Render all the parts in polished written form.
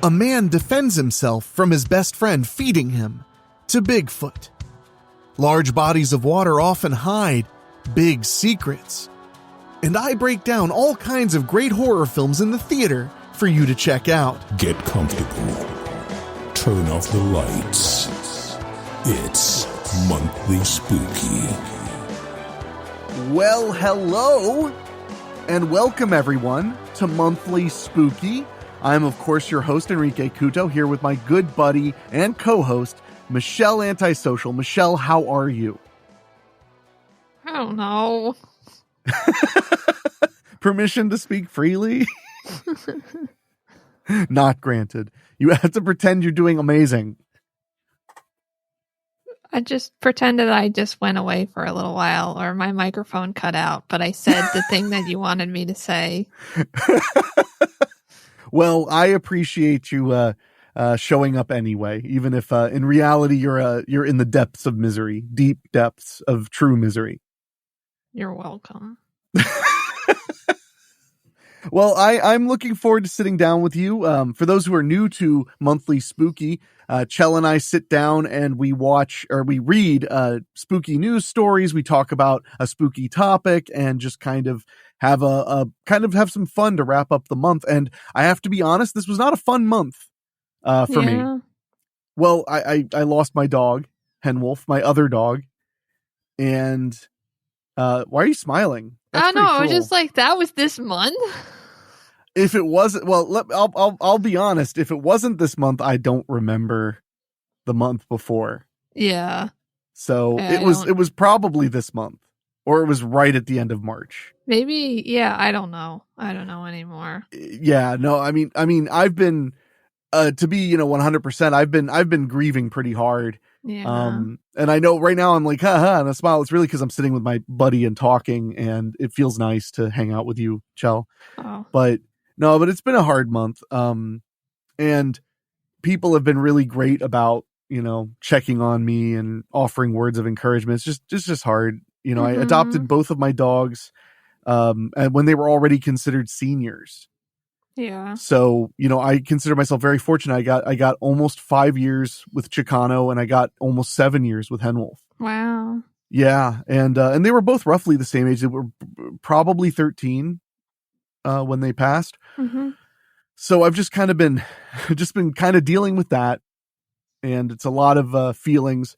A man defends himself from his best friend feeding him to Bigfoot. Large bodies of water often hide big secrets. And I break down all kinds of great horror films in the theater for you to check out. Get comfortable. Turn off the lights. It's Monthly Spooky. Well, hello, and welcome everyone to Monthly Spooky. I'm, of course, your host, Enrique Couto, here with my good buddy and co-host, Michelle Antisocial. Michelle, how are you? I don't know. Permission to speak freely? Not granted. You have to pretend you're doing amazing. I just pretended I just went away for a little while, or my microphone cut out, but I said the thing that you wanted me to say. Well, I appreciate you showing up anyway, even if in reality you're in the depths of misery, deep depths of true misery. You're welcome. Well, I'm looking forward to sitting down with you. For those who are new to Monthly Spooky, Chell and I sit down and we read spooky news stories. We talk about a spooky topic and just kind of have have some fun to wrap up the month. And I have to be honest, this was not a fun month for me. Well, I lost my dog, Henwolf, my other dog. And why are you smiling? I don't know. I was just like, that was this month. If it wasn't, well, I'll be honest. If it wasn't this month, I don't remember the month before. Yeah. So it was probably this month, or it was right at the end of March. Maybe. Yeah. I don't know. I don't know anymore. Yeah. No. I mean, I've been to be 100%. I've been grieving pretty hard. Yeah. And I know right now I'm like, haha, and I smile. It's really because I'm sitting with my buddy and talking, and it feels nice to hang out with you, Chell. Oh. But it's been a hard month. And people have been really great about, checking on me and offering words of encouragement. It's just hard. Mm-hmm. I adopted both of my dogs, and when they were already considered seniors. Yeah. So, I consider myself very fortunate. I got almost 5 years with Chicano, and I got almost 7 years with Henwolf. Wow. Yeah. And they were both roughly the same age. They were probably 13 when they passed. Mm-hmm. So I've just been kind of dealing with that. And it's a lot of feelings.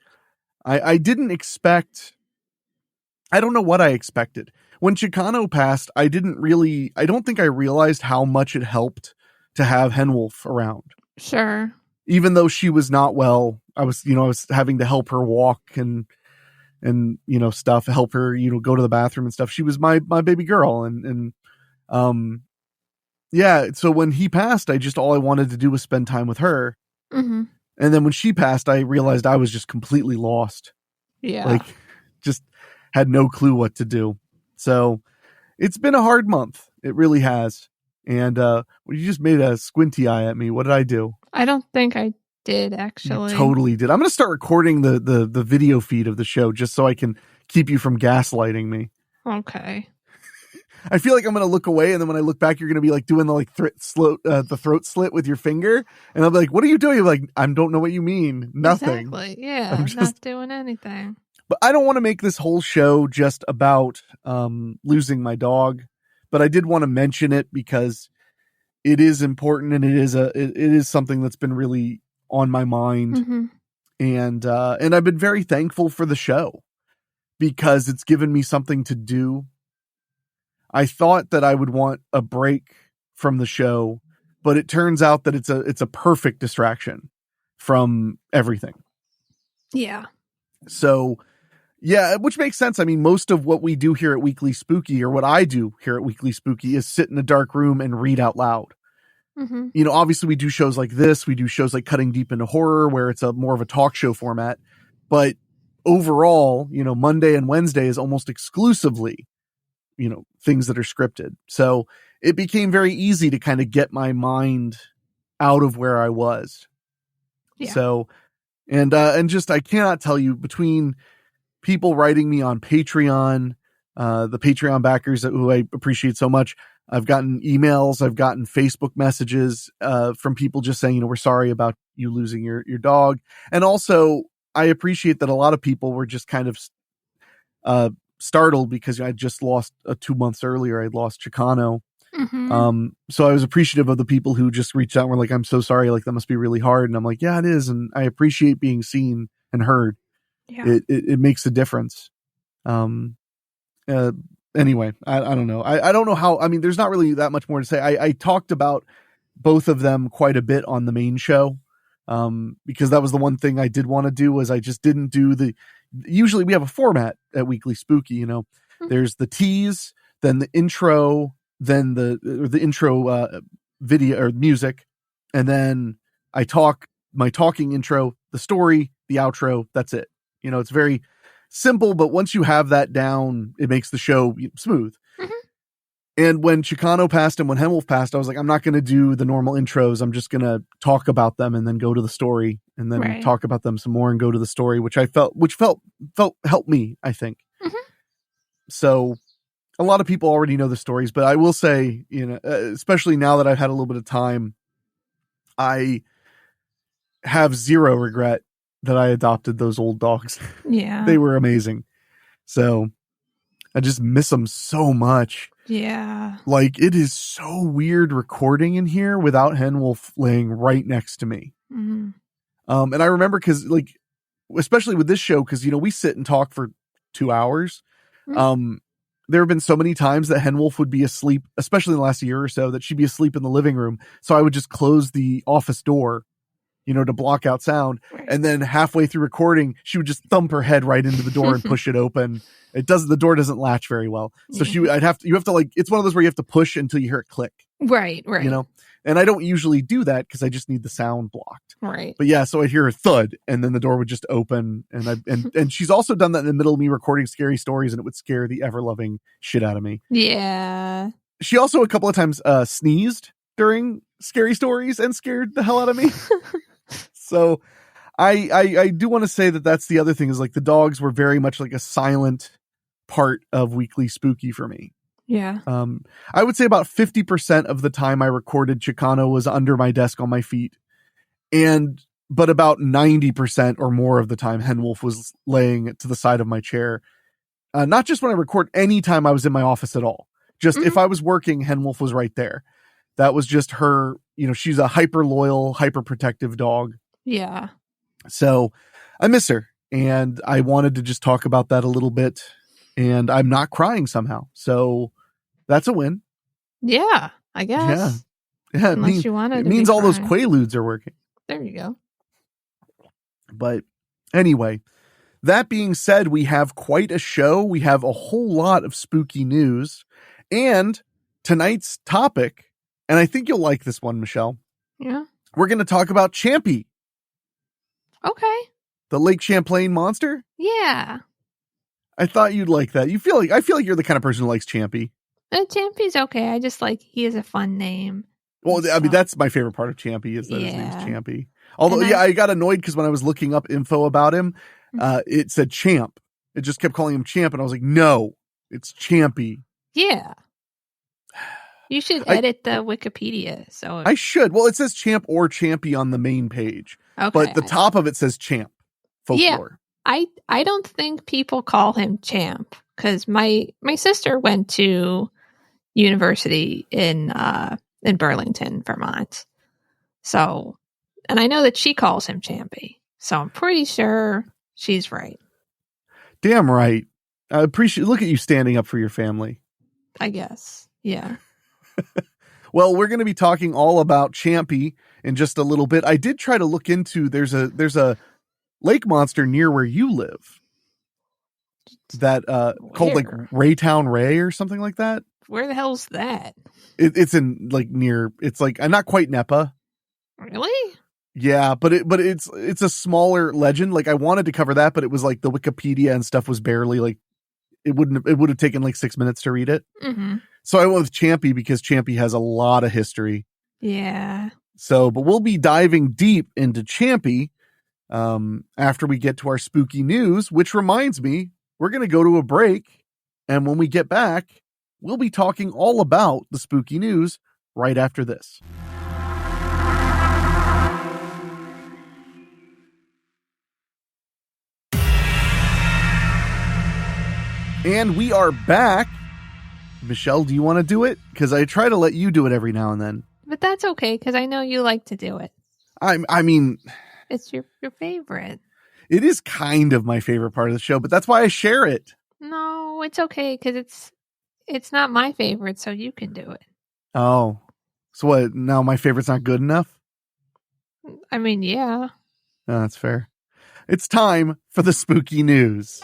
I didn't expect, I don't know what I expected. When Chicano passed, I don't think I realized how much it helped to have Henwolf around. Sure. Even though she was not well, I was having to help her walk and stuff, help her, go to the bathroom and stuff. She was my baby girl. Yeah. So when he passed, all I wanted to do was spend time with her. Mm-hmm. And then when she passed, I realized I was just completely lost. Yeah. Just had no clue what to do. So it's been a hard month. It really has. And you just made a squinty eye at me. What did I do? I don't think I did, actually. You totally did. I'm going to start recording the video feed of the show just so I can keep you from gaslighting me. Okay. I feel like I'm going to look away, and then when I look back, you're going to be doing the throat slit with your finger. And I'll be like, what are you doing? You're like, I don't know what you mean. Nothing. Exactly. Yeah. I'm not doing anything. But I don't want to make this whole show just about losing my dog, but I did want to mention it because it is important, and it is something that's been really on my mind. Mm-hmm. And I've been very thankful for the show because it's given me something to do. I thought that I would want a break from the show, but it turns out that it's a perfect distraction from everything. Yeah. So, yeah, which makes sense. I mean, most of what we do here at Weekly Spooky, or what I do here at Weekly Spooky, is sit in a dark room and read out loud. Mm-hmm. Obviously we do shows like this. We do shows like Cutting Deep into Horror, where it's a more of a talk show format. But overall, Monday and Wednesday is almost exclusively, things that are scripted. So it became very easy to kind of get my mind out of where I was. Yeah. So, and just, I cannot tell you, between people writing me on Patreon, the Patreon backers who I appreciate so much, I've gotten emails, I've gotten Facebook messages from people just saying, we're sorry about you losing your dog. And also, I appreciate that a lot of people were just kind of startled because I just lost 2 months earlier. I'd lost Chicano. Mm-hmm. So I was appreciative of the people who just reached out and were like, I'm so sorry. Like, that must be really hard. And I'm like, yeah, it is. And I appreciate being seen and heard. Yeah. It makes a difference. Anyway, I don't know. I don't know how, I mean, there's not really that much more to say. I talked about both of them quite a bit on the main show. Because that was the one thing I did want to do was I just didn't do usually we have a format at Weekly Spooky, Mm-hmm. There's the tease, then the intro, then the intro video or music, and then I talk my talking intro, the story, the outro. That's it. It's very simple, but once you have that down, it makes the show smooth. Mm-hmm. And when Chicano passed and when Henwolf passed, I was like, I'm not going to do the normal intros. I'm just going to talk about them and then go to the story and then talk about them some more and go to the story, which felt helped me, I think. Mm-hmm. So a lot of people already know the stories, but I will say, especially now that I've had a little bit of time, I have zero regret that I adopted those old dogs. Yeah. They were amazing. So I just miss them so much. Yeah. Like, it is so weird recording in here without Henwolf laying right next to me. Mm-hmm. And I remember because, like, especially with this show, because, we sit and talk for 2 hours. Mm-hmm. There have been so many times that Henwolf would be asleep, especially in the last year or so, that she'd be asleep in the living room. So I would just close the office door, to block out sound. Right. And then halfway through recording, she would just thump her head right into the door and push it open. The door doesn't latch very well. So you have to like, it's one of those where you have to push until you hear it click. Right. And I don't usually do that because I just need the sound blocked. Right. But yeah, so I'd hear a thud and then the door would just open. And she's also done that in the middle of me recording scary stories and it would scare the ever loving shit out of me. Yeah. She also a couple of times sneezed during scary stories and scared the hell out of me. So I do want to say that that's the other thing is like the dogs were very much like a silent part of Weekly Spooky for me. Yeah. I would say about 50% of the time I recorded Chicano was under my desk on my feet. But about 90% or more of the time Henwolf was laying to the side of my chair. Not just when I record, any time I was in my office at all. Just if I was working, Henwolf was right there. That was just her, she's a hyper loyal, hyper protective dog. Yeah. So I miss her and I wanted to just talk about that a little bit and I'm not crying somehow. So that's a win. Yeah, I guess. Yeah. Unless you wanted it to means be all those crying. quaaludes are working. There you go. But anyway, that being said, we have quite a show. We have a whole lot of spooky news and tonight's topic, and I think you'll like this one, Michelle. Yeah. We're going to talk about Champy. Okay. The Lake Champlain Monster? Yeah. I thought you'd like that. I feel like you're the kind of person who likes Champy. Champy's okay. I just like he has a fun name. Well, I mean, that's my favorite part of Champy is that his name's Champy. Although, I got annoyed because when I was looking up info about him, it said Champ. It just kept calling him Champ, and I was like, no, it's Champy. Yeah. You should edit the Wikipedia. So I should. Well, it says Champ or Champy on the main page. Okay. But the top of it says Champ. Folklore. Yeah. I don't think people call him Champ because my sister went to university in Burlington, Vermont. So, and I know that she calls him Champy. So I'm pretty sure she's right. Damn right. I appreciate. Look at you standing up for your family. I guess. Yeah. Well, we're going to be talking all about Champy in just a little bit. I did try to look into. There's a lake monster near where you live. That called like Raytown Ray or something like that. Where the hell's that? It's in like near. It's like not quite Nepa. Really? Yeah, but it's a smaller legend. Like I wanted to cover that, but it was like the Wikipedia and stuff was barely like it would have taken like 6 minutes to read it. Mm-hmm. So I went with Champy because Champy has a lot of history. Yeah. So, but we'll be diving deep into Champy after we get to our spooky news, which reminds me, we're going to go to a break. And when we get back, We'll be talking all about the spooky news right after this. And we are back. Michelle, do you want to do it? Because I try to let you do it every now and then. But that's okay, because I know you like to do it. I mean... It's your favorite. It is kind of my favorite part of the show, but that's why I share it. No, it's okay, because it's not my favorite, so you can do it. Oh. So what, now my favorite's not good enough? I mean, yeah. Oh, that's fair. It's time for the spooky news.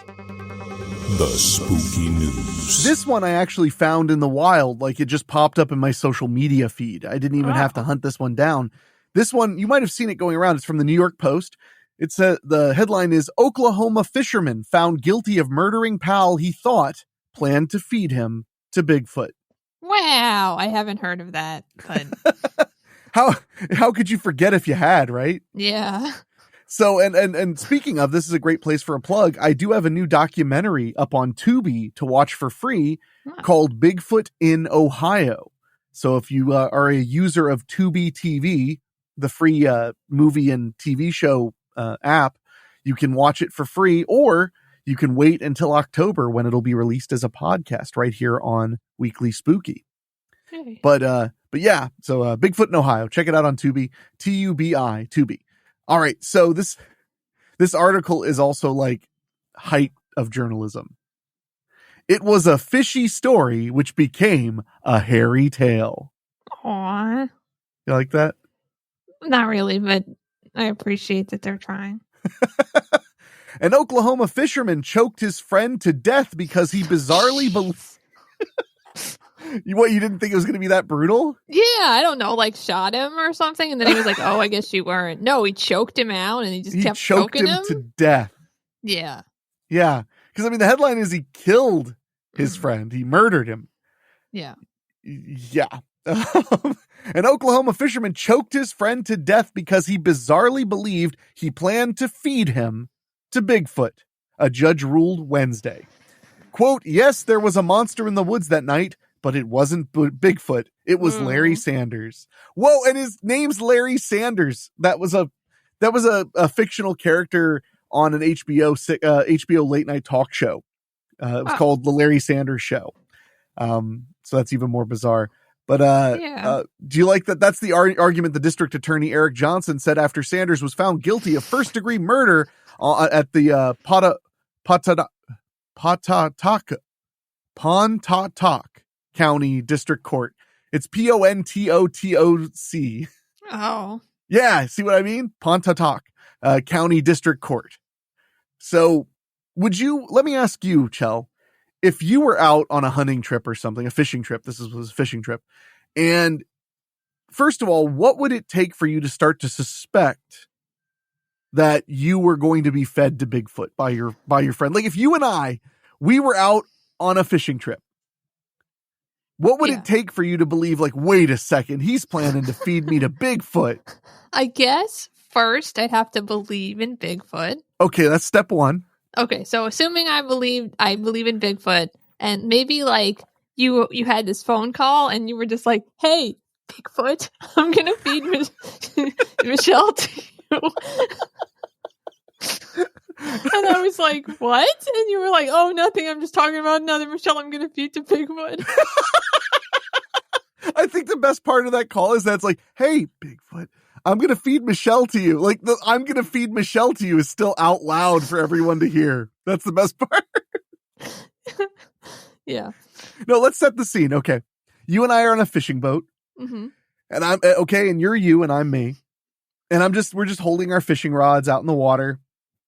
The spooky news. This one I actually found in the wild, like it just popped up in my social media feed. I didn't even have to hunt this one down. This one, you might have seen it going around. It's from the New York Post. It's the headline is Oklahoma fisherman found guilty of murdering pal he thought planned to feed him to Bigfoot. Wow, I haven't heard of that. But how could you forget if you had, right? Yeah. So, and speaking of, this is a great place for a plug. I do have a new documentary up on Tubi to watch for free called Bigfoot in Ohio. So if you are a user of Tubi TV, the free movie and TV show app, you can watch it for free, or you can wait until October when it'll be released as a podcast right here on Weekly Spooky. Hey. But yeah, so Bigfoot in Ohio, check it out on Tubi, Tubi, Tubi. All right, so this article is also like height of journalism. It was a fishy story which became a hairy tale. Aw. You like that? Not really, but I appreciate that they're trying. An Oklahoma fisherman choked his friend to death because he bizarrely What, you didn't think it was going to be that brutal? Yeah, I don't know, like shot him or something, and then he was like, "Oh, I guess you weren't." No, he choked him out, and he just kept choked choking him to death. Yeah, yeah. Because I mean, the headline is he killed his friend. He murdered him. Yeah, yeah. An Oklahoma fisherman choked his friend to death because he bizarrely believed he planned to feed him to Bigfoot. A judge ruled Wednesday. Quote, "Yes, there was a monster in the woods that night, but it wasn't Bigfoot. It was Larry Sanders." Whoa, and his name's Larry Sanders. That was a fictional character on an HBO late night talk show. It was called The Larry Sanders Show. So that's even more bizarre. But do you like that? That's the argument the district attorney Eric Johnson said after Sanders was found guilty of first-degree murder at the Pontotoc County District Court. It's Pontotoc. Oh. Yeah, see what I mean? Pontotoc County District Court. So let me ask you, Chell, if you were out on a hunting trip or something, a fishing trip, was a fishing trip, and first of all, what would it take for you to start to suspect that you were going to be fed to Bigfoot by your friend? Like if you and we were out on a fishing trip, what would it take for you to believe, like, wait a second, he's planning to feed me to Bigfoot? I guess first I'd have to believe in Bigfoot. Okay, that's step one. Okay, so assuming I believe in Bigfoot, and maybe like you had this phone call and you were just like, "Hey, Bigfoot, I'm gonna feed Michelle to you." And I was like, "What?" And you were like, "Oh, nothing. I'm just talking about another Michelle I'm gonna feed to Bigfoot." I think the best part of that call is that it's like, "Hey, Bigfoot, I'm going to feed Michelle to you." Like I'm going to feed Michelle to you is still out loud for everyone to hear. That's the best part. Yeah. No, let's set the scene. Okay. You and I are on a fishing boat. Mm-hmm. And I'm okay. And you're you and I'm me. And we're just holding our fishing rods out in the water.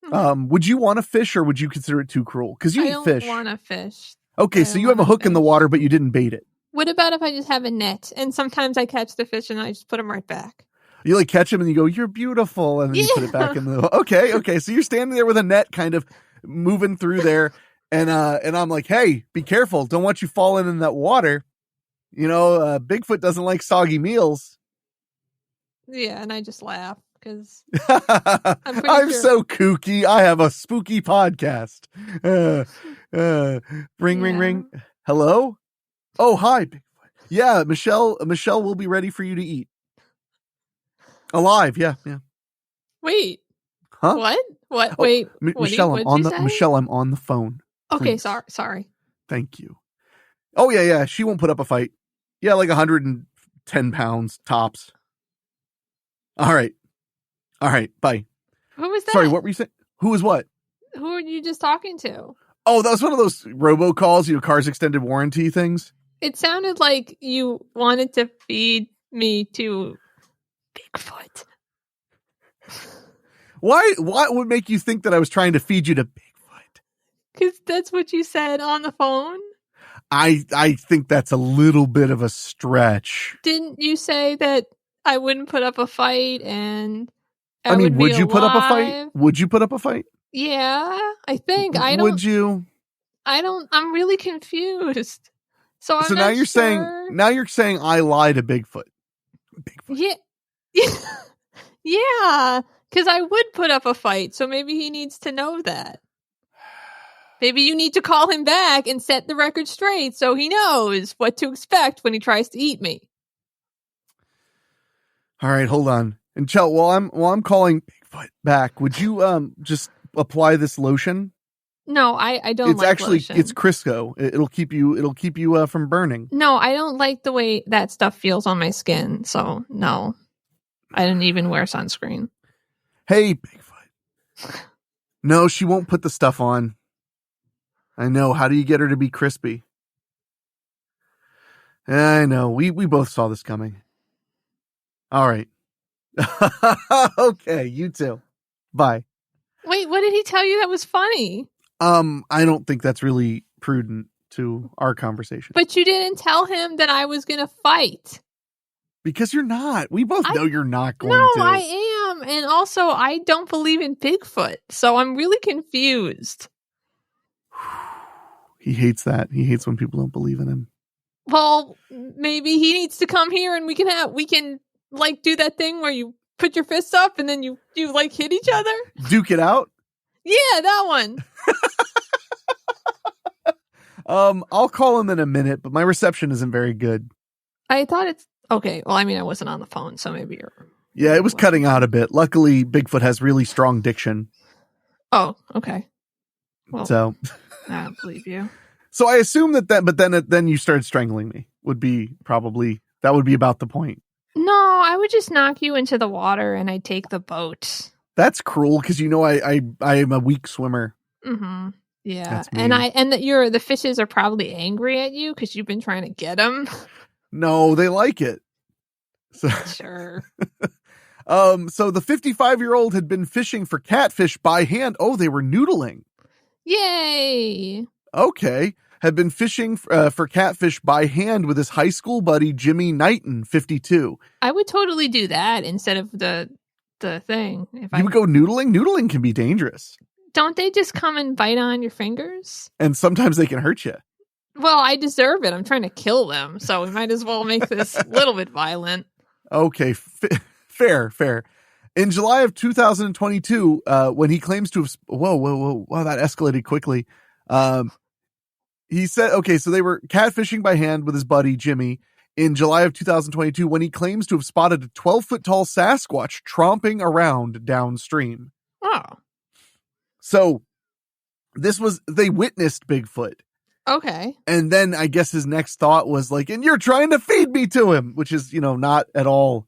Mm-hmm. Would you want to fish or would you consider it too cruel? Because you eat fish. I don't want to fish. Okay. So you have a hook in the water, but you didn't bait it. What about if I just have a net and sometimes I catch the fish and I just put them right back? You like catch him and you go, "You're beautiful." And then you put it back in the, okay. So you're standing there with a net kind of moving through there. And I'm like, "Hey, be careful. Don't want you falling in that water. You know, Bigfoot doesn't like soggy meals." Yeah. And I just laugh because I'm so kooky. I have a spooky podcast. Ring. Hello? Oh, hi, Bigfoot. Yeah, Michelle will be ready for you to eat. Alive, yeah. Wait. Huh? What? What? Oh, Wait. Michelle, What did you say? Michelle, I'm on the phone. Okay, Please. sorry. Thank you. Oh, yeah. She won't put up a fight. Yeah, like 110 pounds tops. All right. Bye. Who was that? Sorry, what were you saying? Who was what? Who were you just talking to? Oh, that was one of those robocalls, cars extended warranty things. It sounded like you wanted to feed me to Bigfoot. Why? What would make you think that I was trying to feed you to Bigfoot? Because that's what you said on the phone. I think that's a little bit of a stretch. Didn't you say that I wouldn't put up a fight and would you put up a fight? Would you put up a fight? Yeah, I think. Would you? I'm really confused. So now you're saying I lie to Bigfoot. Yeah. Yeah, because I would put up a fight, so maybe he needs to know that. Maybe you need to call him back and set the record straight so he knows what to expect when he tries to eat me. All right, hold on. And Chell, while I'm calling Bigfoot back, would you just apply this lotion? No, I don't. It's like actually lotion. It's Crisco. It'll keep you from burning. No, I don't like the way that stuff feels on my skin. So no, I didn't even wear sunscreen. Hey, Bigfoot. No, she won't put the stuff on. I know. How do you get her to be crispy? I know. We both saw this coming. All right. Okay, you too. Bye. Wait, what did he tell you that was funny? I don't think that's really prudent to our conversation. But you didn't tell him that I was going to fight. Because you're not. We both know you're not going to. No, I am. And also, I don't believe in Bigfoot. So I'm really confused. He hates that. He hates when people don't believe in him. Well, maybe he needs to come here and we can like do that thing where you put your fists up and then you like hit each other. Duke it out? Yeah, that one. I'll call him in a minute, but my reception isn't very good. I thought it's okay. Well, I mean, I wasn't on the phone, so maybe you're. Yeah, it was cutting out a bit. Luckily, Bigfoot has really strong diction. Oh, okay. Well, so I don't believe you. So I assume but then you started strangling me. Would be about the point. No, I would just knock you into the water and I'd take the boat. That's cruel because I am a weak swimmer. Mm-hmm. Yeah, and the fishes are probably angry at you because you've been trying to get them. No, they like it. So, sure. So the 55-year-old had been fishing for catfish by hand. Oh, they were noodling. Yay! Okay. Had been fishing for catfish by hand with his high school buddy, Jimmy Knighton, 52. I would totally do that instead of the thing. You would go noodling? Noodling can be dangerous. Don't they just come and bite on your fingers? And sometimes they can hurt you. Well, I deserve it. I'm trying to kill them, so we might as well make this a little bit violent. Okay, fair. In July of 2022, when he claims to have... Whoa, that escalated quickly. He said, okay, so they were catfishing by hand with his buddy, Jimmy, in July of 2022 when he claims to have spotted a 12-foot tall Sasquatch tromping around downstream. Oh. So they witnessed Bigfoot. Okay. And then I guess his next thought was like, and you're trying to feed me to him, which is, not at all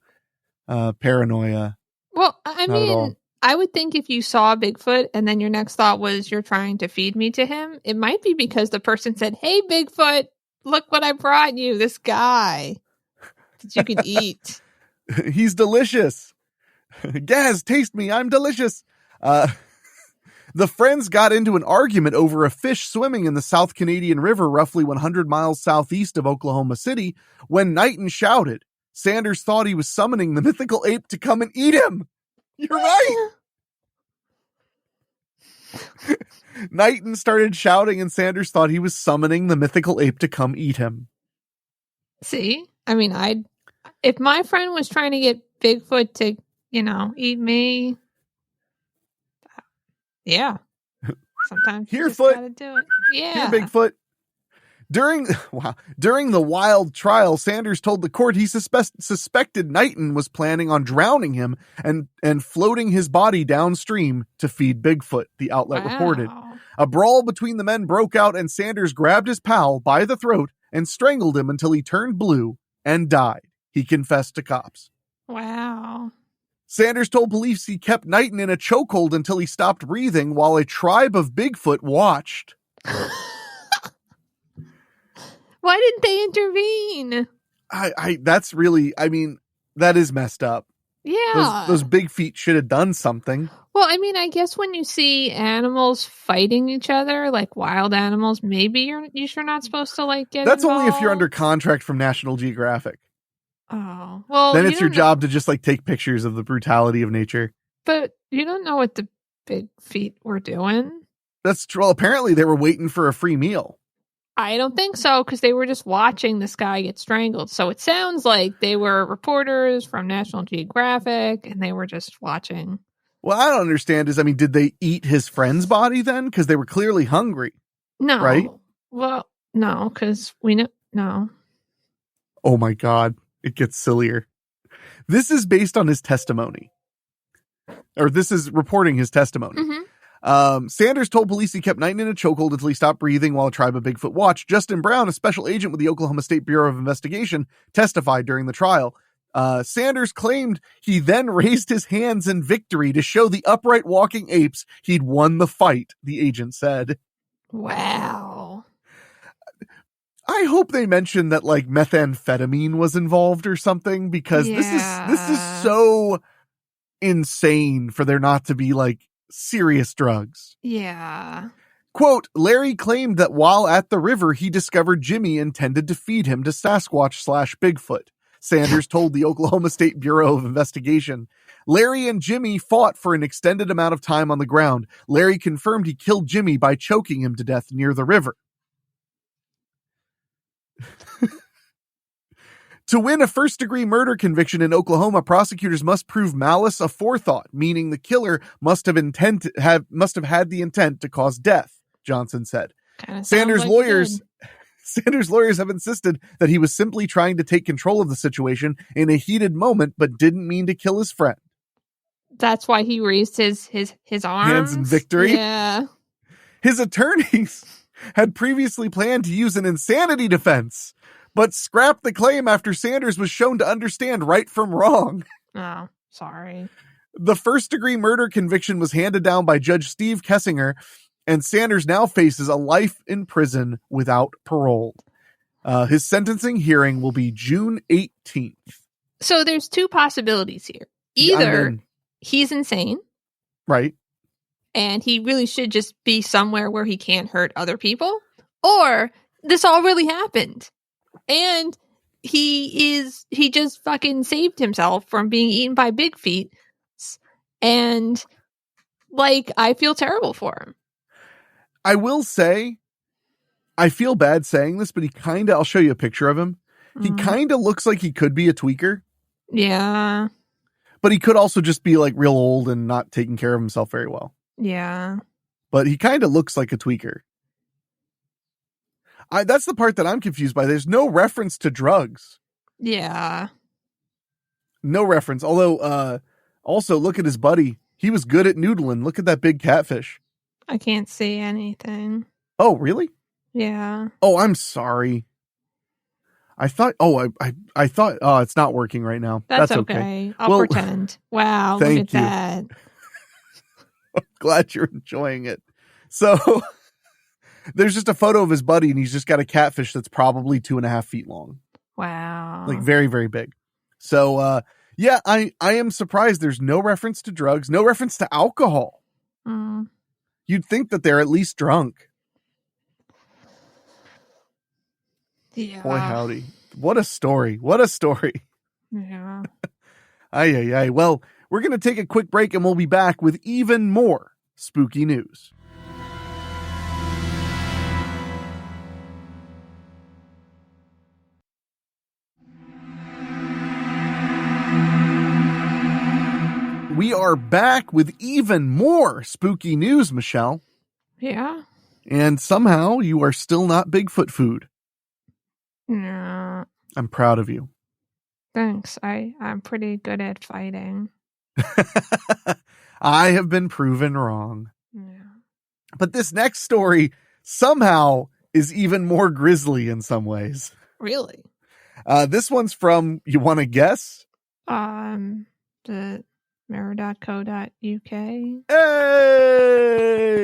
paranoia. Well, I mean, I would think if you saw Bigfoot and then your next thought was you're trying to feed me to him, it might be because the person said, hey, Bigfoot, look what I brought you, this guy that you can eat. He's delicious. Gaz, taste me. I'm delicious. The friends got into an argument over a fish swimming in the South Canadian River, roughly 100 miles southeast of Oklahoma City, when Knighton shouted. Sanders thought he was summoning the mythical ape to come and eat him. You're right. Knighton started shouting, and Sanders thought he was summoning the mythical ape to come eat him. See? I mean, if my friend was trying to get Bigfoot to, eat me... Yeah. Sometimes you just gotta do it. Yeah. Here, Bigfoot. During the wild trial, Sanders told the court he suspected Knighton was planning on drowning him and floating his body downstream to feed Bigfoot, the outlet reported. A brawl between the men broke out and Sanders grabbed his pal by the throat and strangled him until he turned blue and died. He confessed to cops. Wow. Sanders told police he kept Knighton in a chokehold until he stopped breathing while a tribe of Bigfoot watched. Why didn't they intervene? That's really, that is messed up. Yeah. Those big feet should have done something. Well, I guess when you see animals fighting each other, like wild animals, maybe you're not supposed to get That's involved. only if you're under contract from National Geographic. Oh, well. Then it's your job to just take pictures of the brutality of nature. But you don't know what the big feet were doing. That's true. Well, apparently they were waiting for a free meal. I don't think so, because they were just watching this guy get strangled. So it sounds like they were reporters from National Geographic, and they were just watching. Well, I don't understand did they eat his friend's body then? Because they were clearly hungry. No. Right? Well, no, because we know. No. Oh my God. It gets sillier. This is based on his testimony. Or this is reporting his testimony. Mm-hmm. Sanders told police he kept Knighton in a chokehold until he stopped breathing while a tribe of Bigfoot watched. Justin Brown, a special agent with the Oklahoma State Bureau of Investigation, testified during the trial. Sanders claimed he then raised his hands in victory to show the upright walking apes he'd won the fight, the agent said. Wow. I hope they mentioned that methamphetamine was involved or something, because this is so insane for there not to be serious drugs. Yeah. Quote, Larry claimed that while at the river, he discovered Jimmy intended to feed him to Sasquatch/Bigfoot. Sanders told the Oklahoma State Bureau of Investigation. Larry and Jimmy fought for an extended amount of time on the ground. Larry confirmed he killed Jimmy by choking him to death near the river. To win a first-degree murder conviction in Oklahoma, prosecutors must prove malice aforethought, meaning the killer must have had the intent to cause death, Johnson said. Sanders' lawyers have insisted that he was simply trying to take control of the situation in a heated moment, but didn't mean to kill his friend. That's why he raised his arms. Hands in victory. Yeah. His attorneys had previously planned to use an insanity defense, but scrapped the claim after Sanders was shown to understand right from wrong. Oh, sorry. The first-degree murder conviction was handed down by Judge Steve Kessinger, and Sanders now faces a life in prison without parole. His sentencing hearing will be June 18th. So there's two possibilities here. Either he's insane. Right. And he really should just be somewhere where he can't hurt other people. Or this all really happened. And he just fucking saved himself from being eaten by big feet. And I feel terrible for him. I will say, I feel bad saying this, but I'll show you a picture of him. He kind of looks like he could be a tweaker. Yeah. But he could also just be real old and not taking care of himself very well. Yeah. But he kind of looks like a tweaker. That's the part that I'm confused by. There's no reference to drugs. Yeah. No reference. Although, also look at his buddy. He was good at noodling. Look at that big catfish. I can't see anything. Oh, really? Yeah. Oh, I'm sorry. I thought, it's not working right now. That's okay. I'll pretend. Wow. Look at that. I'm glad you're enjoying it. So there's just a photo of his buddy and he's just got a catfish that's probably 2.5 feet long. Wow. Very, very big. So, I am surprised there's no reference to drugs, no reference to alcohol. You'd think that they're at least drunk. Yeah. Boy, howdy. What a story. What a story. Yeah. Ay. Well, we're going to take a quick break and we'll be back with even more spooky news. We are back with even more spooky news, Michelle. Yeah. And somehow you are still not Bigfoot food. Yeah. I'm proud of you. Thanks. I'm pretty good at fighting. I have been proven wrong. Yeah. But this next story somehow is even more grisly in some ways. Really? This one's from, you want to guess? The mirror.co.uk. Hey!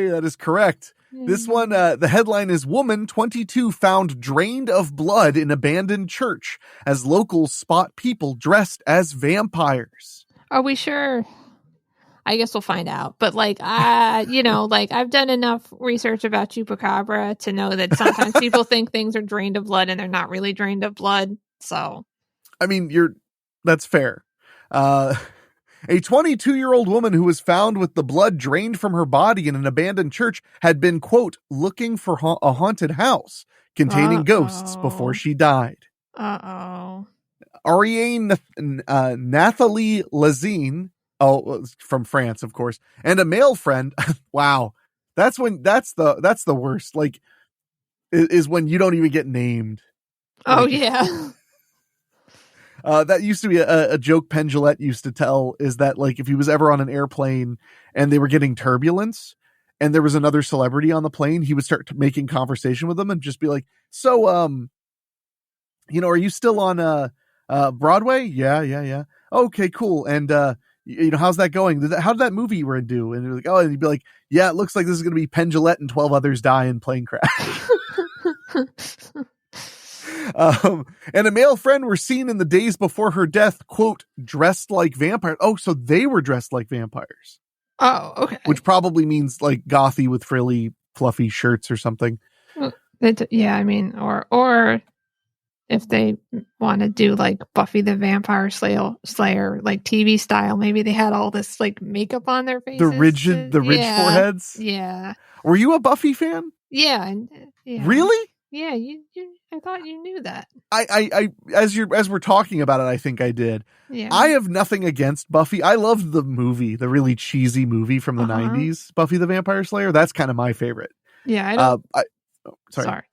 That is correct. This one, the headline is Woman 22 found drained of blood in abandoned church as locals spot people dressed as vampires. Are we sure? I guess we'll find out. But I've done enough research about chupacabra to know that sometimes people think things are drained of blood and they're not really drained of blood. So, I mean, that's fair. A 22-year-old woman who was found with the blood drained from her body in an abandoned church had been, quote, looking for a haunted house containing ghosts before she died. Ariane Nathalie Lazine, from France, of course, and a male friend. Wow. That's the worst. Like, is when you don't even get named. Oh, yeah. That used to be a joke Penn Jillette used to tell, is that like if he was ever on an airplane and they were getting turbulence and there was another celebrity on the plane, he would start making conversation with them and just be like, so, are you still on Broadway? Yeah. Okay, cool. And, how's that going? How did that movie you were in do? And like, oh, and he'd be like, yeah, it looks like this is going to be Penn Jillette and 12 others die in plane crash. And a male friend were seen in the days before her death, quote, dressed like vampires. Oh, so they were dressed like vampires. Oh, okay. Which probably means like gothy with frilly, fluffy shirts or something. Yeah, I mean, or if they want to do like Buffy the Vampire Slayer, like TV style, maybe they had all this like makeup on their faces. The ridge foreheads. Yeah. Were you a Buffy fan? Yeah. Really? Yeah, I thought you knew that. I as we're talking about it, I think I did. Yeah. I have nothing against Buffy. I loved the movie, the really cheesy movie from the 90s, Buffy the Vampire Slayer. That's kind of my favorite. Yeah, I don't. Sorry.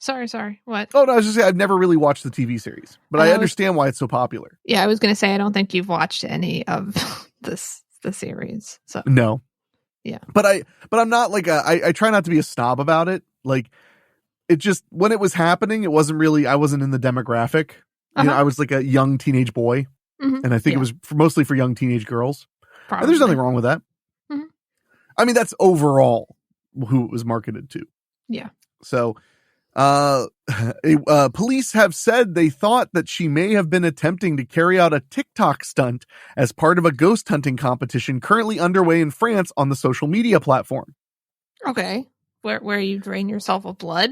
What? Oh, no, I was just saying I've never really watched the TV series, but I understand why it's so popular. Yeah, I was going to say I don't think you've watched any of the series. So no. Yeah. But I'm not like I try not to be a snob about it. Like, it just, when it was happening, I wasn't in the demographic. I was like a young teenage boy, and I think it was mostly for young teenage girls. Probably. And there's nothing wrong with that. Mm-hmm. I mean, that's overall who it was marketed to. Yeah. So, police have said they thought that she may have been attempting to carry out a TikTok stunt as part of a ghost hunting competition currently underway in France on the social media platform. Okay. Where you drain yourself of blood?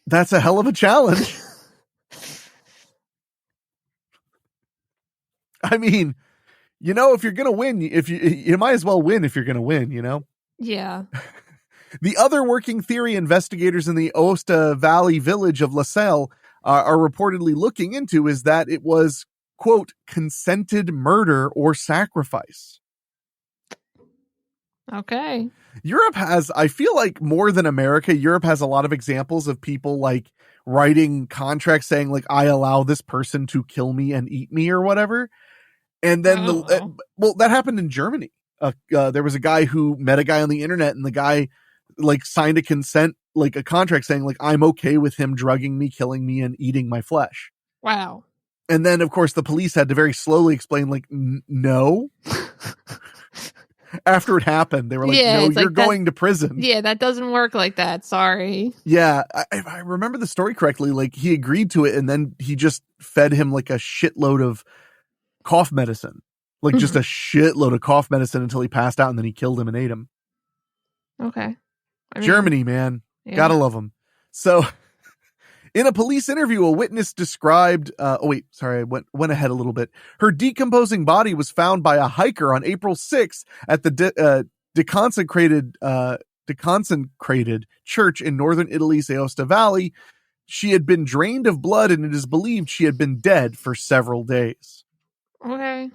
That's a hell of a challenge. I mean, if you're going to win, you might as well win if you're going to win, Yeah. The other working theory investigators in the Aosta Valley village of La Salle are reportedly looking into is that it was, quote, consented murder or sacrifice. Okay. Europe has, I feel like more than America, Europe has a lot of examples of people like writing contracts saying like, I allow this person to kill me and eat me or whatever. And then that happened in Germany. There was a guy who met a guy on the internet and the guy like signed a contract saying like, I'm okay with him drugging me, killing me and eating my flesh. Wow. And then of course the police had to very slowly explain like, no. After it happened, they were like, no, you're going to prison. Yeah, that doesn't work like that. Sorry. Yeah, I remember the story correctly. Like, he agreed to it, and then he just fed him like a shitload of cough medicine. Like, just a shitload of cough medicine until he passed out, and then he killed him and ate him. Okay. Germany, man. Yeah. Gotta love them. So, in a police interview, a witness described, I went ahead a little bit. Her decomposing body was found by a hiker on April 6th at the deconsecrated church in northern Italy's Aosta Valley. She had been drained of blood and it is believed she had been dead for several days. Okay.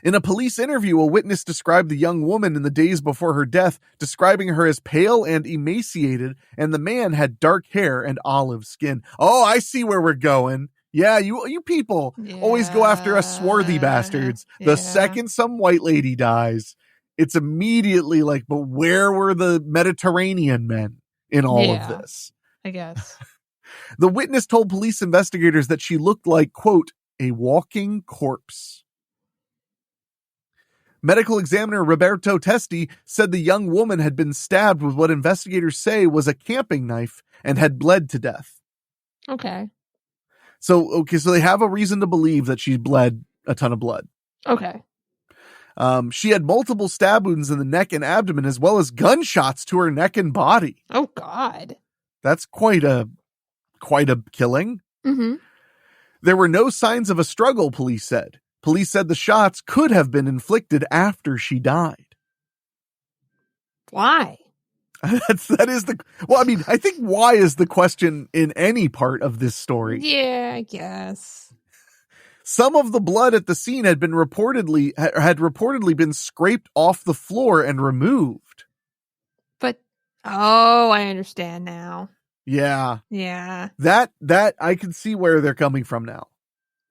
In a police interview, a witness described the young woman in the days before her death, describing her as pale and emaciated, and the man had dark hair and olive skin. Oh, I see where we're going. Yeah, you people always go after us swarthy bastards. The second some white lady dies, it's immediately like, but where were the Mediterranean men in all of this? I guess. The witness told police investigators that she looked like, quote, a walking corpse. Medical examiner Roberto Testi said the young woman had been stabbed with what investigators say was a camping knife and had bled to death. Okay. So they have a reason to believe that she bled a ton of blood. Okay. She had multiple stab wounds in the neck and abdomen, as well as gunshots to her neck and body. Oh, God. That's quite a killing. Mm-hmm. There were no signs of a struggle, police said. Police said the shots could have been inflicted after she died. Why? I think why is the question in any part of this story. Yeah, I guess. Some of the blood at the scene had reportedly been scraped off the floor and removed. But, I understand now. Yeah. Yeah. That I can see where they're coming from now.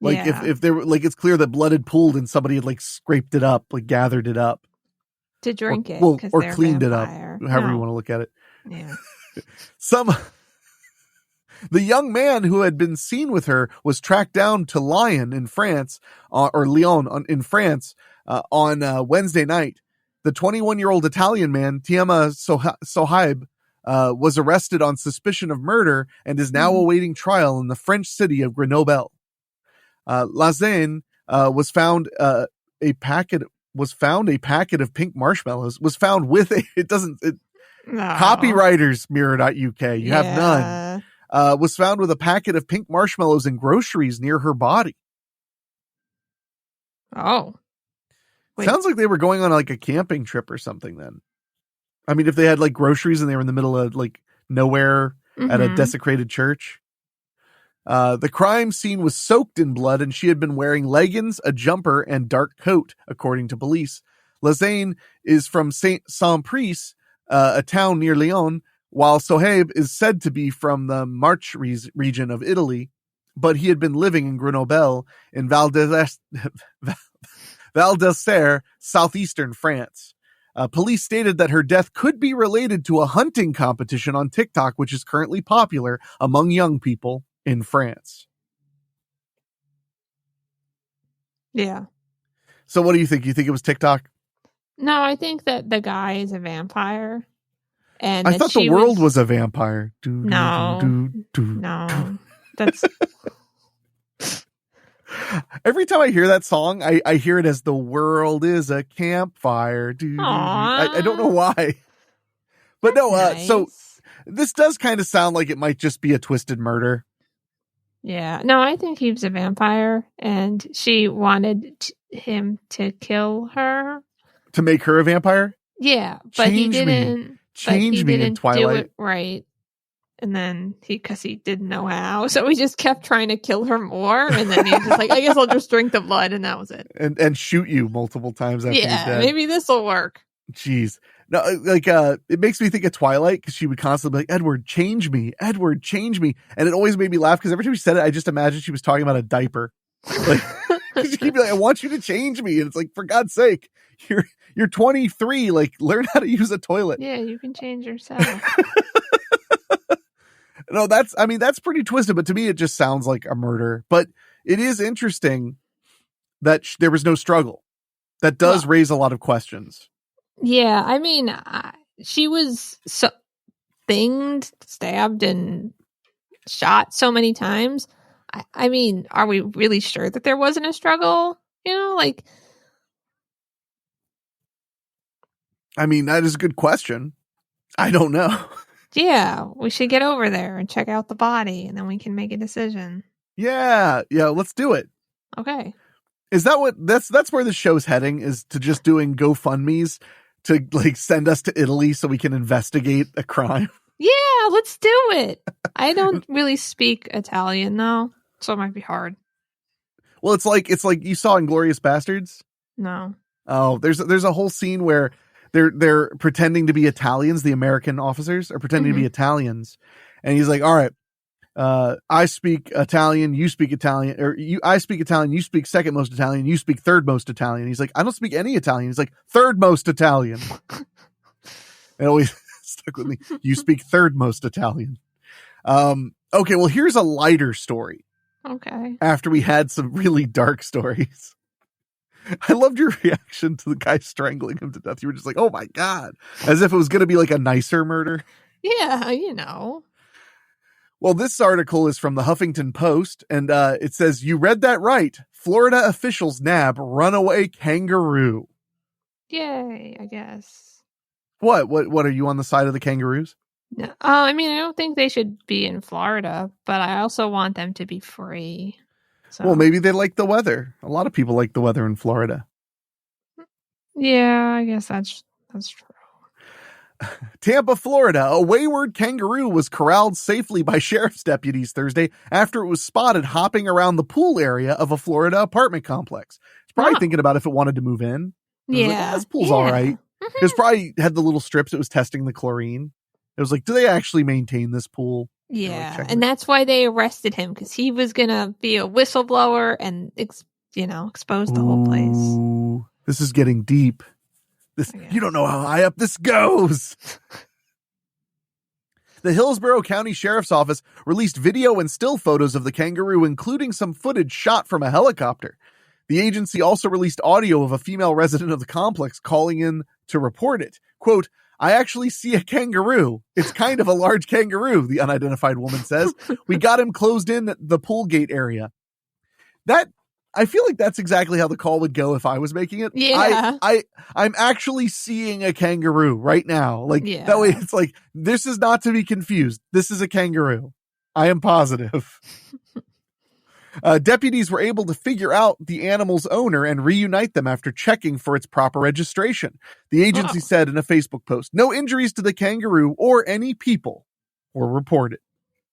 Like if they were like, it's clear that blood had pooled and somebody had like scraped it up, like gathered it up to drink it, or cleaned it up, however you want to look at it. Yeah. The young man who had been seen with her was tracked down to Lyon in France, or Lyon in France, on Wednesday night. The 21-year-old Italian man, Tiema Sohaib, was arrested on suspicion of murder and is now awaiting trial in the French city of Grenoble. Lazaine was found a packet of pink marshmallows was found with copywriters mirror.uk. You have none. Was found with a packet of pink marshmallows and groceries near her body. Oh. Wait. Sounds like they were going on like a camping trip or something then. I mean, if they had like groceries and they were in the middle of like nowhere at a desecrated church. The crime scene was soaked in blood and she had been wearing leggings, a jumper, and dark coat, according to police. Lazaine is from Saint-Price, a town near Lyon, while Sohaib is said to be from the Marche region of Italy, but he had been living in Grenoble in Val d'Isère, southeastern France. Police stated that her death could be related to a hunting competition on TikTok, which is currently popular among young people in France. Yeah. So what do you think? You think it was TikTok? No, I think that the guy is a vampire. And I thought the world was a vampire. No. That's every time I hear that song, I hear it as the world is a campfire. I don't know why. But no, nice. So this does kind of sound like it might just be a twisted murder. Yeah. No, I think he was a vampire and she wanted him to kill her. To make her a vampire? Yeah, but he didn't. Change me in Twilight. Do it right. And then because he didn't know how. So he just kept trying to kill her more. And then he was just like, I guess I'll just drink the blood. And that was it. And shoot you multiple times after you're dead. Maybe this will work. Jeez. No, like, it makes me think of Twilight because she would constantly be like, Edward, change me. Edward, change me. And it always made me laugh because every time she said it, I just imagined she was talking about a diaper. Like, she'd be like, I want you to change me. And it's like, for God's sake, you're 23. Like, learn how to use a toilet. Yeah, you can change yourself. No, that's pretty twisted, but to me, it just sounds like a murder. But it is interesting that there was no struggle. That does raise a lot of questions. Yeah, I mean, she was stabbed, and shot so many times. I mean, are we really sure that there wasn't a struggle? You know, like. I mean, that is a good question. I don't know. Yeah, we should get over there and check out the body, and then we can make a decision. Yeah, let's do it. Okay. Is that what that's where the show's heading? Is to just doing GoFundMes to like send us to Italy so we can investigate a crime? Yeah, let's do it. I don't really speak Italian though, so it might be hard. Well, it's like you saw Inglourious Bastards. No. Oh, there's a whole scene where they're pretending to be Italians. The American officers are pretending to be Italians, and he's like, "All right, I speak Italian, you speak Italian, or I speak Italian, you speak second most Italian, you speak third most Italian." He's like, "I don't speak any Italian." He's like, "Third most Italian." It always stuck with me. You speak third most Italian. Okay, well, here's a lighter story. Okay. After we had some really dark stories. I loved your reaction to the guy strangling him to death. You were just like, oh my God. As if it was going to be like a nicer murder. Yeah, you know. Well, this article is from the Huffington Post, and it says, you read that right. Florida officials nab runaway kangaroo. Yay, I guess. What are you on the side of the kangaroos? No, I mean, I don't think they should be in Florida, but I also want them to be free. So. Well, maybe they like the weather. A lot of people like the weather in Florida. Yeah, I guess that's true. Tampa, Florida. A wayward kangaroo was corralled safely by sheriff's deputies Thursday after it was spotted hopping around the pool area of a Florida apartment complex. It's probably thinking about if it wanted to move in. Yeah. Like, oh, this pool's all right. It was probably had the little strips. It was testing the chlorine. It was like, do they actually maintain this pool? Yeah, like, and that's why they arrested him, because he was going to be a whistleblower and, expose the whole place. This is getting deep. You don't know how high up this goes. The Hillsborough County Sheriff's Office released video and still photos of the kangaroo, including some footage shot from a helicopter. The agency also released audio of a female resident of the complex calling in to report it. Quote, I actually see a kangaroo. It's kind of a large kangaroo, the unidentified woman says. We got him closed in at the pool gate area. I feel like that's exactly how the call would go if I was making it. Yeah. I'm actually seeing a kangaroo right now. Like, that way it's like, this is not to be confused. This is a kangaroo. I am positive. Deputies were able to figure out the animal's owner and reunite them after checking for its proper registration. The agency said in a Facebook post, no injuries to the kangaroo or any people were reported.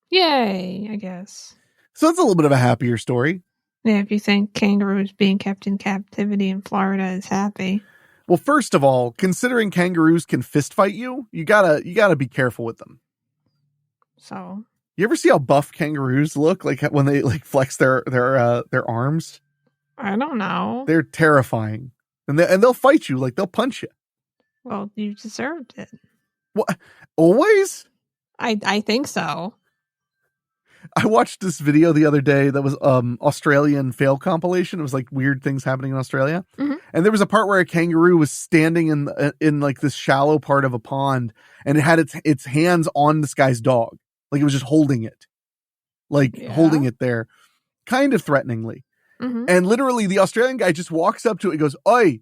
Yay, I guess. So that's a little bit of a happier story. Yeah, if you think kangaroos being kept in captivity in Florida is happy. Well, first of all, considering kangaroos can fist fight you, you gotta be careful with them. So... You ever see how buff kangaroos look like when they like flex their arms? I don't know. They're terrifying. And they'll fight you, like they'll punch you. Well, you deserved it. What? Always? I think so. I watched this video the other day that was Australian fail compilation. It was like weird things happening in Australia. Mm-hmm. And there was a part where a kangaroo was standing in like this shallow part of a pond, and it had its hands on this guy's dog. Like it was just holding it. Holding it there. Kind of threateningly. Mm-hmm. And literally the Australian guy just walks up to it and goes, oi,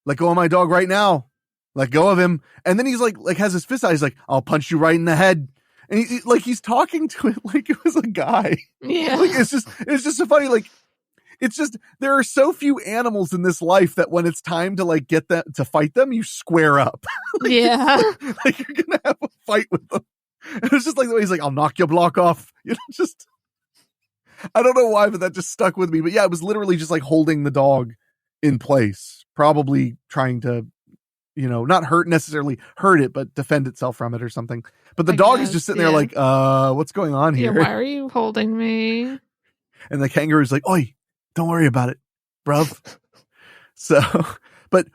let go of my dog right now. Let go of him. And then he's like has his fist out. He's like, I'll punch you right in the head. And he's talking to it like it was a guy. Yeah. Like it's just so funny. Like it's just, there are so few animals in this life that when it's time to like get them to fight them, you square up. Yeah. Like you're going to have a fight with them. And it's just like the way he's like, I'll knock your block off. Just, I don't know why, but that just stuck with me. But yeah, it was literally just like holding the dog in place, probably trying to, not necessarily hurt it, but defend itself from it or something. But the dog is just sitting there like, what's going on here? Yeah, why are you holding me? And the kangaroo's like, oi, don't worry about it, bruv. So, but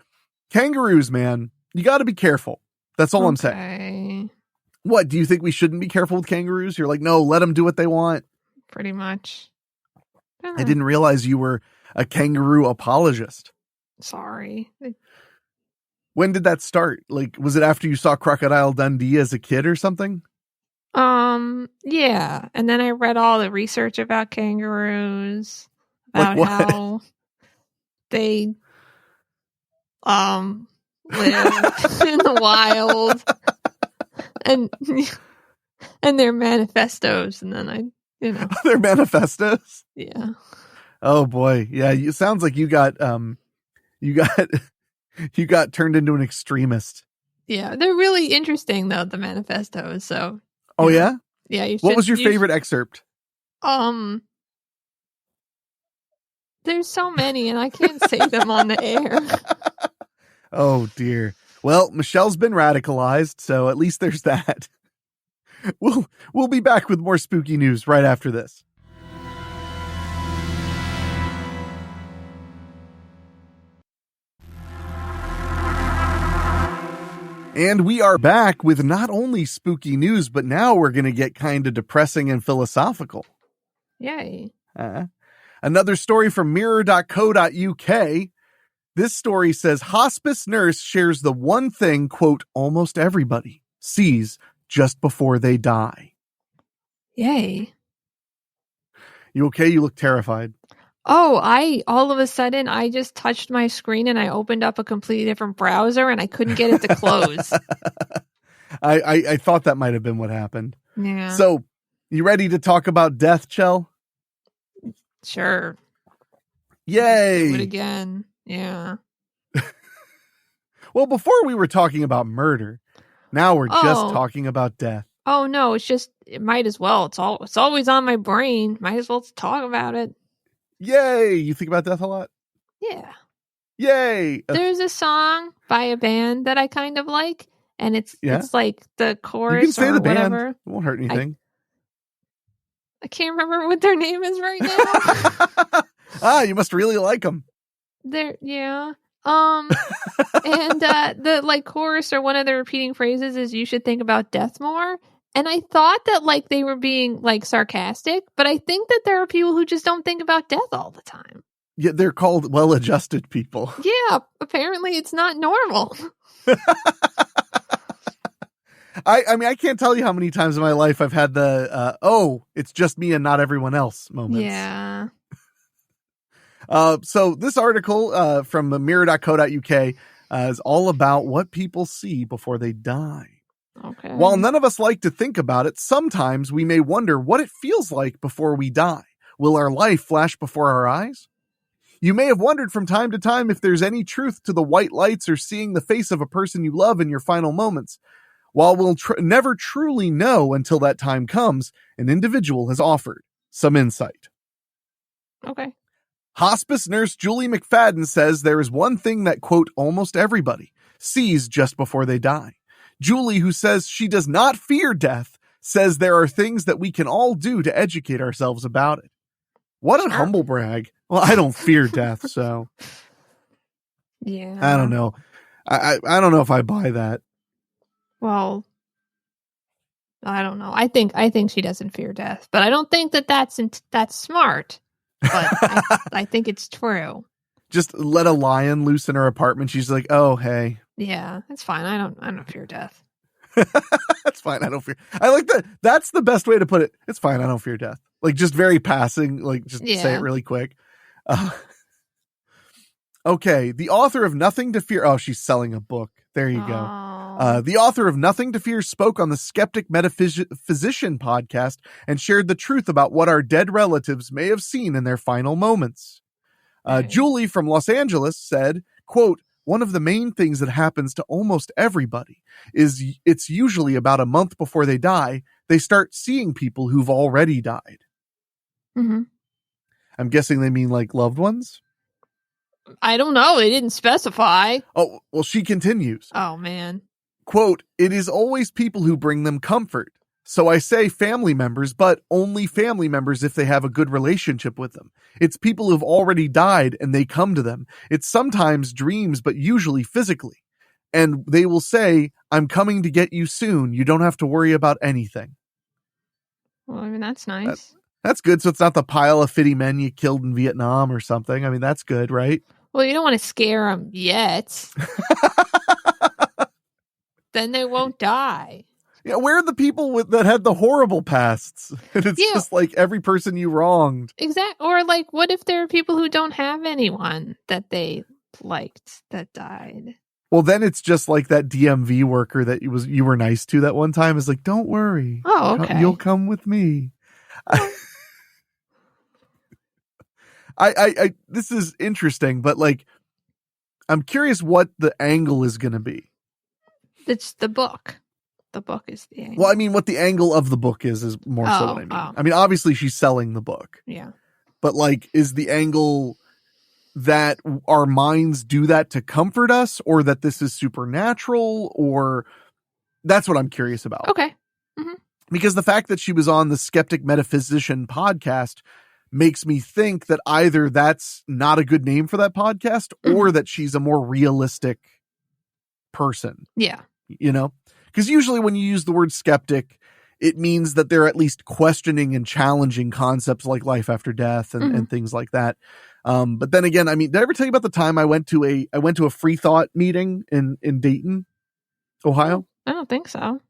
kangaroos, man, you got to be careful. That's all I'm saying. What, do you think we shouldn't be careful with kangaroos? You're like, no, let them do what they want. Pretty much. I didn't realize you were a kangaroo apologist. Sorry. When did that start? Like, was it after you saw Crocodile Dundee as a kid or something? Yeah. And then I read all the research about kangaroos, about how they live in the wild. And their manifestos, and then their manifestos. Yeah. Oh boy, yeah. It sounds like you got turned into an extremist. Yeah, they're really interesting though, the manifestos. So. Oh yeah. Yeah. What was your favorite excerpt? There's so many, and I can't say them on the air. Oh, dear. Well, Michelle's been radicalized, so at least there's that. We'll be back with more spooky news right after this. And we are back with not only spooky news, but now we're going to get kind of depressing and philosophical. Yay. Another story from mirror.co.uk. This story says hospice nurse shares the one thing, quote, almost everybody sees just before they die. Yay. You okay? You look terrified. Oh, all of a sudden, I just touched my screen and I opened up a completely different browser and I couldn't get it to close. I thought that might have been what happened. Yeah. So, you ready to talk about death, Chell? Sure. Yay! Do it again. Yeah. Well, before we were talking about murder. Now we're just talking about death. Oh, no, it might as well. It's always on my brain. Might as well talk about it. Yay! You think about death a lot? Yeah. Yay! There's a song by a band that I kind of like, and it's like the chorus. You can say or the band. whatever. It won't hurt anything. I can't remember what their name is right now. You must really like them. Yeah. And the like chorus or one of the repeating phrases is "You should think about death more." And I thought that like they were being like sarcastic, but I think that there are people who just don't think about death all the time. Yeah, they're called well-adjusted people. Yeah, apparently it's not normal. I mean, I can't tell you how many times in my life I've had the, it's just me and not everyone else moments. Yeah. So this article from mirror.co.uk is all about what people see before they die. Okay. While none of us like to think about it, sometimes we may wonder what it feels like before we die. Will our life flash before our eyes? You may have wondered from time to time if there's any truth to the white lights or seeing the face of a person you love in your final moments. While we'll never truly know until that time comes, an individual has offered some insight. Okay. Hospice nurse Julie McFadden says there is one thing that, quote, almost everybody sees just before they die. Julie, who says she does not fear death, says there are things that we can all do to educate ourselves about it. What a humble brag. Well, I don't fear death, so. Yeah. I don't know. I don't know if I buy that. Well, I don't know. I think she doesn't fear death, but I don't think that's smart. But I think it's true. Just let a lion loose in her apartment. She's like, oh, hey. Yeah, it's fine. I don't fear death. That's fine. I don't fear. I like that. That's the best way to put it. It's fine. I don't fear death. Like just very passing. Like just say it really quick. Okay. The author of Nothing to Fear. Oh, she's selling a book. There you go. The author of Nothing to Fear spoke on the Skeptic Metaphysician podcast and shared the truth about what our dead relatives may have seen in their final moments. Julie from Los Angeles said, quote, one of the main things that happens to almost everybody is it's usually about a month before they die, they start seeing people who've already died. Mm-hmm. I'm guessing they mean like loved ones? I don't know. They didn't specify. Oh, well, she continues. Oh, man. Quote, it is always people who bring them comfort. So I say family members, but only family members if they have a good relationship with them. It's people who've already died and they come to them. It's sometimes dreams, but usually physically. And they will say, I'm coming to get you soon. You don't have to worry about anything. Well, I mean, that's nice. That's good. So it's not the pile of fitty men you killed in Vietnam or something. I mean, that's good, right? Well, you don't want to scare them yet. Then they won't die. Yeah, where are the people that had the horrible pasts? And it's just like every person you wronged. Exactly. Or like, what if there are people who don't have anyone that they liked that died? Well, then it's just like that DMV worker that you were nice to that one time is like, don't worry. Oh, okay. You'll come with me. I this is interesting, but like, I'm curious what the angle is going to be. It's the book. The book is the angle. Well, I mean, what the angle of the book is more so what I mean. I mean, obviously she's selling the book. Yeah. But like, is the angle that our minds do that to comfort us, or that this is supernatural, or that's what I'm curious about. Okay. Mm-hmm. Because the fact that she was on the Skeptic Metaphysician podcast makes me think that either that's not a good name for that podcast, or that she's a more realistic person. Yeah. You know? Because usually when you use the word skeptic, it means that they're at least questioning and challenging concepts like life after death and things like that. But then again, I mean, did I ever tell you about the time I went to a free thought meeting in Dayton, Ohio? I don't think so.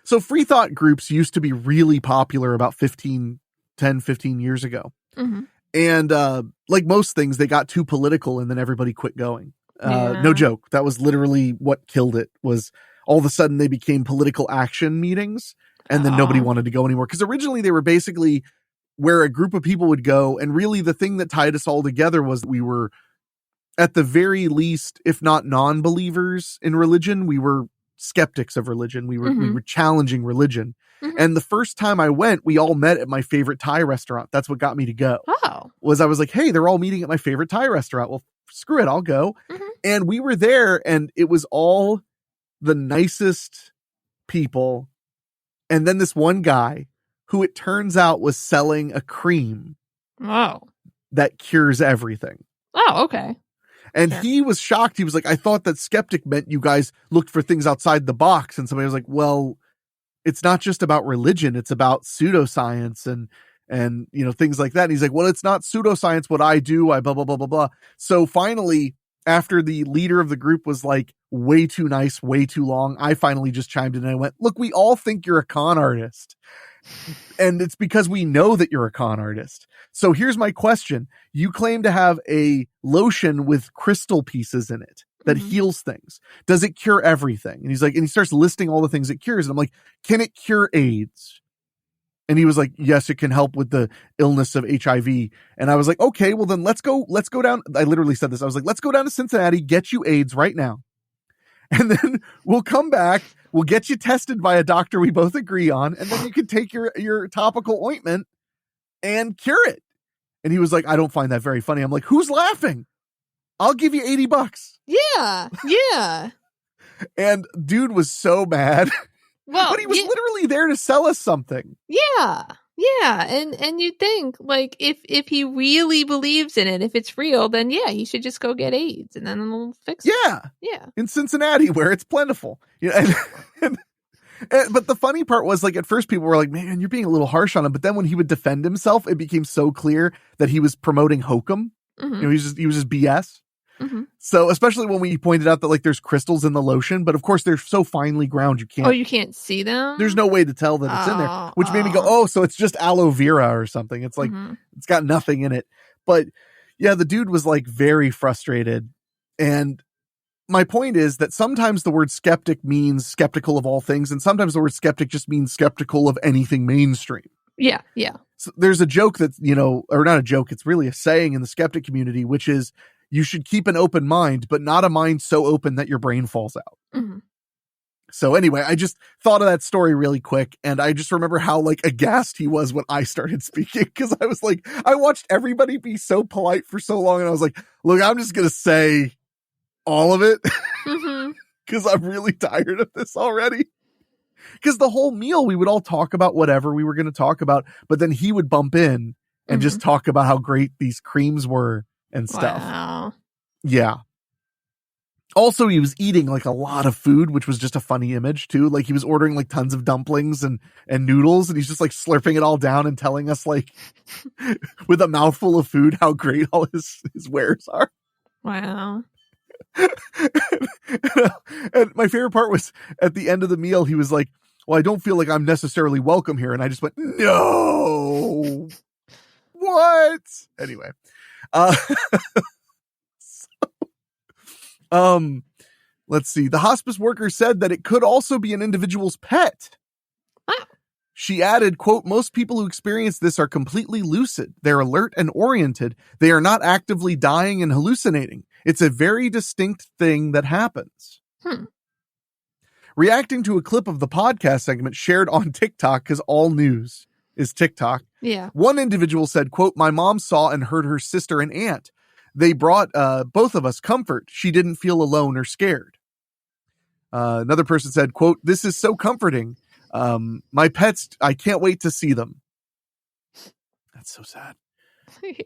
So free thought groups used to be really popular about 10, 15 years ago. Mm-hmm. And like most things, they got too political and then everybody quit going. Yeah. No joke. That was literally what killed it. Was all of a sudden they became political action meetings, and then nobody wanted to go anymore. Because originally they were basically where a group of people would go. And really the thing that tied us all together was we were, at the very least, if not non-believers in religion, we were skeptics of religion. We were challenging religion. Mm-hmm. And the first time I went, we all met at my favorite Thai restaurant. That's what got me to go. Oh. I was like, hey, they're all meeting at my favorite Thai restaurant. Well, screw it, I'll go. Mm-hmm. And we were there, and it was all the nicest people. And then this one guy who it turns out was selling a cream that cures everything. Oh, okay. And he was shocked. He was like, I thought that skeptic meant you guys looked for things outside the box. And somebody was like, well, it's not just about religion. It's about pseudoscience and, you know, things like that. And he's like, well, it's not pseudoscience what I do. I blah, blah, blah, blah, blah. So finally, after the leader of the group was like way too nice, way too long, I finally just chimed in and I went, look, we all think you're a con artist. And it's because we know that you're a con artist. So here's my question. You claim to have a lotion with crystal pieces in it that heals things. Does it cure everything? And he's like, and he starts listing all the things it cures. And I'm like, can it cure AIDS? And he was like, yes, it can help with the illness of HIV. And I was like, okay, well then let's go down. I literally said this. I was like, let's go down to Cincinnati, get you AIDS right now. And then we'll come back. We'll get you tested by a doctor we both agree on. And then you can take your topical ointment and cure it. And he was like, I don't find that very funny. I'm like, who's laughing? I'll give you $80. Yeah. Yeah. And dude was so mad. Well, but he was literally there to sell us something. Yeah. Yeah. And you'd think, like, if he really believes in it, if it's real, then yeah, he should just go get AIDS and then it'll fix it. Yeah. Yeah. In Cincinnati, where it's plentiful. You know, but the funny part was, like, at first people were like, man, you're being a little harsh on him. But then when he would defend himself, it became so clear that he was promoting hokum. Mm-hmm. You know, he was just BS. Mm-hmm. So especially when we pointed out that, like, there's crystals in the lotion, but of course they're so finely ground you can't. Oh, you can't see them? There's no way to tell that it's in there, which made me go, oh, so it's just aloe vera or something. It's like, it's got nothing in it. But yeah, the dude was like very frustrated. And my point is that sometimes the word skeptic means skeptical of all things. And sometimes the word skeptic just means skeptical of anything mainstream. Yeah. Yeah. So there's a joke that, you know, or not a joke. It's really a saying in the skeptic community, which is, you should keep an open mind, but not a mind so open that your brain falls out. Mm-hmm. So anyway, I just thought of that story really quick. And I just remember how, like, aghast he was when I started speaking. Cause I was like, I watched everybody be so polite for so long. And I was like, look, I'm just going to say all of it. Mm-hmm. Cause I'm really tired of this already. Cause the whole meal, we would all talk about whatever we were going to talk about, but then he would bump in and just talk about how great these creams were and stuff. Wow. Yeah. Also, he was eating like a lot of food, which was just a funny image too. Like, he was ordering like tons of dumplings and noodles, and he's just like slurping it all down and telling us, like, with a mouthful of food, how great all his wares are. Wow. And my favorite part was at the end of the meal, he was like, well, I don't feel like I'm necessarily welcome here. And I just went, no. What? Anyway. Let's see. The hospice worker said that it could also be an individual's pet. Oh. She added, quote, most people who experience this are completely lucid. They're alert and oriented. They are not actively dying and hallucinating. It's a very distinct thing that happens. Reacting to a clip of the podcast segment shared on TikTok, because all news is TikTok. Yeah. One individual said, quote, my mom saw and heard her sister and aunt. They brought both of us comfort. She didn't feel alone or scared. Another person said, quote, "This is so comforting. My pets, I can't wait to see them." That's so sad.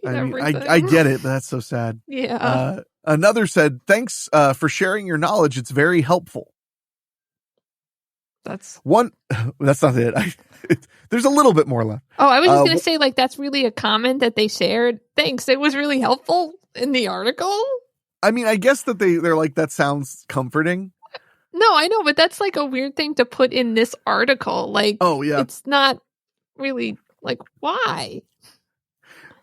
I mean, I get it, but that's so sad. Yeah. Another said, "Thanks for sharing your knowledge. It's very helpful." That's one. That's not it. There's a little bit more left. Oh, I was just going to say, like, that's really a comment that they shared. Thanks. It was really helpful in the article. I mean, I guess that they're like, that sounds comforting. No, I know, but that's like a weird thing to put in this article. Like, oh yeah, it's not really like, why?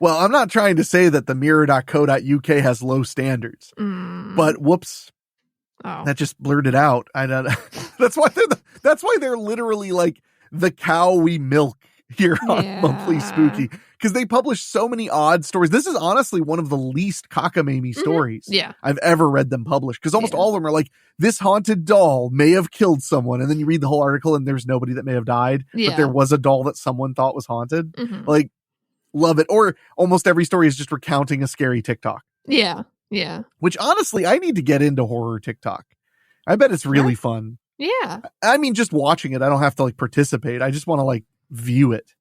Well, I'm not trying to say that the mirror.co.uk has low standards, but whoops. Oh. That just blurted out. I don't know. That's why they're literally like the cow we milk here on Monthly Spooky, because they publish so many odd stories. This is honestly one of the least cockamamie stories I've ever read them publish, because almost all of them are like, this haunted doll may have killed someone, and then you read the whole article and there's nobody that may have died, but there was a doll that someone thought was haunted. Like, love it. Or almost every story is just recounting a scary TikTok. Yeah. Which honestly, I need to get into horror TikTok. I bet it's really fun. Yeah. I mean, just watching it, I don't have to like participate. I just want to like view it.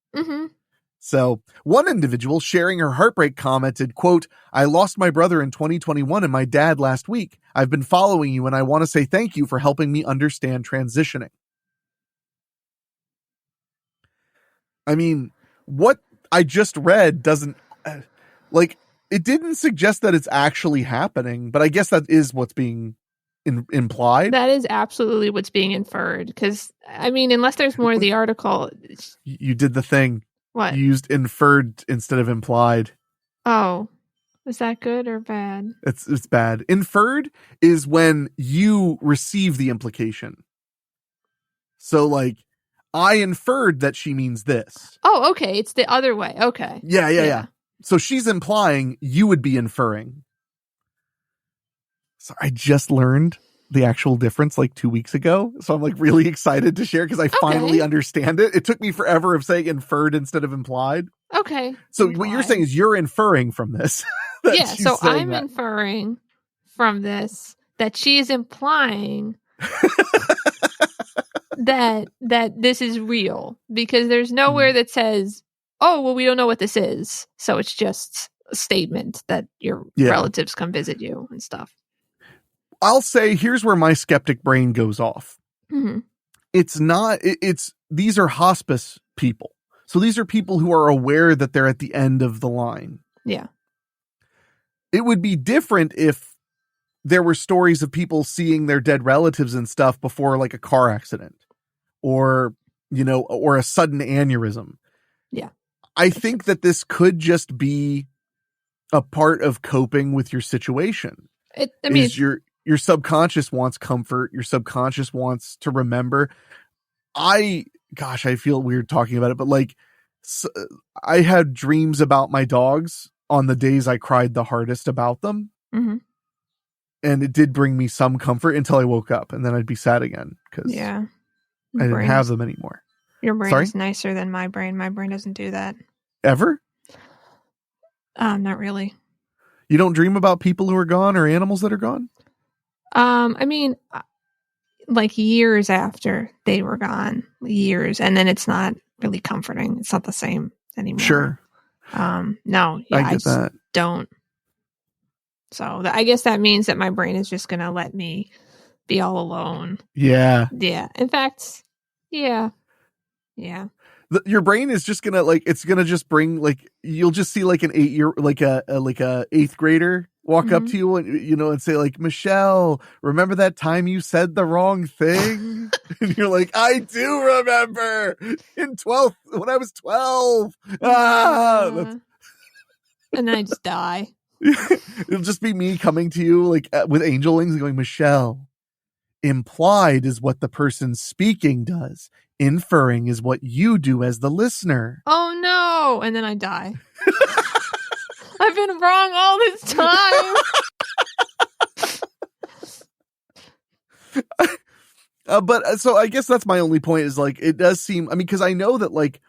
So one individual sharing her heartbreak commented, quote, "I lost my brother in 2021 and my dad last week. I've been following you and I want to say thank you for helping me understand transitioning." I mean, what I just read doesn't like, it didn't suggest that it's actually happening, but I guess that is what's being implied. That is absolutely what's being inferred. Because, I mean, unless there's more of the article. You did the thing. What? You used inferred instead of implied. Oh, is that good or bad? It's bad. Inferred is when you receive the implication. So, like, I inferred that she means this. Oh, okay. It's the other way. Okay. Yeah. So she's implying, you would be inferring. So I just learned the actual difference like 2 weeks ago. So I'm like really excited to share because I finally understand it. It took me forever of saying inferred instead of implied. Okay. So what you're saying is you're inferring from this. Yeah. So I'm inferring from this that she is implying that this is real, because there's nowhere that says, oh, well, we don't know what this is. So it's just a statement that your relatives come visit you and stuff. I'll say, here's where my skeptic brain goes off. It's not, these are hospice people. So these are people who are aware that they're at the end of the line. Yeah. It would be different if there were stories of people seeing their dead relatives and stuff before like a car accident or, you know, or a sudden aneurysm. Yeah. I think that this could just be a part of coping with your situation. Your subconscious wants comfort. Your subconscious wants to remember. I feel weird talking about it, but like, I had dreams about my dogs on the days I cried the hardest about them. And it did bring me some comfort until I woke up, and then I'd be sad again because I didn't have them anymore. Your brain is nicer than my brain. My brain doesn't do that. Ever? Not really. You don't dream about people who are gone or animals that are gone? I mean, like years after they were gone, and then it's not really comforting. It's not the same anymore. Sure. No, I get that. Don't. So I guess that means that my brain is just going to let me be all alone. Yeah. Yeah. In fact, yeah. Your brain is just gonna it's gonna just bring you'll just see like an 8-year like a 8th grader walk up to you and and say like, "Michelle, remember that time you said the wrong thing?" And you're like, "I do remember when I was 12." And then I just die. It'll just be me coming to you like with angel wings and going, "Michelle, implied is what the person speaking does. Inferring is what you do as the listener." Oh no! And then I die. I've been wrong all this time. But so I guess that's my only point is like, it does seem, I mean, because I know that like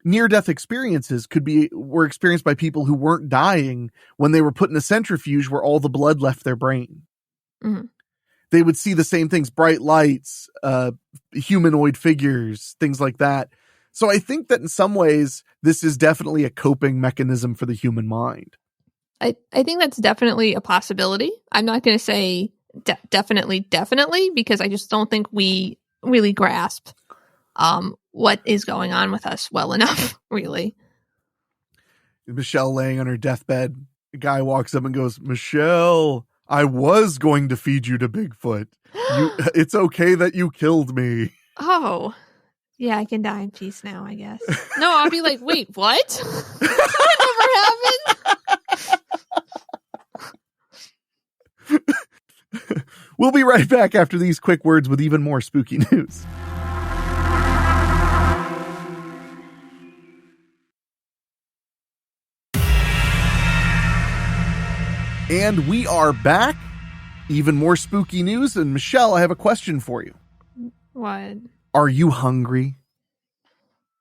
near-death experiences were experienced by people who weren't dying when they were put in a centrifuge where all the blood left their brain. Mhm. They would see the same things, bright lights, humanoid figures, things like that. So I think that in some ways, this is definitely a coping mechanism for the human mind. I think that's definitely a possibility. I'm not going to say definitely, because I just don't think we really grasp what is going on with us well enough, really. Michelle laying on her deathbed, a guy walks up and goes, "Michelle, I was going to feed you to Bigfoot. It's okay that you killed me." Oh, yeah, I can die in peace now, I guess. No, I'll be like, wait, what? That never happened? We'll be right back after these quick words with even more spooky news. And we are back. Even more spooky news. And Michelle, I have a question for you. What? Are you hungry?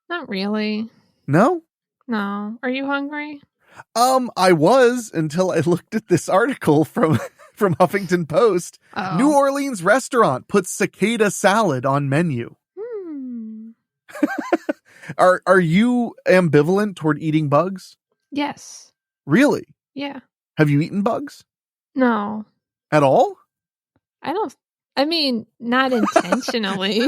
Not really. No? No. Are you hungry? I was until I looked at this article from Huffington Post. Oh. New Orleans restaurant puts cicada salad on menu. Are you ambivalent toward eating bugs? Yes. Really? Yeah. Have you eaten bugs? No. At all? I mean, not intentionally.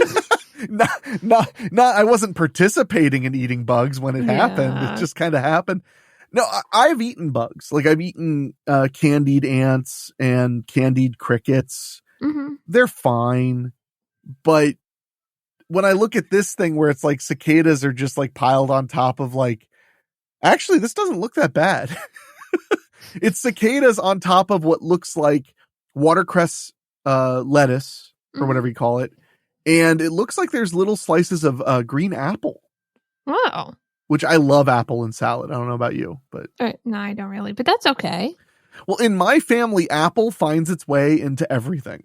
not, I wasn't participating in eating bugs when it happened. It just kind of happened. No, I've eaten bugs. Like I've eaten candied ants and candied crickets. Mm-hmm. They're fine. But when I look at this thing where it's like cicadas are just like piled on top of like, actually, this doesn't look that bad. It's cicadas on top of what looks like watercress lettuce or whatever you call it. And it looks like there's little slices of green apple. Wow. Which I love apple in salad. I don't know about you, but no, I don't really, but that's okay. Well, in my family, apple finds its way into everything.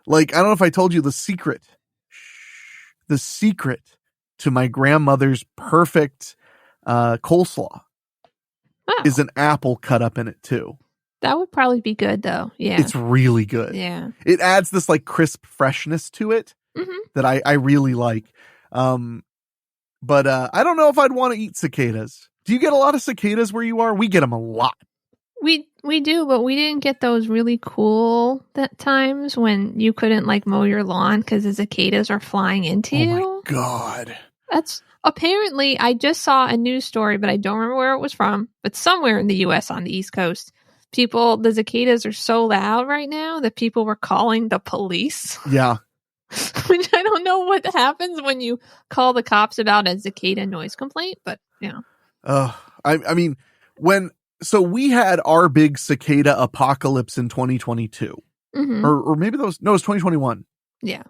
Like, I don't know if I told you the secret to my grandmother's perfect coleslaw is an apple cut up in it too. That would probably be good though. Yeah. It's really good. Yeah. It adds this like crisp freshness to it that I really like. But I don't know if I'd want to eat cicadas. Do you get a lot of cicadas where you are? We get them a lot. We do, but we didn't get those really cool times when you couldn't like mow your lawn because the cicadas are flying into you. Oh my God. That's apparently, I just saw a news story, but I don't remember where it was from, but somewhere in the US on the East Coast, the cicadas are so loud right now that people were calling the police. Yeah. Which I don't know what happens when you call the cops about a cicada noise complaint, but yeah. I mean, so we had our big cicada apocalypse in 2022 or maybe it was 2021. Yeah.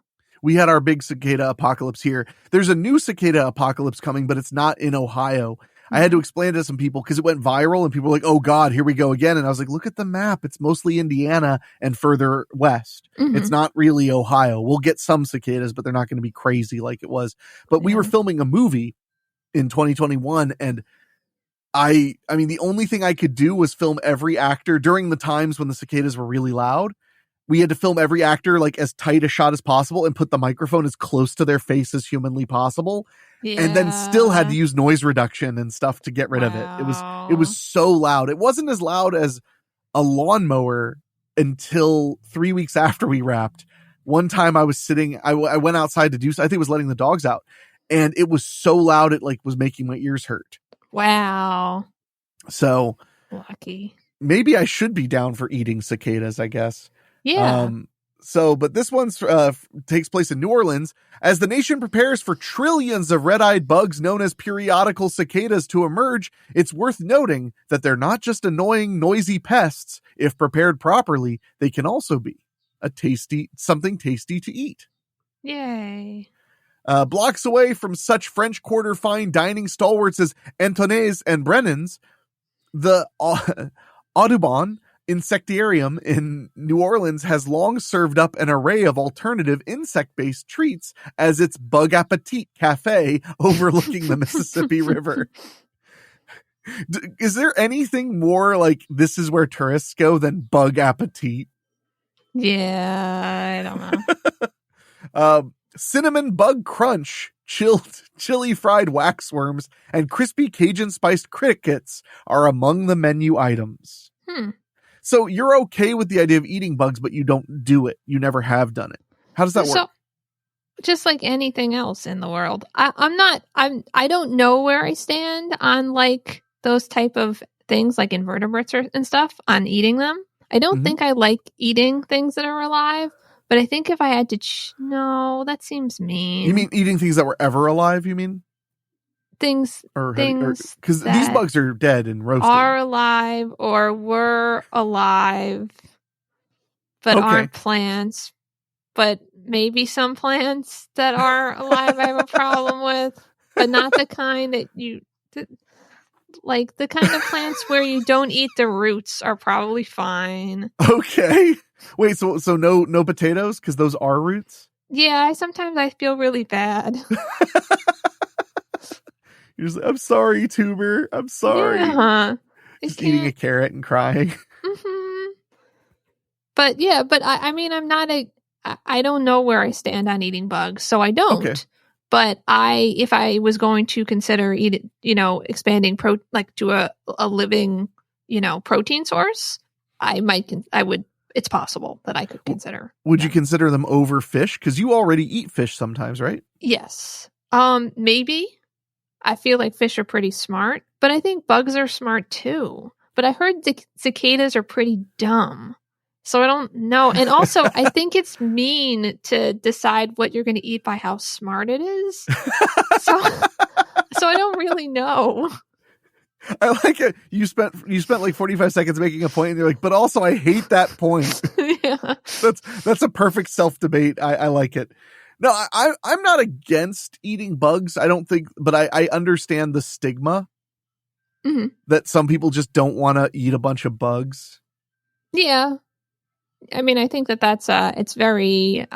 We had our big cicada apocalypse here. There's a new cicada apocalypse coming, but it's not in Ohio. I had to explain it to some people because it went viral and people were like, "Oh God, here we go again." And I was like, "Look at the map. It's mostly Indiana and further west. It's not really Ohio. We'll get some cicadas, but they're not going to be crazy like it was." But we were filming a movie in 2021 and I mean, the only thing I could do was film every actor during the times when the cicadas were really loud. We had to film every actor like as tight a shot as possible and put the microphone as close to their face as humanly possible. Yeah. And then still had to use noise reduction and stuff to get rid of it. It was so loud. It wasn't as loud as a lawnmower until 3 weeks after we wrapped. One time I was sitting, I went outside to do, I think it was letting the dogs out, and it was so loud it like was making my ears hurt. Wow. So lucky. Maybe I should be down for eating cicadas, I guess. Yeah. But this one takes place in New Orleans as the nation prepares for trillions of red-eyed bugs known as periodical cicadas to emerge. It's worth noting that they're not just annoying, noisy pests. If prepared properly, they can also be something tasty to eat. Yay. Blocks away from such French Quarter fine dining stalwarts as Antonets and Brennan's, the Audubon Insectarium in New Orleans has long served up an array of alternative insect-based treats as its Bug Appetit Cafe overlooking the Mississippi River. Is there anything more like this is where tourists go than Bug Appetit? Yeah, I don't know. Cinnamon Bug Crunch, chili fried waxworms, and crispy Cajun spiced crickets are among the menu items. So you're okay with the idea of eating bugs, but you don't do it. You never have done it. How does that work? Just like anything else in the world, I don't know where I stand on like those type of things like invertebrates and stuff on eating them. I don't think I like eating things that are alive, but I think if I had to, no, that seems mean. You mean eating things that were ever alive? You mean things because these bugs are dead and roasted, are alive or were alive, but aren't plants. But maybe some plants that are alive I have a problem with, but not the kind that like the kind of plants where you don't eat the roots are probably fine. Okay. Wait, so no potatoes because those are roots? Yeah, sometimes I feel really bad. You're just, I'm sorry, tuber. I'm sorry. Yeah. Just eating a carrot and crying. But yeah, I mean, I don't know where I stand on eating bugs, so I don't. Okay. But if I was going to consider expanding to a living, protein source, I would. It's possible that I could consider. Would you consider them over fish? Because you already eat fish sometimes, right? Yes. Maybe. I feel like fish are pretty smart, but I think bugs are smart too. But I heard the cicadas are pretty dumb. So I don't know. And also, I think it's mean to decide what you're going to eat by how smart it is. So I don't really know. I like it. You spent like 45 seconds making a point, and you're like, but also I hate that point. Yeah. That's a perfect self-debate. I like it. No, I'm not against eating bugs. I don't think, but I understand the stigma that some people just don't want to eat a bunch of bugs. Yeah. I mean, I think that's it's very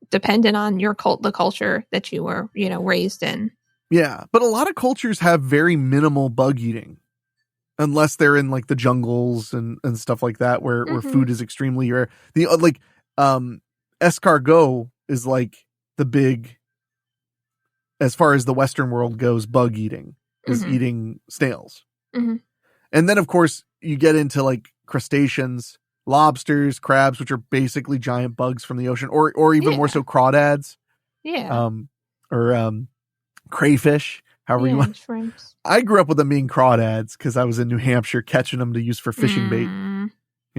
dependent on the culture that you were, raised in. Yeah, but a lot of cultures have very minimal bug eating, unless they're in like the jungles and stuff like that, where food is extremely rare. The escargot is like the big, as far as the Western world goes, bug eating is eating snails, and then of course you get into like crustaceans. Lobsters, crabs, which are basically giant bugs from the ocean, or even more so crawdads. Yeah. Or crayfish, however you want. Shrimps. I grew up with them being crawdads because I was in New Hampshire catching them to use for fishing bait.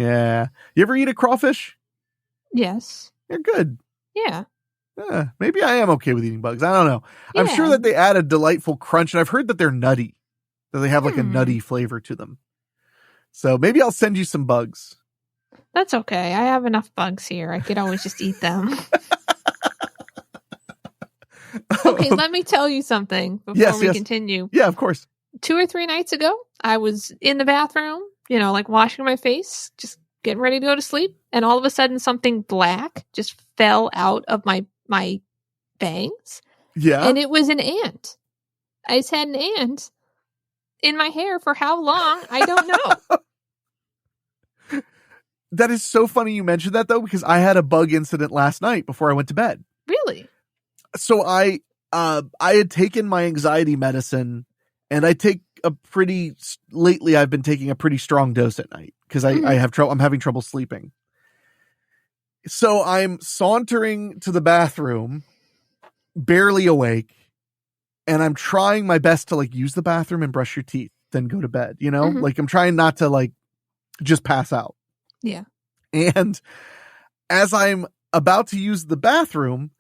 Yeah. You ever eat a crawfish? Yes. They're good. Yeah. Maybe I am okay with eating bugs. I don't know. Yeah. I'm sure that they add a delightful crunch, and I've heard that they're nutty. That they have like a nutty flavor to them. So maybe I'll send you some bugs. That's okay. I have enough bugs here. I could always just eat them. Okay, let me tell you something before we continue. Yeah, of course. 2 or 3 nights ago, I was in the bathroom, like washing my face, just getting ready to go to sleep. And all of a sudden, something black just fell out of my bangs. Yeah. And it was an ant. I just had an ant in my hair for how long? I don't know. That is so funny you mentioned that, though, because I had a bug incident last night before I went to bed. Really? So I had taken my anxiety medicine, and lately I've been taking a pretty strong dose at night because I'm having trouble sleeping. So I'm sauntering to the bathroom, barely awake, and I'm trying my best to like use the bathroom and brush your teeth, then go to bed, like I'm trying not to like just pass out. Yeah. And as I'm about to use the bathroom,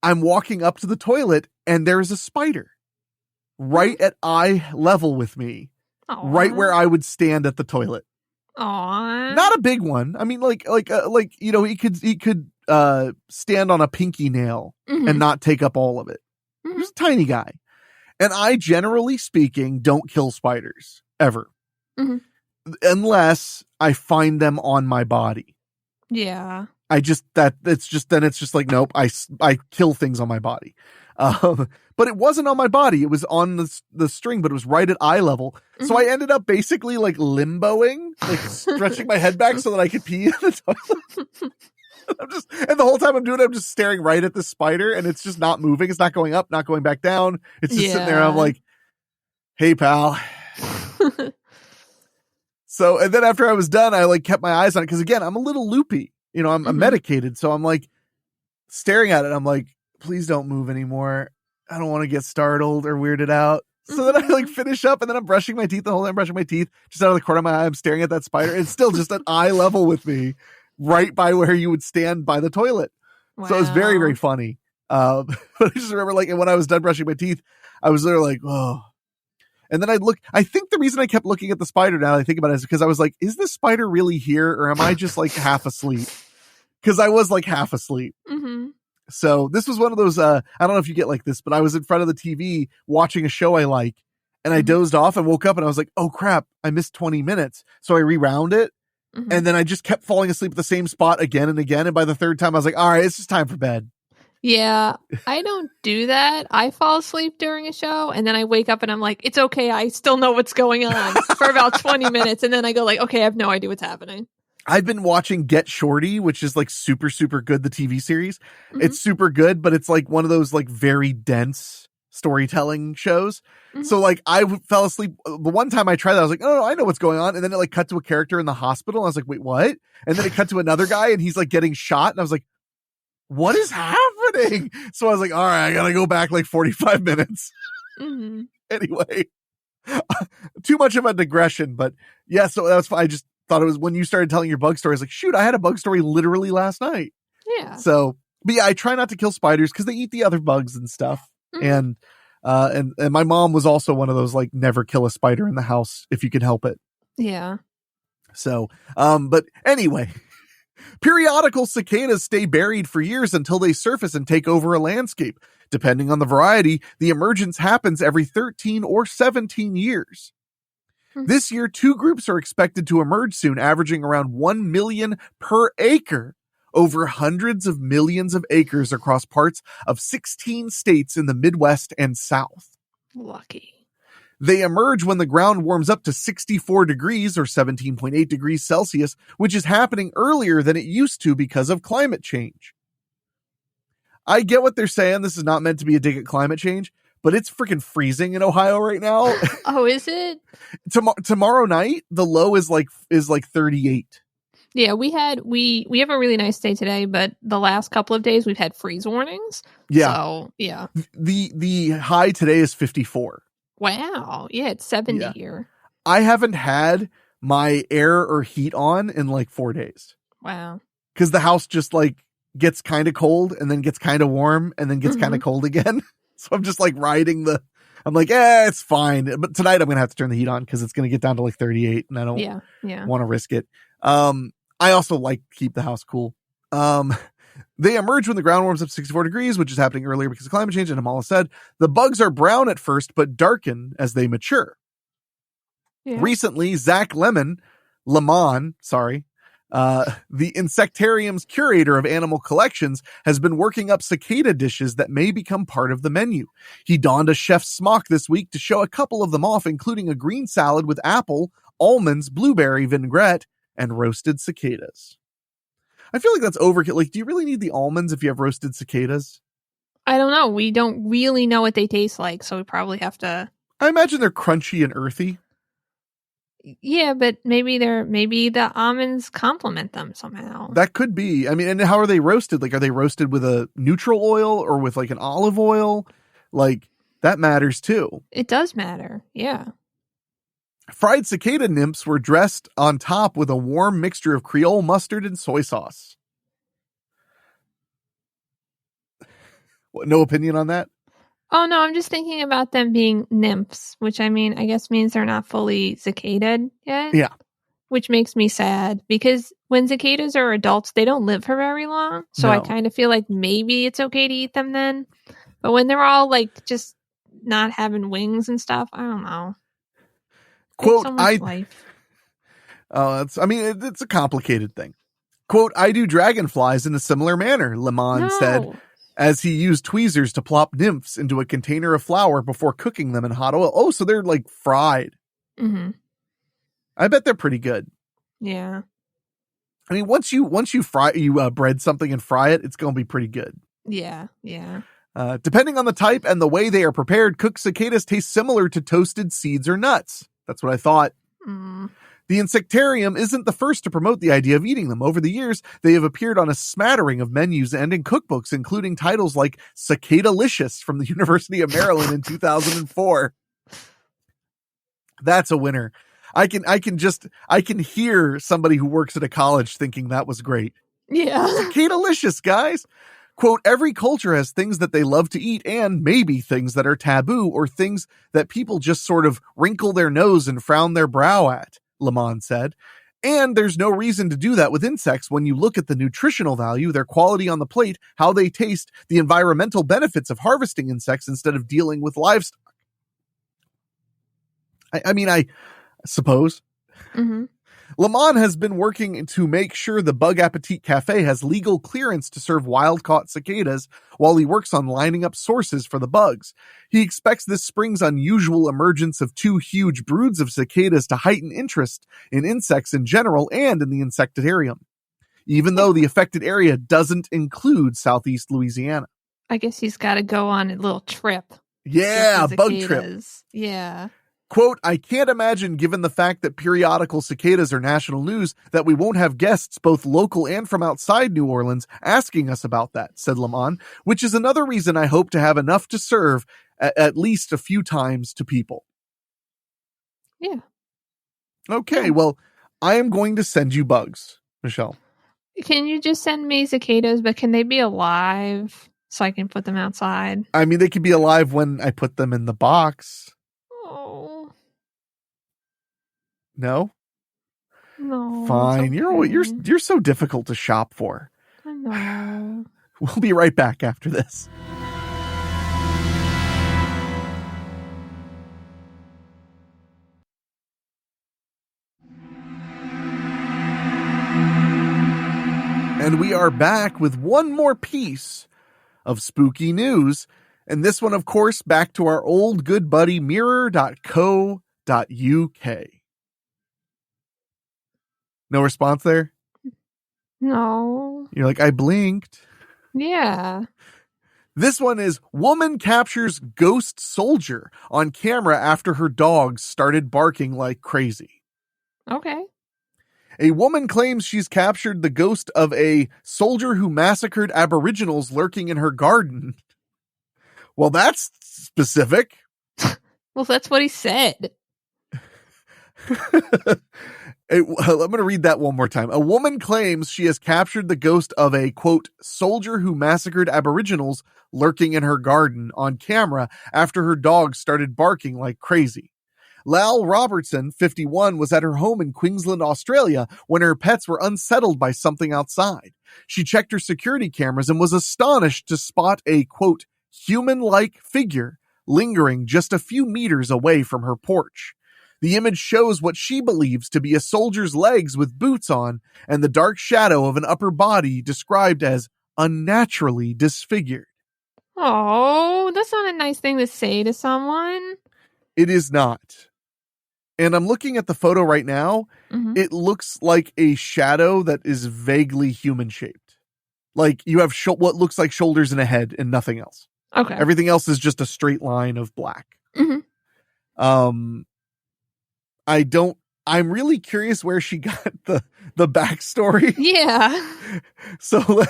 I'm walking up to the toilet and there's a spider right at eye level with me. Aww. Right where I would stand at the toilet. Aww. Not a big one. I mean, he could stand on a pinky nail and not take up all of it. He's a tiny guy. And I, generally speaking, don't kill spiders ever. unless I find them on my body. Yeah. It's just like, nope, I kill things on my body. But it wasn't on my body. It was on the string, but it was right at eye level. Mm-hmm. So I ended up basically like limboing, like stretching my head back so that I could pee in the toilet. And the whole time I'm doing it, I'm just staring right at the spider, and it's just not moving. It's not going up, not going back down. It's just sitting there. And I'm like, hey, pal. So, and then after I was done, I like kept my eyes on it. Cause again, I'm a little loopy, you know, I'm medicated. So I'm like staring at it. I'm like, please don't move anymore. I don't want to get startled or weirded out. So then I like finish up, and then I'm brushing my teeth the whole time. I'm brushing my teeth just out of the corner of my eye. I'm staring at that spider. It's still just at eye level with me, right by where you would stand by the toilet. Wow. So it was very, very funny. But I just remember, like, and when I was done brushing my teeth, I was there like, oh. And then I think the reason I kept looking at the spider, now that I think about it, is because I was like, is this spider really here, or am I just like half asleep? Because I was like half asleep. Mm-hmm. So this was one of those, I don't know if you get like this, but I was in front of the TV watching a show I like, and I dozed off and woke up, and I was like, oh crap, I missed 20 minutes. So I rewound it. Mm-hmm. And then I just kept falling asleep at the same spot again and again. And by the third time, I was like, all right, it's just time for bed. Yeah, I don't do that. I fall asleep during a show, and then I wake up and I'm like, it's okay, I still know what's going on for about 20 minutes. And then I go like, okay, I have no idea what's happening. I've been watching Get Shorty, which is like super, super good, the TV series. Mm-hmm. It's super good, but it's like one of those like very dense storytelling shows. Mm-hmm. So like I fell asleep. The one time I tried that, I was like, oh, no, I know what's going on. And then it like cut to a character in the hospital. And I was like, wait, what? And then it cut to another guy, and he's like getting shot. And I was like, what is happening? So I was like, all right, I gotta go back like 45 minutes. Mm-hmm. Anyway, too much of a digression, but yeah, so that's fine. I just thought it was when you started telling your bug story, I was like, shoot, I had a bug story literally last night. Yeah. So, but yeah, I try not to kill spiders because they eat the other bugs and stuff. Mm-hmm. And my mom was also one of those, like, never kill a spider in the house if you can help it. Yeah. So, but anyway, periodical cicadas stay buried for years until they surface and take over a landscape. Depending on the variety, the emergence happens every 13 or 17 years. This year, 2 groups are expected to emerge soon, averaging around 1 million per acre, over hundreds of millions of acres across parts of 16 states in the Midwest and South. Lucky. They emerge when the ground warms up to 64 degrees or 17.8 degrees Celsius, which is happening earlier than it used to because of climate change. I get what they're saying. This is not meant to be a dig at climate change, but it's freaking freezing in Ohio right now. Oh, is it? Tomorrow night, the low is like 38. Yeah, we have a really nice day today, but the last couple of days we've had freeze warnings. Yeah. So, yeah. The high today is 54. Wow. Yeah, it's 70 here. I haven't had my air or heat on in like 4 days. Wow. Because the house just like gets kind of cold and then gets kind of warm and then gets kind of cold again. So I'm just like I'm like, it's fine. But tonight I'm going to have to turn the heat on because it's going to get down to like 38 and I don't want to risk it. I also like to keep the house cool. They emerge when the ground warms up to 64 degrees, which is happening earlier because of climate change. And Amala said, the bugs are brown at first, but darken as they mature. Yeah. Recently, Zach Lemon, the insectarium's curator of animal collections, has been working up cicada dishes that may become part of the menu. He donned a chef's smock this week to show a couple of them off, including a green salad with apple, almonds, blueberry vinaigrette, and roasted cicadas. I feel like that's overkill. Like, do you really need the almonds if you have roasted cicadas? I don't know. We don't really know what they taste like, so we probably have to... I imagine they're crunchy and earthy. Yeah, but maybe the almonds complement them somehow. That could be. I mean, and how are they roasted? Like, are they roasted with a neutral oil or with like an olive oil? Like, that matters too. It does matter. Yeah. Fried cicada nymphs were dressed on top with a warm mixture of Creole mustard and soy sauce. What, no opinion on that? Oh, no, I'm just thinking about them being nymphs, which I mean, I guess means they're not fully cicadaed yet. Yeah. Which makes me sad because when cicadas are adults, they don't live for very long. So I kind of feel like maybe it's okay to eat them then. But when they're all like just not having wings and stuff, I don't know. Quote, It's a complicated thing. Quote, I do dragonflies in a similar manner, Lemon said, as he used tweezers to plop nymphs into a container of flour before cooking them in hot oil. Oh, so they're like fried. Mm-hmm. I bet they're pretty good. Yeah. I mean, once you bread something and fry it, it's going to be pretty good. Yeah. Yeah. Depending on the type and the way they are prepared, cooked cicadas taste similar to toasted seeds or nuts. That's what I thought. Mm. The Insectarium isn't the first to promote the idea of eating them. Over the years, they have appeared on a smattering of menus and in cookbooks, including titles like Cicadalicious from the University of Maryland in 2004. That's a winner. I can hear somebody who works at a college thinking that was great. Yeah. Cicadalicious, guys. Quote, every culture has things that they love to eat and maybe things that are taboo or things that people just sort of wrinkle their nose and frown their brow at, Lemon said. And there's no reason to do that with insects when you look at the nutritional value, their quality on the plate, how they taste, the environmental benefits of harvesting insects instead of dealing with livestock. I suppose. Mm-hmm. Lemon has been working to make sure the Bug Appetit Cafe has legal clearance to serve wild-caught cicadas while he works on lining up sources for the bugs. He expects this spring's unusual emergence of 2 huge broods of cicadas to heighten interest in insects in general and in the insectarium, even though the affected area doesn't include southeast Louisiana. I guess he's got to go on a little trip. Yeah, bug trip. Yeah. Quote, I can't imagine, given the fact that periodical cicadas are national news, that we won't have guests, both local and from outside New Orleans, asking us about that, said Lemon, which is another reason I hope to have enough to serve at least a few times to people. Yeah. Okay, well, I am going to send you bugs, Michelle. Can you just send me cicadas, but can they be alive so I can put them outside? I mean, they could be alive when I put them in the box. Oh. No? No. Fine. Okay. You're so difficult to shop for. I know. We'll be right back after this. And we are back with one more piece of spooky news. And this one, of course, back to our old good buddy mirror.co.uk. No response there? No. You're like, I blinked. Yeah. This one is woman captures ghost soldier on camera after her dogs started barking like crazy. Okay. A woman claims she's captured the ghost of a soldier who massacred Aboriginals lurking in her garden. Well, that's specific. Well, that's what he said. I'm going to read that one more time. A woman claims she has captured the ghost of a, quote, soldier who massacred Aboriginals lurking in her garden on camera after her dog started barking like crazy. Lal Robertson, 51, was at her home in Queensland, Australia, when her pets were unsettled by something outside. She checked her security cameras and was astonished to spot a, quote, human-like figure lingering just a few meters away from her porch. The image shows what she believes to be a soldier's legs with boots on and the dark shadow of an upper body described as unnaturally disfigured. Oh, that's not a nice thing to say to someone. It is not. And I'm looking at the photo right now. Mm-hmm. It looks like a shadow that is vaguely human-shaped. Like you have what looks like shoulders and a head and nothing else. Okay. Everything else is just a straight line of black. Mm-hmm. I'm really curious where she got the backstory. Yeah. So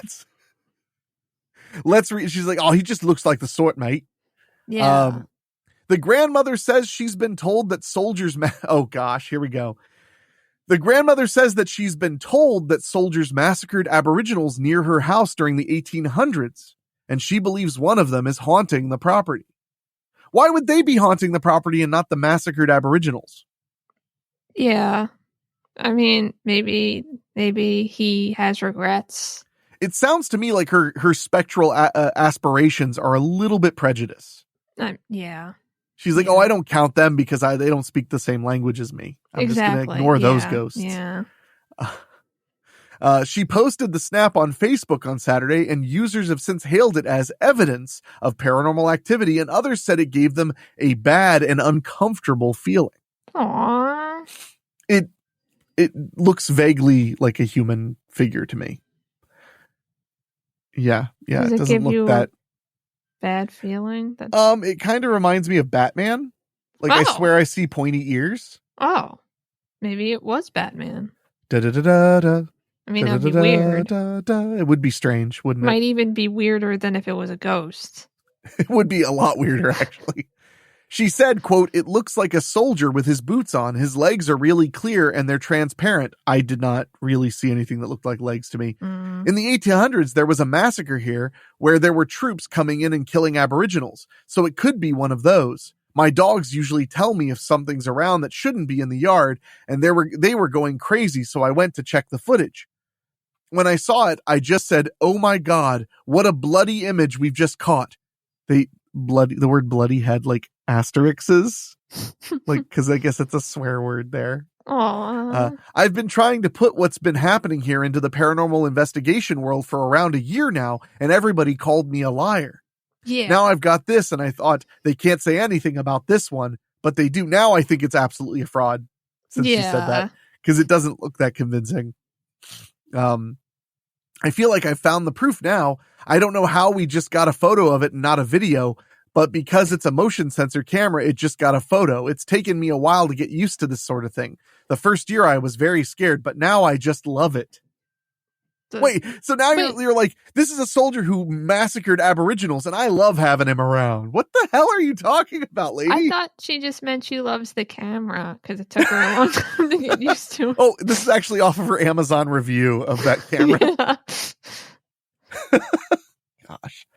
let's read. She's like, oh, he just looks like the sort, mate. Yeah. The grandmother says she's been told that soldiers, oh gosh, here we go. The grandmother says that she's been told that soldiers massacred Aboriginals near her house during the 1800s, and she believes one of them is haunting the property. Why would they be haunting the property and not the massacred Aboriginals? Yeah. I mean, maybe he has regrets. It sounds to me like her spectral aspirations are a little bit prejudiced. Yeah. She's like, oh, I don't count them because they don't speak the same language as me. I'm just going to ignore those ghosts. Yeah. She posted the snap on Facebook on Saturday, and users have since hailed it as evidence of paranormal activity, and others said it gave them a bad and uncomfortable feeling. Aww. It looks vaguely like a human figure to me. Yeah. Does it doesn't look that bad feeling. It kind of reminds me of Batman. Like, I swear I see pointy ears. Oh, maybe it was Batman. Da da da da da. I mean, that'd be weird. It would be strange, wouldn't it? Might even be weirder than if it was a ghost. It would be a lot weirder, actually. She said, quote, it looks like a soldier with his boots on. His legs are really clear and they're transparent. I did not really see anything that looked like legs to me. In the 1800s, there was a massacre here where there were troops coming in and killing Aboriginals. So it could be one of those. My dogs usually tell me if something's around that shouldn't be in the yard, and they were going crazy, so I went to check the footage. When I saw it, I just said, oh my God, what a bloody image we've just caught. The word bloody had like asterisks, like, cause I guess it's a swear word there. I've been trying to put what's been happening here into the paranormal investigation world for around a year now, and everybody called me a liar. Yeah. Now I've got this, and I thought they can't say anything about this one, but they do. Now I think it's absolutely a fraud since she said that, because it doesn't look that convincing. I feel like I found the proof now. I don't know how we just got a photo of it and not a video, but because it's a motion sensor camera, it just got a photo. It's taken me a while to get used to this sort of thing. The first year I was very scared, but now I just love it. Wait, so now you're like, this is a soldier who massacred Aboriginals, and I love having him around. What the hell are you talking about, lady? I thought she just meant she loves the camera because it took her a long time to get used to. Oh, this is actually off of her Amazon review of that camera. Gosh.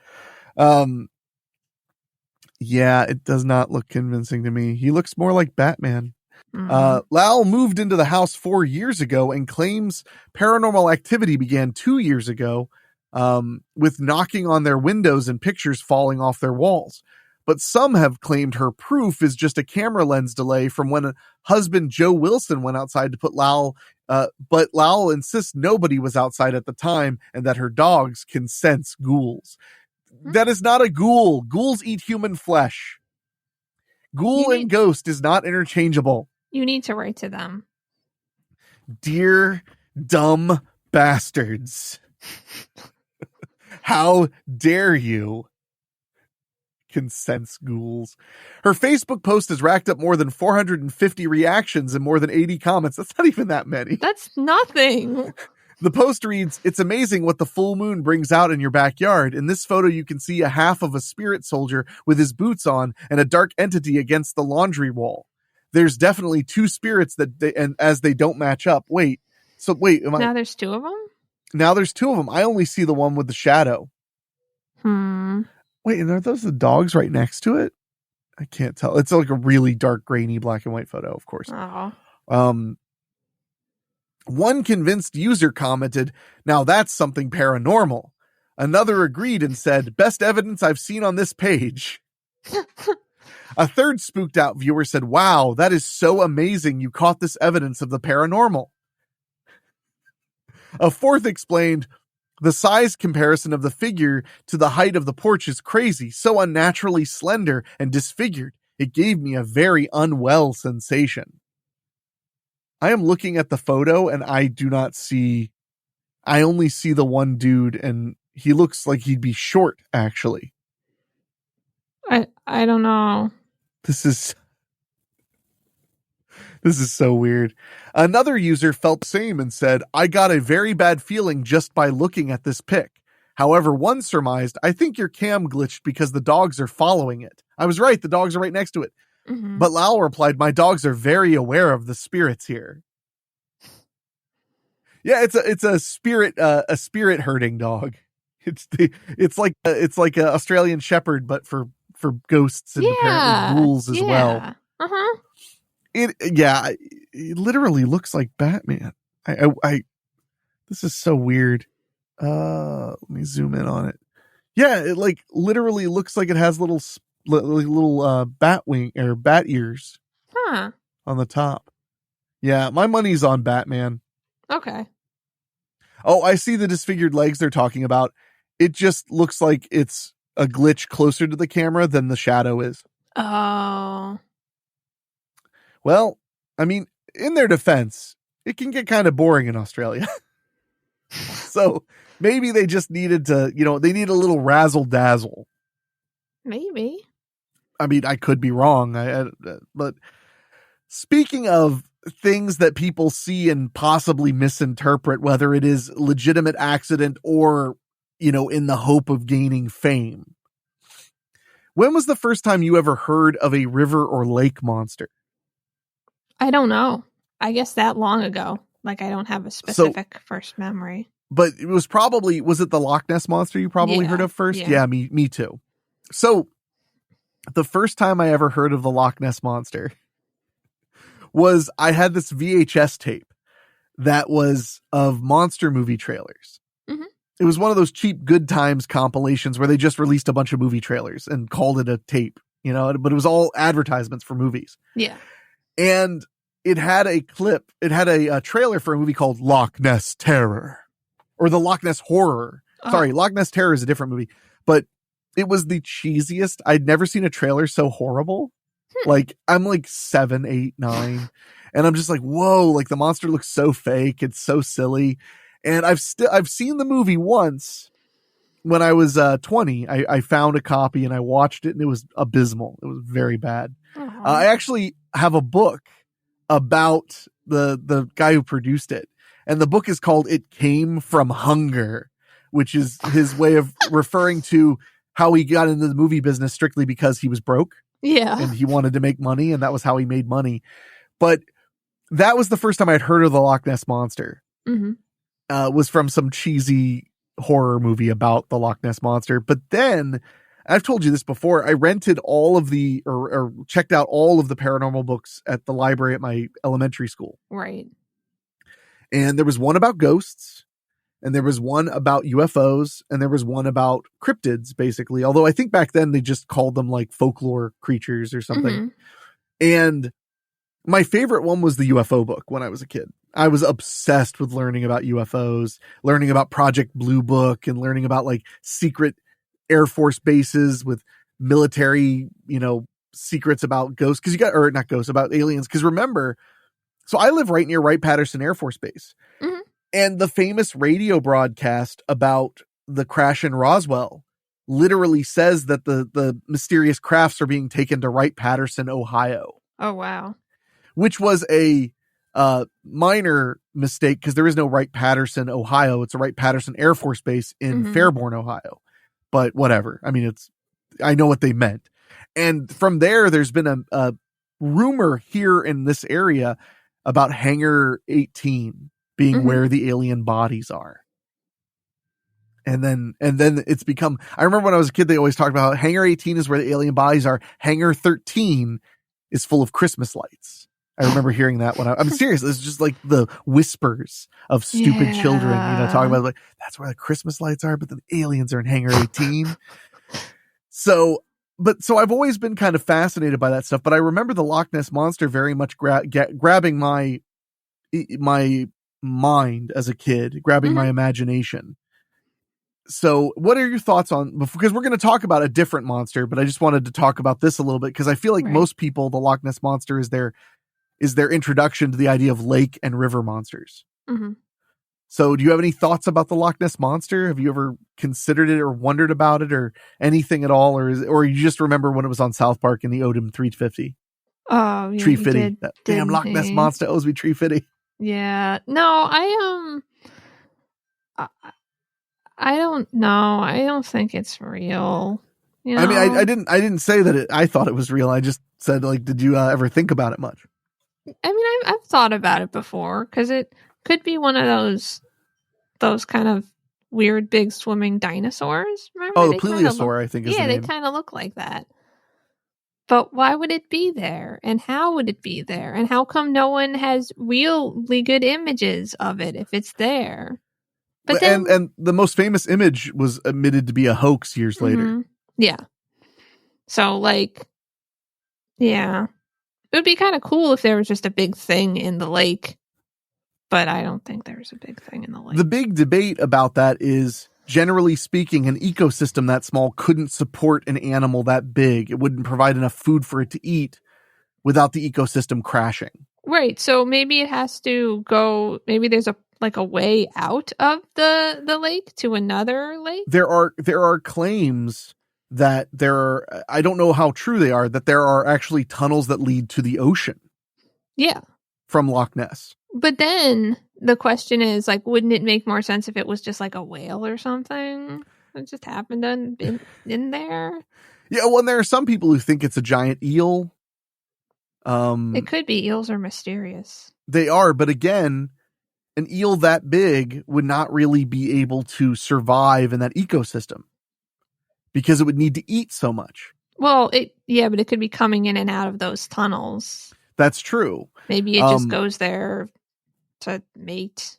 Yeah, it does not look convincing to me. He looks more like Batman. Lal moved into the house 4 years ago and claims paranormal activity began 2 years ago, with knocking on their windows and pictures falling off their walls. But some have claimed her proof is just a camera lens delay from when husband Joe Wilson went outside to put Lal, but Lal insists nobody was outside at the time and that her dogs can sense ghouls. That is not a ghoul. Ghouls eat human flesh. Ghoul and ghost is not interchangeable. You need to write to them. Dear dumb bastards. How dare you? Can sense ghouls. Her Facebook post has racked up more than 450 reactions and more than 80 comments. That's not even that many. That's nothing. The post reads, it's amazing what the full moon brings out in your backyard. In this photo, you can see a half of a spirit soldier with his boots on and a dark entity against the laundry wall. There's definitely two spirits as they don't match up. Wait. Now there's two of them? Now there's two of them. I only see the one with the shadow. Wait, and are those the dogs right next to it? I can't tell. It's like a really dark, grainy black and white photo, of course. One convinced user commented, now that's something paranormal. Another agreed and said, best evidence I've seen on this page. A third spooked out viewer said, wow, that is so amazing you caught this evidence of the paranormal. A fourth explained, the size comparison of the figure to the height of the porch is crazy, so unnaturally slender and disfigured. It gave me a very unwell sensation. I am looking at the photo and I only see the one dude and he looks like he'd be short, actually. I don't know. This is so weird. Another user felt the same and said, I got a very bad feeling just by looking at this pic. However, one surmised, I think your cam glitched because the dogs are following it. I was right. The dogs are right next to it. But Lal replied, my dogs are very aware of the spirits here. Yeah, it's a spirit herding dog. It's like a Australian Shepherd, but for ghosts and apparently ghouls as well. It literally looks like Batman. This is so weird. Let me zoom in on it. Yeah, it like literally looks like it has little little bat wing or bat ears Huh. on the top. Yeah, my money's on Batman. Okay. Oh, I see the disfigured legs they're talking about. It just looks like it's a glitch closer to the camera than the shadow is. Oh. Well, I mean, in their defense, it can get kind of boring in Australia. So maybe they just needed to, they need a little razzle dazzle. Maybe. I mean, I could be wrong. But speaking of things that people see and possibly misinterpret, whether it is legitimate accident or, in the hope of gaining fame. When was the first time you ever heard of a river or lake monster? I don't know. I guess that long ago. Like, I don't have a specific first memory. But it was it the Loch Ness Monster you probably heard of first? Yeah, me too. So the first time I ever heard of the Loch Ness Monster was I had this VHS tape that was of monster movie trailers. Mm-hmm. It was one of those cheap Good Times compilations where they just released a bunch of movie trailers and called it a tape, but it was all advertisements for movies. Yeah. And it had a clip. It had a trailer for a movie called Loch Ness Terror or the Loch Ness Horror. Oh. Sorry, Loch Ness Terror is a different movie, but it was the cheesiest. I'd never seen a trailer so horrible. Like, I'm like 7, 8, 9. And I'm just like, whoa, like the monster looks so fake. It's so silly. And I've seen the movie once when I was 20. I found a copy and I watched it and it was abysmal. It was very bad. I actually have a book about the guy who produced it. And the book is called It Came From Hunger, which is his way of referring to how he got into the movie business strictly because he was broke. Yeah. And he wanted to make money, and that was how he made money. But that was the first time I'd heard of the Loch Ness Monster. Mm-hmm. Was from some cheesy horror movie about the Loch Ness Monster. But then, I've told you this before, I rented all of or checked out all of the paranormal books at the library at my elementary school. Right. And there was one about ghosts, and there was one about UFOs, and there was one about cryptids, basically. Although I think back then they just called them like folklore creatures or something. Mm-hmm. And my favorite one was the UFO book when I was a kid. I was obsessed with learning about UFOs, learning about Project Blue Book, and learning about like secret Air Force bases with military, secrets about ghosts. About aliens. Because remember, so I live right near Wright-Patterson Air Force Base. Mm-hmm. And the famous radio broadcast about the crash in Roswell literally says that the mysterious crafts are being taken to Wright-Patterson, Ohio. Oh, wow. Which was a minor mistake because there is no Wright-Patterson, Ohio. It's a Wright-Patterson Air Force Base in Fairborn, Ohio. But whatever. I mean, I know what they meant. And from there's been a rumor here in this area about Hangar 18 being where the alien bodies are. And then it's become, I remember when I was a kid, they always talked about Hangar 18 is where the alien bodies are. Hangar 13 is full of Christmas lights. I remember hearing that when I'm serious. It's just like the whispers of stupid children, talking about like, that's where the Christmas lights are, but the aliens are in Hangar 18. So I've always been kind of fascinated by that stuff, but I remember the Loch Ness Monster very much grabbing my mind as a kid, grabbing my imagination. So what are your thoughts on, because we're going to talk about a different monster, but I just wanted to talk about this a little bit because I feel like most people, the Loch Ness Monster is their introduction to the idea of lake and river monsters. Mm-hmm. So do you have any thoughts about the Loch Ness Monster? Have you ever considered it or wondered about it or anything at all? Or you just remember when it was on South Park and he owed him $3.50? Oh, yeah. Tree Fitty. That damn Loch Ness Monster owes me $3.50. Yeah. No, I don't know. I don't think it's real. I mean, I didn't say that I thought it was real. I just said, like, did you ever think about it much? I mean, I've thought about it before because it could be one of those kind of weird big swimming dinosaurs. Remember? Oh, the plesiosaur, I think is the name. Yeah, they kind of look like that. But why would it be there? And how would it be there? And how come no one has really good images of it if it's there? But and the most famous image was admitted to be a hoax years later. Yeah. So, like, yeah. It would be kind of cool if there was just a big thing in the lake, but I don't think there's a big thing in the lake. The big debate about that is, generally speaking, an ecosystem that small couldn't support an animal that big. It wouldn't provide enough food for it to eat without the ecosystem crashing. Right. So maybe it has to go, maybe there's a way out of the lake to another lake. There are claims that I don't know how true they are, that there are actually tunnels that lead to the ocean. Yeah. From Loch Ness. But then the question is, like, wouldn't it make more sense if it was just like a whale or something that just happened in there? Yeah, well, and there are some people who think it's a giant eel. It could be. Eels are mysterious. They are, but again, an eel that big would not really be able to survive in that ecosystem because it would need to eat so much. Well, but it could be coming in and out of those tunnels. That's true. Maybe it just goes there to mate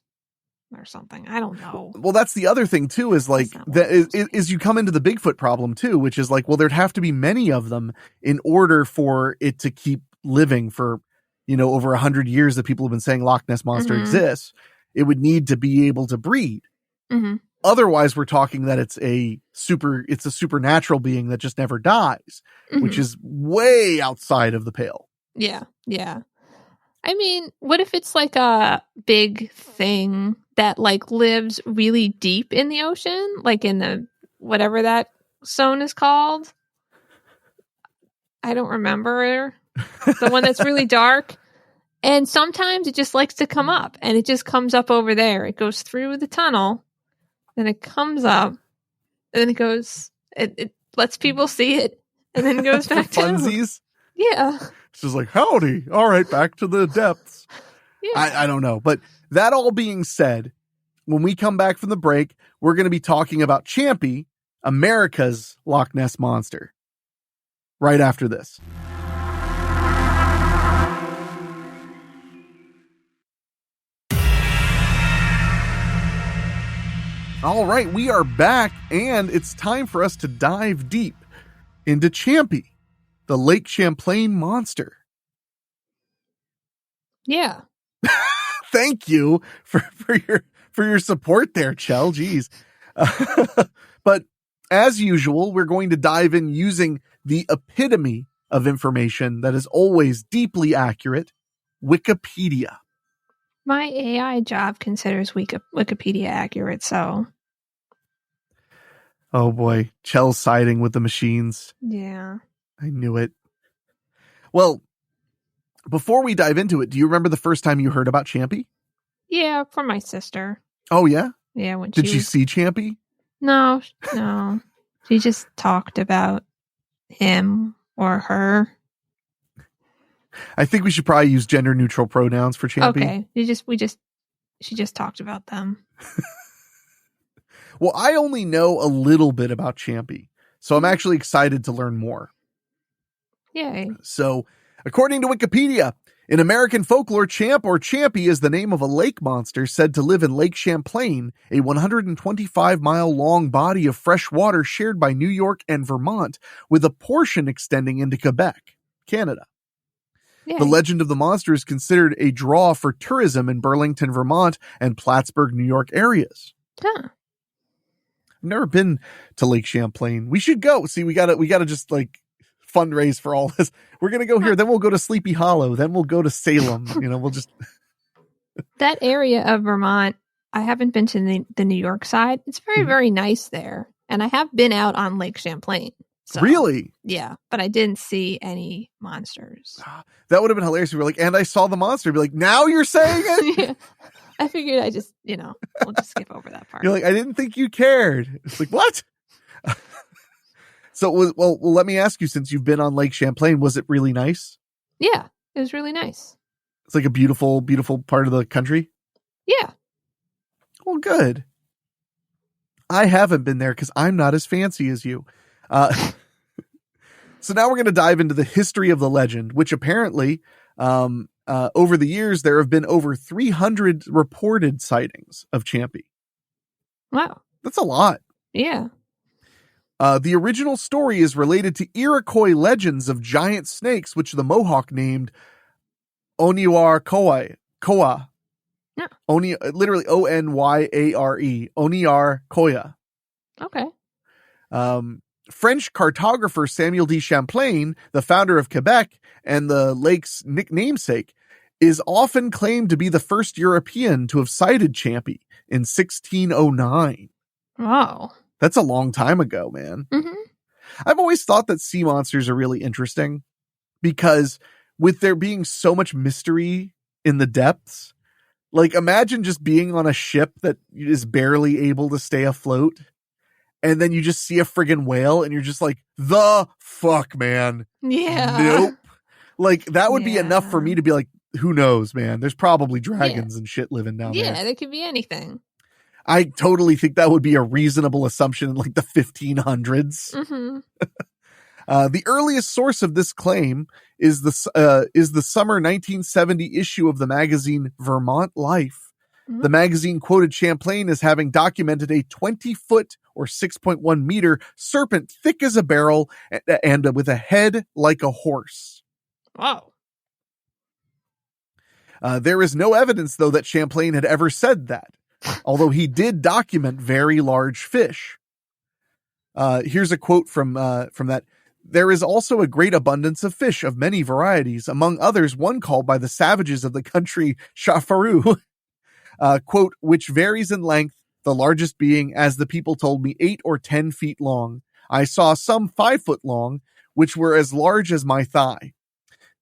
or something. I don't know. Well, that's the other thing too, is like is you come into the Bigfoot problem too, which is like, well, there'd have to be many of them in order for it to keep living for, over 100 years that people have been saying Loch Ness Monster exists. It would need to be able to breed. Mm-hmm. Otherwise, we're talking that it's a supernatural being that just never dies, which is way outside of the pale. Yeah. Yeah. I mean, what if it's like a big thing that like lives really deep in the ocean, like in the whatever that zone is called? I don't remember. The one that's really dark. And sometimes it just likes to come up, and it just comes up over there. It goes through the tunnel, then it comes up, and then it goes, it lets people see it, and then goes back to funsies. Yeah. It's just like, howdy. All right, back to the depths. Yeah. I don't know. But that all being said, when we come back from the break, we're going to be talking about Champy, America's Loch Ness Monster. Right after this. All right, we are back, and it's time for us to dive deep into Champy, the Lake Champlain Monster. Yeah. Thank you for your support there, Chell. Jeez. But as usual, we're going to dive in using the epitome of information that is always deeply accurate, Wikipedia. My AI job considers Wikipedia accurate, so. Oh boy, Chell's siding with the machines. Yeah. I knew it. Well, before we dive into it, do you remember the first time you heard about Champy? Yeah, from my sister. Oh, yeah? Yeah. Did she see Champy? No. She just talked about him or her. I think we should probably use gender neutral pronouns for Champy. Okay. She just talked about them. Well, I only know a little bit about Champy, so I'm actually excited to learn more. Yay. So, according to Wikipedia, in American folklore, Champ or Champy is the name of a lake monster said to live in Lake Champlain, a 125-mile-long body of fresh water shared by New York and Vermont, with a portion extending into Quebec, Canada. Yay. The legend of the monster is considered a draw for tourism in Burlington, Vermont, and Plattsburgh, New York areas. Huh. I've never been to Lake Champlain. We should go. See, we gotta just like fundraise for all this. We're gonna go here, then we'll go to Sleepy Hollow, then we'll go to Salem. We'll just that area of Vermont. I haven't been to the New York side. It's very, very nice there, and I have been out on Lake Champlain. So, really? Yeah, but I didn't see any monsters. That would have been hilarious. We were like, and I saw the monster. Be like, now you're saying it? Yeah. I figured I just, we'll just skip over that part. You're like, I didn't think you cared. It's like, what? So, well, let me ask you, since you've been on Lake Champlain, was it really nice? Yeah, it was really nice. It's like a beautiful, beautiful part of the country? Yeah. Well, good. I haven't been there because I'm not as fancy as you. So now we're going to dive into the history of the legend, which apparently, over the years, there have been over 300 reported sightings of Champy. Wow. That's a lot. Yeah. The original story is related to Iroquois legends of giant snakes, which the Mohawk named Oniwar Koa. Yeah. Literally Onyare, Oniar Koya. Okay. French cartographer Samuel de Champlain, the founder of Quebec and the lake's namesake, is often claimed to be the first European to have sighted Champy in 1609. Wow. That's a long time ago, man. Mm-hmm. I've always thought that sea monsters are really interesting because with there being so much mystery in the depths, like imagine just being on a ship that is barely able to stay afloat and then you just see a friggin' whale and you're just like, the fuck, man. Yeah. Nope. Like that would be enough for me to be like, who knows, man? There's probably dragons and shit living down there. Yeah, they could be anything. I totally think that would be a reasonable assumption in like the 1500s. Mm-hmm. The earliest source of this claim is the summer 1970 issue of the magazine Vermont Life. Mm-hmm. The magazine quoted Champlain as having documented a 20-foot or 6.1 meter serpent thick as a barrel and with a head like a horse. Wow. There is no evidence, though, that Champlain had ever said that, although he did document very large fish. Here's a quote from that. There is also a great abundance of fish of many varieties, among others one called by the savages of the country chafaru, quote, which varies in length, the largest being, as the people told me, 8 or 10 feet long. I saw some 5 foot long, which were as large as my thigh.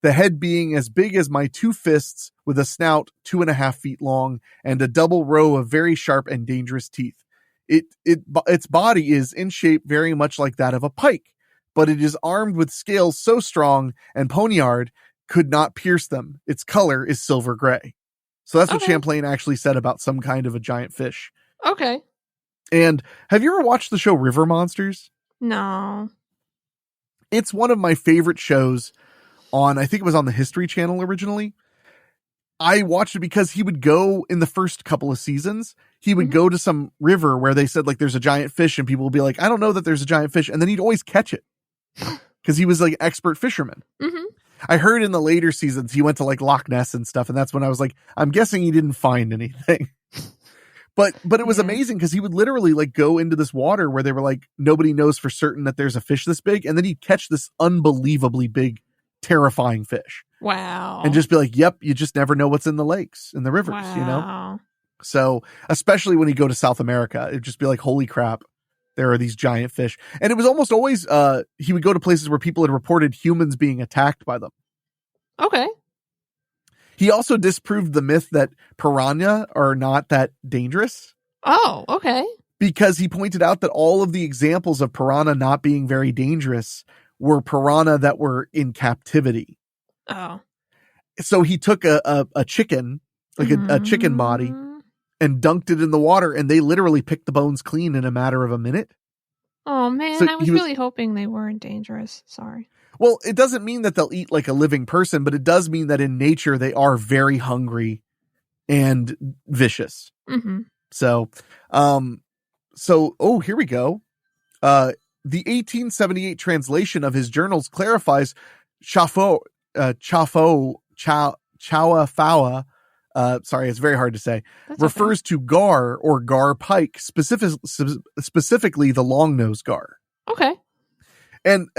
The head being as big as my 2 fists, with a snout 2.5 feet long and a double row of very sharp and dangerous teeth. Its body is in shape very much like that of a pike, but it is armed with scales so strong and poniard could not pierce them. Its color is silver gray. So that's what Champlain actually said about some kind of a giant fish. Okay. And have you ever watched the show River Monsters? No. It's one of my favorite shows on, I think it was on the History Channel originally. I watched it because he would go in the first couple of seasons. He would go to some river where they said like there's a giant fish and people would be like, I don't know that there's a giant fish. And then he'd always catch it because he was like expert fisherman. Mm-hmm. I heard in the later seasons he went to like Loch Ness and stuff. And that's when I was like, I'm guessing he didn't find anything. But it was amazing because he would literally like go into this water where they were like, nobody knows for certain that there's a fish this big. And then he'd catch this unbelievably big, terrifying fish. Wow. And just be like, yep, you just never know what's in the lakes and the rivers, you know? So especially when you go to South America, it'd just be like, holy crap, there are these giant fish. And it was almost always, he would go to places where people had reported humans being attacked by them. Okay. He also disproved the myth that piranha are not that dangerous. Oh, okay. Because he pointed out that all of the examples of piranha not being very dangerous were piranha that were in captivity. Oh. So he took a chicken, like a chicken body, and dunked it in the water, and they literally picked the bones clean in a matter of a minute. Oh, man, So I was really hoping they weren't dangerous. Sorry. Well, it doesn't mean that they'll eat like a living person, but it does mean that in nature they are very hungry and vicious. Mm-hmm. So, here we go. The 1878 translation of his journals clarifies Chafawa, sorry, it's very hard to say, refers to gar or gar pike, specifically the long-nosed gar. Okay. And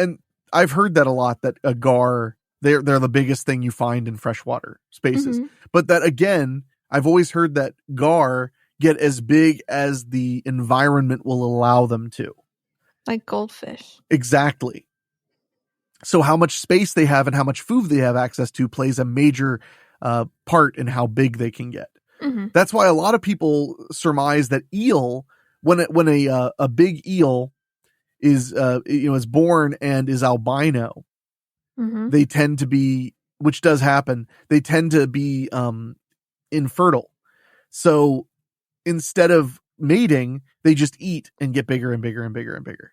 I've heard that a lot, that a gar, they're the biggest thing you find in freshwater spaces. Mm-hmm. But that again, I've always heard that gar get as big as the environment will allow them to. Like goldfish. Exactly. So how much space they have and how much food they have access to plays a major part in how big they can get. Mm-hmm. That's why a lot of people surmise that eel, when a big eel is is born and is albino, they tend to be, which does happen, they tend to be infertile. So instead of mating, they just eat and get bigger and bigger and bigger and bigger.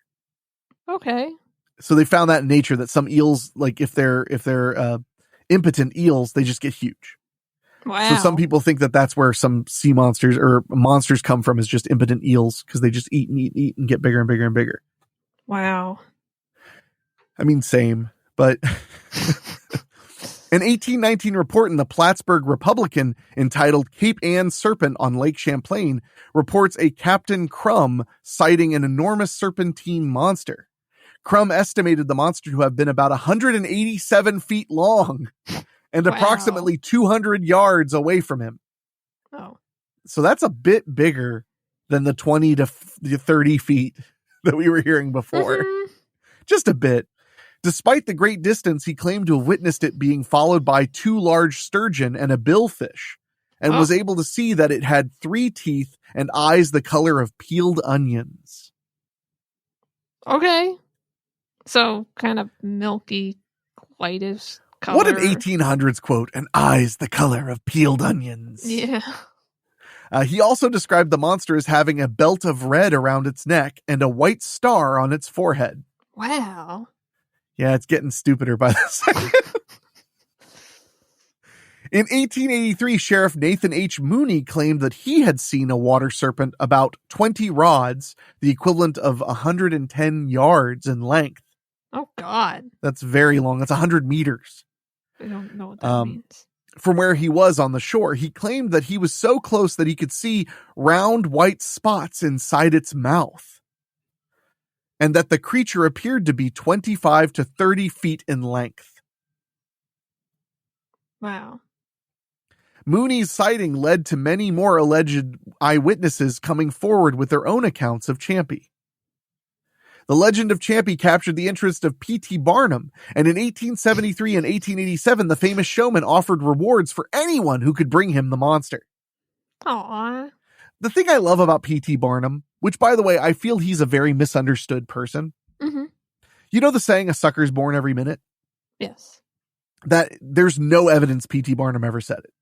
Okay. So they found that in nature, that some eels, like if they're impotent eels, they just get huge. Wow. So some people think that that's where some sea monsters or monsters come from, is just impotent eels, because they just eat and eat and eat and get bigger and bigger and bigger. Wow. I mean, same, but an 1819 report in the Plattsburgh Republican entitled Cape Ann Serpent on Lake Champlain reports a Captain Crumb sighting an enormous serpentine monster. Crumb estimated the monster to have been about 187 feet long and approximately 200 yards away from him. Oh. So that's a bit bigger than the 20 to 30 feet that we were hearing before. Mm-hmm. Just a bit. Despite the great distance, he claimed to have witnessed it being followed by 2 large sturgeon and a billfish, and was able to see that it had 3 teeth and eyes the color of peeled onions. Okay. So kind of milky, whitish color. What an 1800s quote, and eyes the color of peeled onions. Yeah. He also described the monster as having a belt of red around its neck and a white star on its forehead. Wow. Yeah, it's getting stupider by the second. In 1883, Sheriff Nathan H. Mooney claimed that he had seen a water serpent about 20 rods, the equivalent of 110 yards in length. Oh, God. That's very long. That's 100 meters. I don't know what that means. From where he was on the shore, he claimed that he was so close that he could see round white spots inside its mouth, and that the creature appeared to be 25 to 30 feet in length. Wow. Mooney's sighting led to many more alleged eyewitnesses coming forward with their own accounts of Champy. The legend of Champy captured the interest of P.T. Barnum, and in 1873 and 1887, the famous showman offered rewards for anyone who could bring him the monster. Aww. The thing I love about P.T. Barnum, which, by the way, I feel he's a very misunderstood person. Mm-hmm. You know the saying, a sucker's born every minute? Yes. That there's no evidence P.T. Barnum ever said it.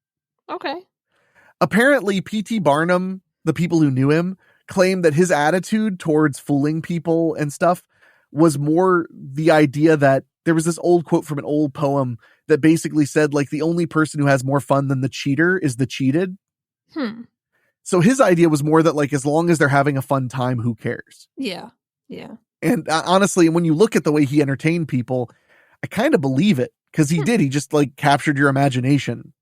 Okay. Apparently, P.T. Barnum, the people who knew him, claimed that his attitude towards fooling people and stuff was more the idea that there was this old quote from an old poem that basically said, like, the only person who has more fun than the cheater is the cheated. So his idea was more that, like, as long as they're having a fun time, who cares? Yeah. Yeah. And honestly, when you look at the way he entertained people, I kind of believe it, because he did. He just, like, captured your imagination.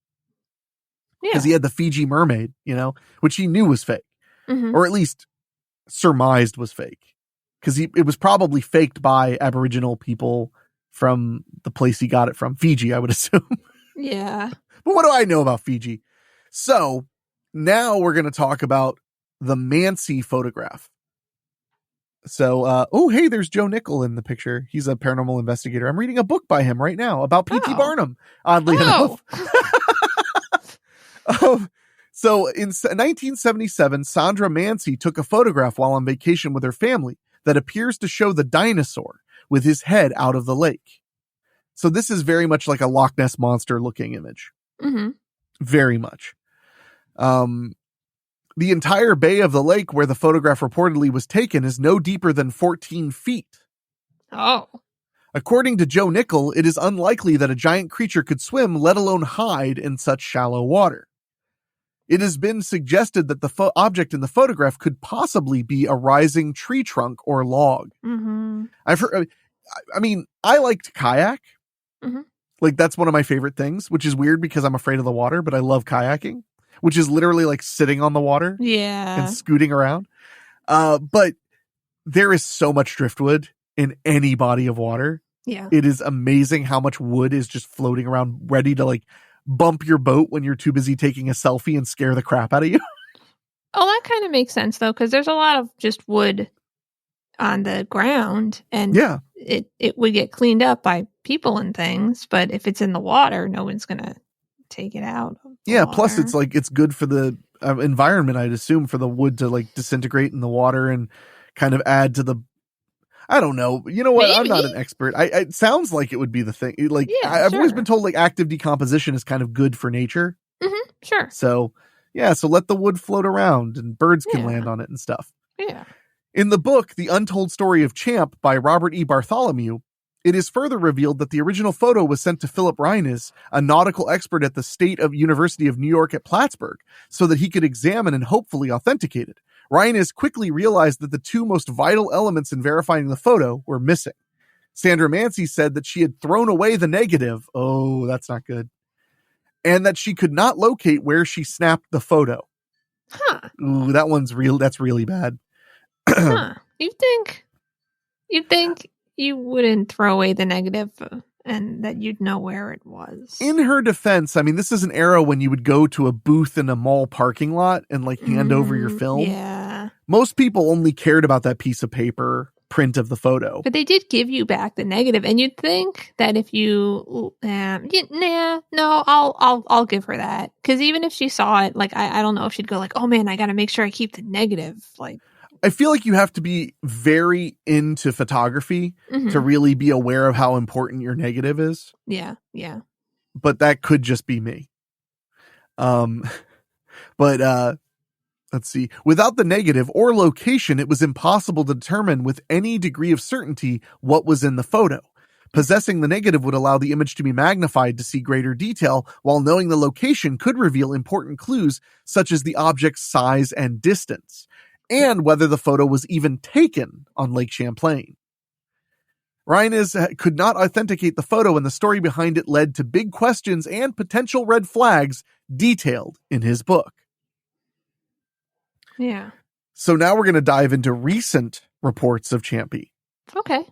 Because he had the Fiji mermaid, you know, which he knew was fake. Mm-hmm. Or at least surmised was fake, because it was probably faked by Aboriginal people from the place he got it from, Fiji, I would assume. Yeah. But what do I know about Fiji? So now we're going to talk about the Mansi photograph. So, oh, hey, there's Joe Nickel in the picture. He's a paranormal investigator. I'm reading a book by him right now about P.T. Barnum, oddly enough. So in 1977, Sandra Mansi took a photograph while on vacation with her family that appears to show the dinosaur with his head out of the lake. So this is very much like a Loch Ness Monster looking image. Mm-hmm. Very much. The entire bay of the lake where the photograph reportedly was taken is no deeper than 14 feet. Oh. According to Joe Nickel, it is unlikely that a giant creature could swim, let alone hide in such shallow water. It has been suggested that the object in the photograph could possibly be a rising tree trunk or log. Mm-hmm. I've heard, I mean, I like to kayak. Mm-hmm. Like, that's one of my favorite things, which is weird because I'm afraid of the water, but I love kayaking, which is literally like sitting on the water and scooting around. But there is so much driftwood in any body of water. Yeah. It is amazing how much wood is just floating around ready to, like, bump your boat when you're too busy taking a selfie and scare the crap out of you. Oh, that kind of makes sense, though, because there's a lot of just wood on the ground, and it would get cleaned up by people and things, but if it's in the water, no one's going to take it out. Plus it's like, it's good for the environment, I'd assume, for the wood to, like, disintegrate in the water and kind of add to the, I don't know. You know what? Maybe. I'm not an expert. It sounds like it would be the thing. Like, I've always been told, like, active decomposition is kind of good for nature. Mm-hmm, sure. So, so let the wood float around and birds can land on it and stuff. Yeah. In the book, The Untold Story of Champ by Robert E. Bartholomew, it is further revealed that the original photo was sent to Philip Reines, a nautical expert at the University of New York at Plattsburgh, so that he could examine and hopefully authenticate it. Ryan quickly realized that the two most vital elements in verifying the photo were missing. Sandra Mancy said that she had thrown away the negative. Oh, that's not good. And that she could not locate where she snapped the photo. Huh. Ooh, that one's real. That's really bad. Huh. You'd think you wouldn't throw away the negative and that you'd know where it was. In her defense, I mean, this is an era when you would go to a booth in a mall parking lot and like hand over your film. Yeah. Most people only cared about that piece of paper print of the photo. But they did give you back the negative, and you'd think that if you, I'll give her that, because even if she saw it, like I don't know if she'd go like, oh man, I got to make sure I keep the negative. Like, I feel like you have to be very into photography to really be aware of how important your negative is. Yeah. But that could just be me. Let's see. Without the negative or location, it was impossible to determine with any degree of certainty what was in the photo. Possessing the negative would allow the image to be magnified to see greater detail, while knowing the location could reveal important clues such as the object's size and distance, and whether the photo was even taken on Lake Champlain. Ryan could not authenticate the photo, and the story behind it led to big questions and potential red flags detailed in his book. Yeah. So now we're going to dive into recent reports of Champy. Okay.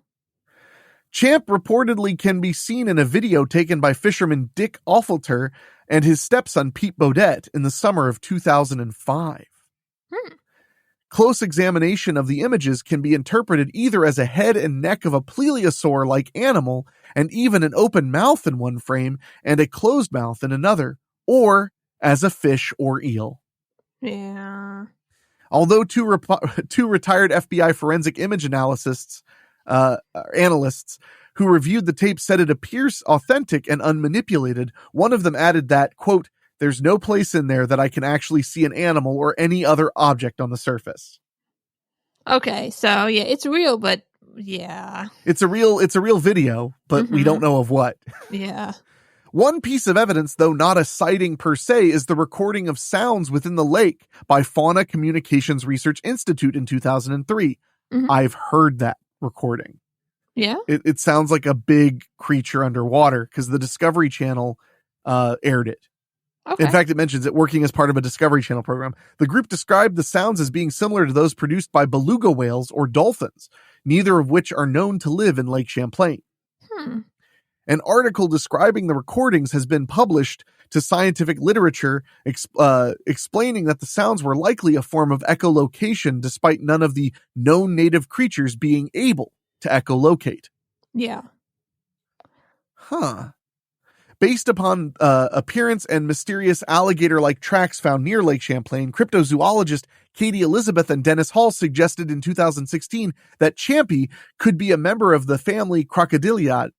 Champ reportedly can be seen in a video taken by fisherman Dick Offalter and his stepson Pete Baudet in the summer of 2005. Close examination of the images can be interpreted either as a head and neck of a plesiosaur-like animal and even an open mouth in one frame and a closed mouth in another, or as a fish or eel. Yeah. Although two retired FBI forensic image analysts who reviewed the tape said it appears authentic and unmanipulated, one of them added that, quote, "There's no place in there that I can actually see an animal or any other object on the surface." Okay, so yeah, it's real, but yeah. It's a real video, but we don't know of what. Yeah. One piece of evidence, though not a sighting per se, is the recording of sounds within the lake by Fauna Communications Research Institute in 2003. I've heard that recording. Yeah? It sounds like a big creature underwater because the Discovery Channel aired it. Okay. In fact, it mentions it working as part of a Discovery Channel program. The group described the sounds as being similar to those produced by beluga whales or dolphins, neither of which are known to live in Lake Champlain. An article describing the recordings has been published to scientific literature explaining that the sounds were likely a form of echolocation despite none of the known native creatures being able to echolocate. Yeah. Based upon appearance and mysterious alligator-like tracks found near Lake Champlain, cryptozoologist Katie Elizabeth and Dennis Hall suggested in 2016 that Champy could be a member of the family Crocodilidae,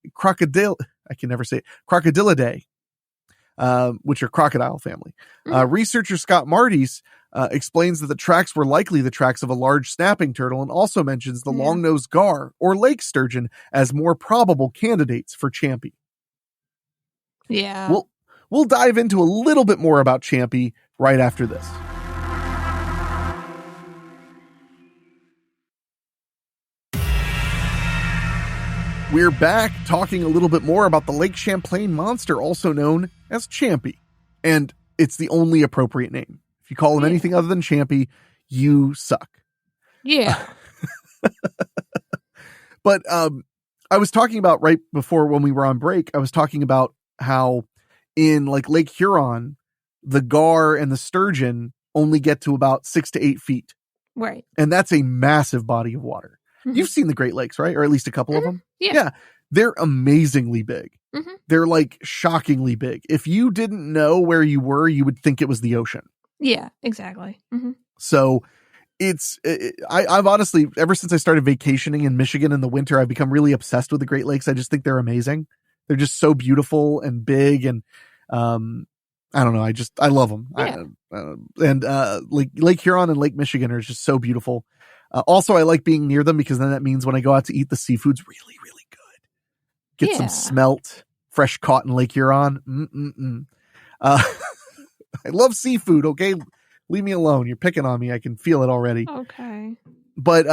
which are crocodile family. Researcher Scott Martys explains that the tracks were likely the tracks of a large snapping turtle and also mentions the long-nosed gar or lake sturgeon as more probable candidates for Champy. Yeah. We'll dive into a little bit more about Champy right after this. We're back talking a little bit more about the Lake Champlain Monster, also known as Champy. And it's the only appropriate name. If you call him anything other than Champy, you suck. Yeah. But I was talking about right before when we were on break, I was talking about how in like Lake Huron, the gar and the sturgeon only get to about 6 to 8 feet. Right. And that's a massive body of water. You've seen the Great Lakes, right? Or at least a couple of them. Yeah. They're amazingly big. They're like shockingly big. If you didn't know where you were, you would think it was the ocean. Yeah, exactly. So I've honestly, ever since I started vacationing in Michigan in the winter, I've become really obsessed with the Great Lakes. I just think they're amazing. They're just so beautiful and big. And, I don't know. I love them. Yeah. Lake Huron and Lake Michigan are just so beautiful. Also, I like being near them because then that means when I go out to eat, the seafood's really, really good. Get some smelt, fresh caught in Lake Huron. I love seafood. Okay. Leave me alone. You're picking on me. I can feel it already. Okay. But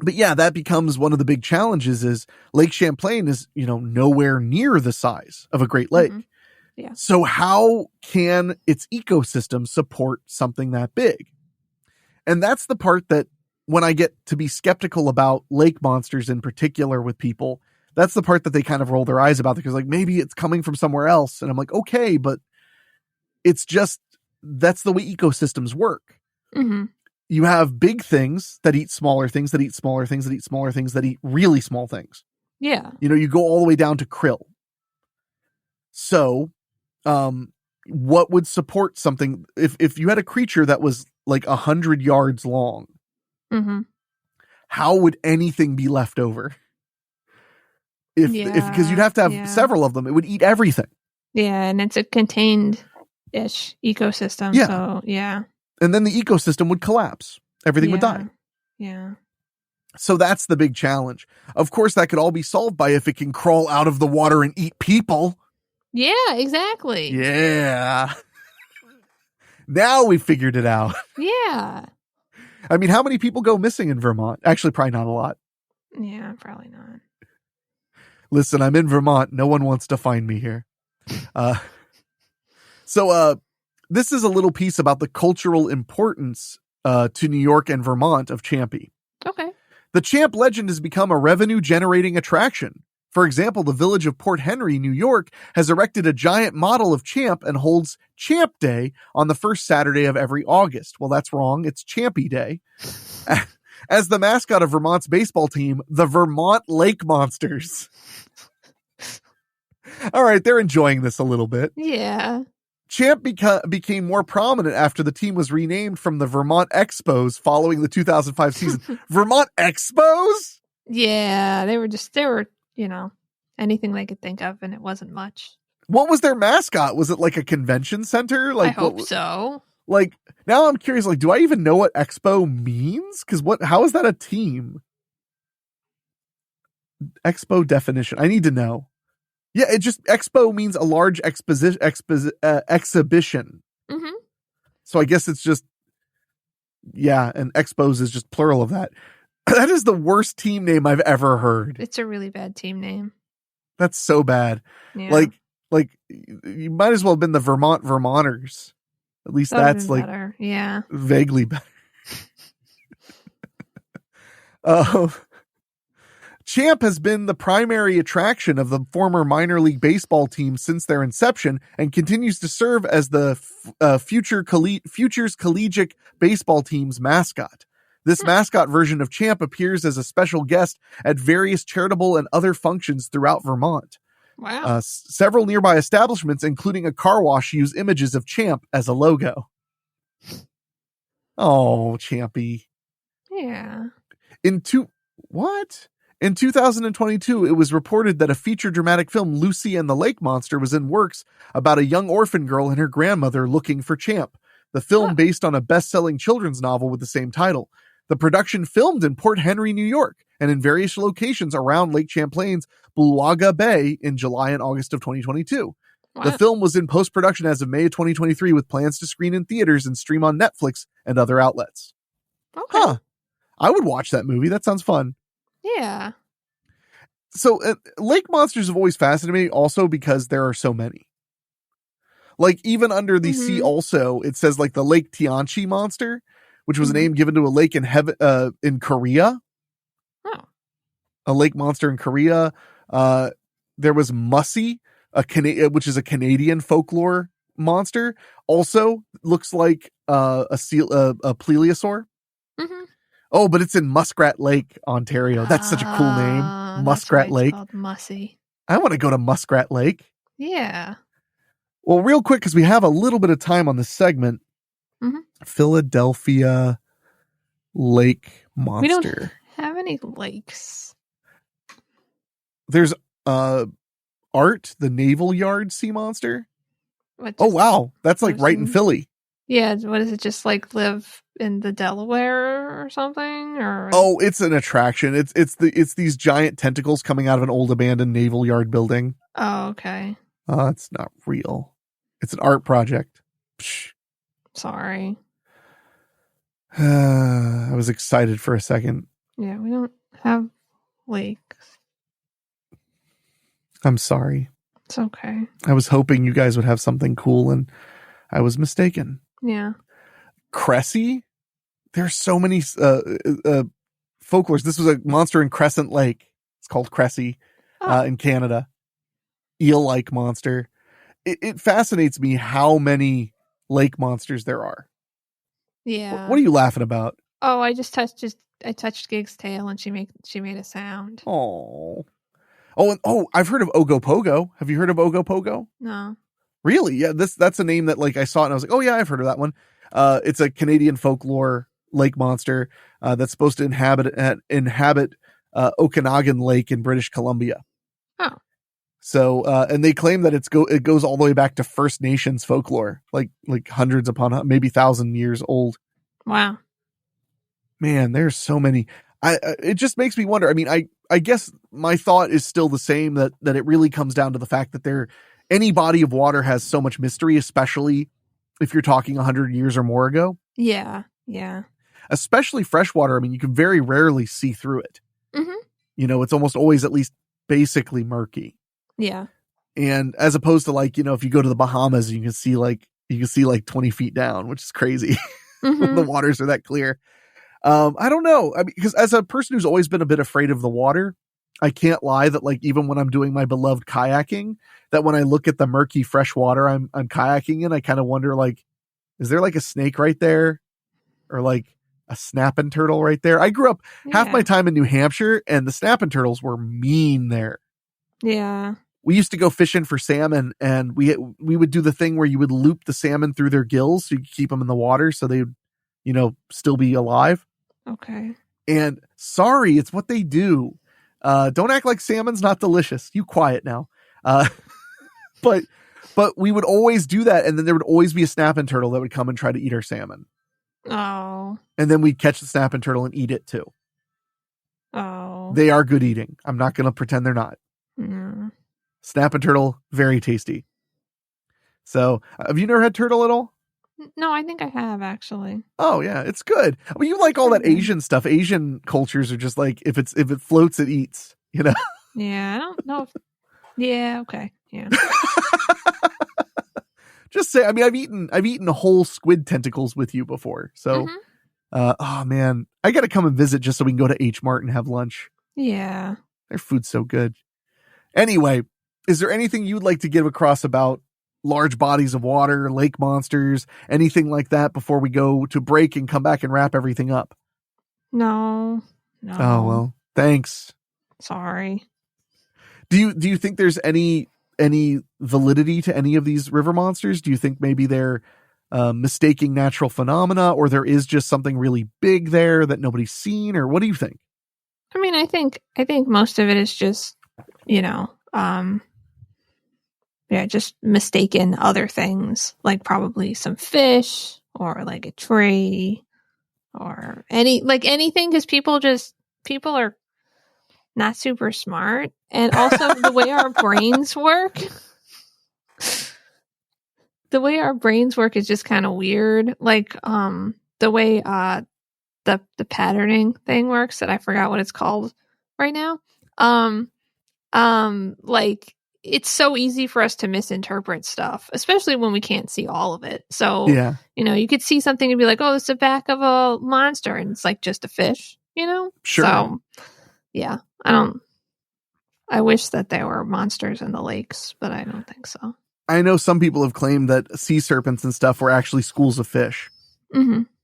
yeah, that becomes one of the big challenges is Lake Champlain is, nowhere near the size of a Great Lake. Mhm. Yeah. So how can its ecosystem support something that big? And that's the part that when I get to be skeptical about lake monsters in particular with people, that's the part that they kind of roll their eyes about because like, maybe it's coming from somewhere else. And I'm like, okay, but it's just, that's the way ecosystems work. Mm-hmm. You have big things that eat smaller things, that eat smaller things, that eat smaller things, that eat really small things. Yeah. You go all the way down to krill. So, what would support something if you had a creature that was like 100 yards long? Mm-hmm. How would anything be left over? If because you'd have to have several of them, it would eat everything. Yeah, and it's a contained-ish ecosystem. Yeah. So yeah. And then the ecosystem would collapse. Everything would die. Yeah. So that's the big challenge. Of course, that could all be solved by if it can crawl out of the water and eat people. Yeah, exactly. Yeah. Now we figured it out. Yeah. I mean, how many people go missing in Vermont? Actually, probably not a lot. Yeah, probably not. Listen, I'm in Vermont. No one wants to find me here. So this is a little piece about the cultural importance to New York and Vermont of Champy. Okay. The Champ legend has become a revenue-generating attraction. For example, the village of Port Henry, New York, has erected a giant model of Champ and holds Champ Day on the first Saturday of every August. Well, that's wrong. It's Champy Day. As the mascot of Vermont's baseball team, the Vermont Lake Monsters. All right, they're enjoying this a little bit. Yeah. Champ became more prominent after the team was renamed from the Vermont Expos following the 2005 season. Vermont Expos? Yeah, they were, anything they could think of, and it wasn't much. What was their mascot? Was it like a convention center? I hope so. Like, now I'm curious, like, do I even know what Expo means? Because how is that a team? Expo definition. I need to know. Yeah, Expo means a large exhibition. Mm-hmm. So I guess it's just, and Expos is just plural of that. That is the worst team name I've ever heard. It's a really bad team name. That's so bad. Yeah. Like you might as well have been the Vermonters. At least that's like better. Yeah. Vaguely better. Champ has been the primary attraction of the former minor league baseball team since their inception and continues to serve as the Futures Collegiate baseball team's mascot. This mascot version of Champ appears as a special guest at various charitable and other functions throughout Vermont. Wow. Several nearby establishments, including a car wash, use images of Champ as a logo. Oh, Champy. Yeah. In 2022, it was reported that a feature dramatic film, Lucy and the Lake Monster, was in works about a young orphan girl and her grandmother looking for Champ. The film, based on a best-selling children's novel with the same title. The production filmed in Port Henry, New York, and in various locations around Lake Champlain's Bulwaga Bay in July and August of 2022. Wow. The film was in post-production as of May of 2023 with plans to screen in theaters and stream on Netflix and other outlets. Okay. Huh. I would watch that movie. That sounds fun. Yeah. So lake monsters have always fascinated me also because there are so many. Like even under the sea also, it says like the Lake Tianchi monster, which was a name given to a lake in Korea. Oh. A lake monster in Korea. There was Mussy, which is a Canadian folklore monster. Also looks like a plesiosaur. Mm-hmm. Oh, but it's in Muskrat Lake, Ontario. That's such a cool name. Muskrat Lake. It's called Mussy. I want to go to Muskrat Lake. Yeah. Well, real quick, because we have a little bit of time on this segment. Mm-hmm. Philadelphia Lake Monster. We don't have any lakes. There's Art, the Naval Yard sea monster. What, wow. That's like right in Philly. Yeah. What does it just like live in the Delaware or something? Or it's an attraction. It's these giant tentacles coming out of an old abandoned naval yard building. Oh, okay. It's not real. It's an art project. Psh. Sorry. I was excited for a second. Yeah, we don't have lakes. I'm sorry. It's okay. I was hoping you guys would have something cool, and I was mistaken. Yeah. Cressy? There's so many folklores. This was a monster in Crescent Lake. It's called Cressy in Canada. Eel-like monster. It fascinates me how many lake monsters there are. Yeah. What are you laughing about? Oh, I touched Gig's tail and she made a sound. Oh. I've heard of Ogopogo. Have you heard of Ogopogo? No. Really? Yeah, that's a name that like I saw it and I was like, oh yeah, I've heard of that one. It's a Canadian folklore lake monster that's supposed to inhabit Okanagan Lake in British Columbia. Oh. So and they claim that it goes all the way back to First Nations folklore, like hundreds upon maybe 1,000 years old. Wow. Man, there's so many. It just makes me wonder. I mean, I guess my thought is still the same, that it really comes down to the fact that any body of water has so much mystery, especially if you're talking 100 years or more ago. Yeah. Yeah. Especially freshwater. I mean, you can very rarely see through it. Mm-hmm. It's almost always at least basically murky. Yeah. And as opposed to if you go to the Bahamas, you can see like 20 feet down, which is crazy. Mm-hmm. The waters are that clear. I don't know. I mean, because as a person who's always been a bit afraid of the water, I can't lie that even when I'm doing my beloved kayaking, that when I look at the murky fresh water I'm kayaking in, I kind of wonder is there a snake right there, or a snapping turtle right there? I grew up half my time in New Hampshire, and the snapping turtles were mean there. Yeah. We used to go fishing for salmon, and we would do the thing where you would loop the salmon through their gills so you could keep them in the water so they would, still be alive. Okay. And sorry, it's what they do. Don't act like salmon's not delicious. You quiet now. But we would always do that, and then there would always be a snapping turtle that would come and try to eat our salmon. Oh. And then we'd catch the snapping turtle and eat it too. Oh. They are good eating. I'm not going to pretend they're not. Mm. Snapping turtle, very tasty. So, have you never had turtle at all? No, I think I have, actually. Oh yeah, it's good. I mean, you like all that Asian stuff. Asian cultures are just if it floats, it eats. Yeah, I don't know. Yeah, okay, yeah. Just say, I mean, I've eaten whole squid tentacles with you before. So, oh man, I got to come and visit just so we can go to H Mart and have lunch. Yeah, their food's so good. Anyway, is there anything you'd like to give across about large bodies of water, lake monsters, anything like that before we go to break and come back and wrap everything up? No. Oh, well, thanks. Sorry. Do you think there's any validity to any of these river monsters? Do you think maybe they're mistaking natural phenomena, or there is just something really big there that nobody's seen, or what do you think? I mean, I think most of it is just, just mistaken other things, like probably some fish or a tree or anything, because people are not super smart. And also the way our brains work, is just kind of weird. The way the patterning thing works, that I forgot what it's called right now. It's so easy for us to misinterpret stuff, especially when we can't see all of it. So, yeah. You could see something and be like, oh, it's the back of a monster. And it's just a fish, Sure. So, yeah, I wish that there were monsters in the lakes, but I don't think so. I know some people have claimed that sea serpents and stuff were actually schools of fish,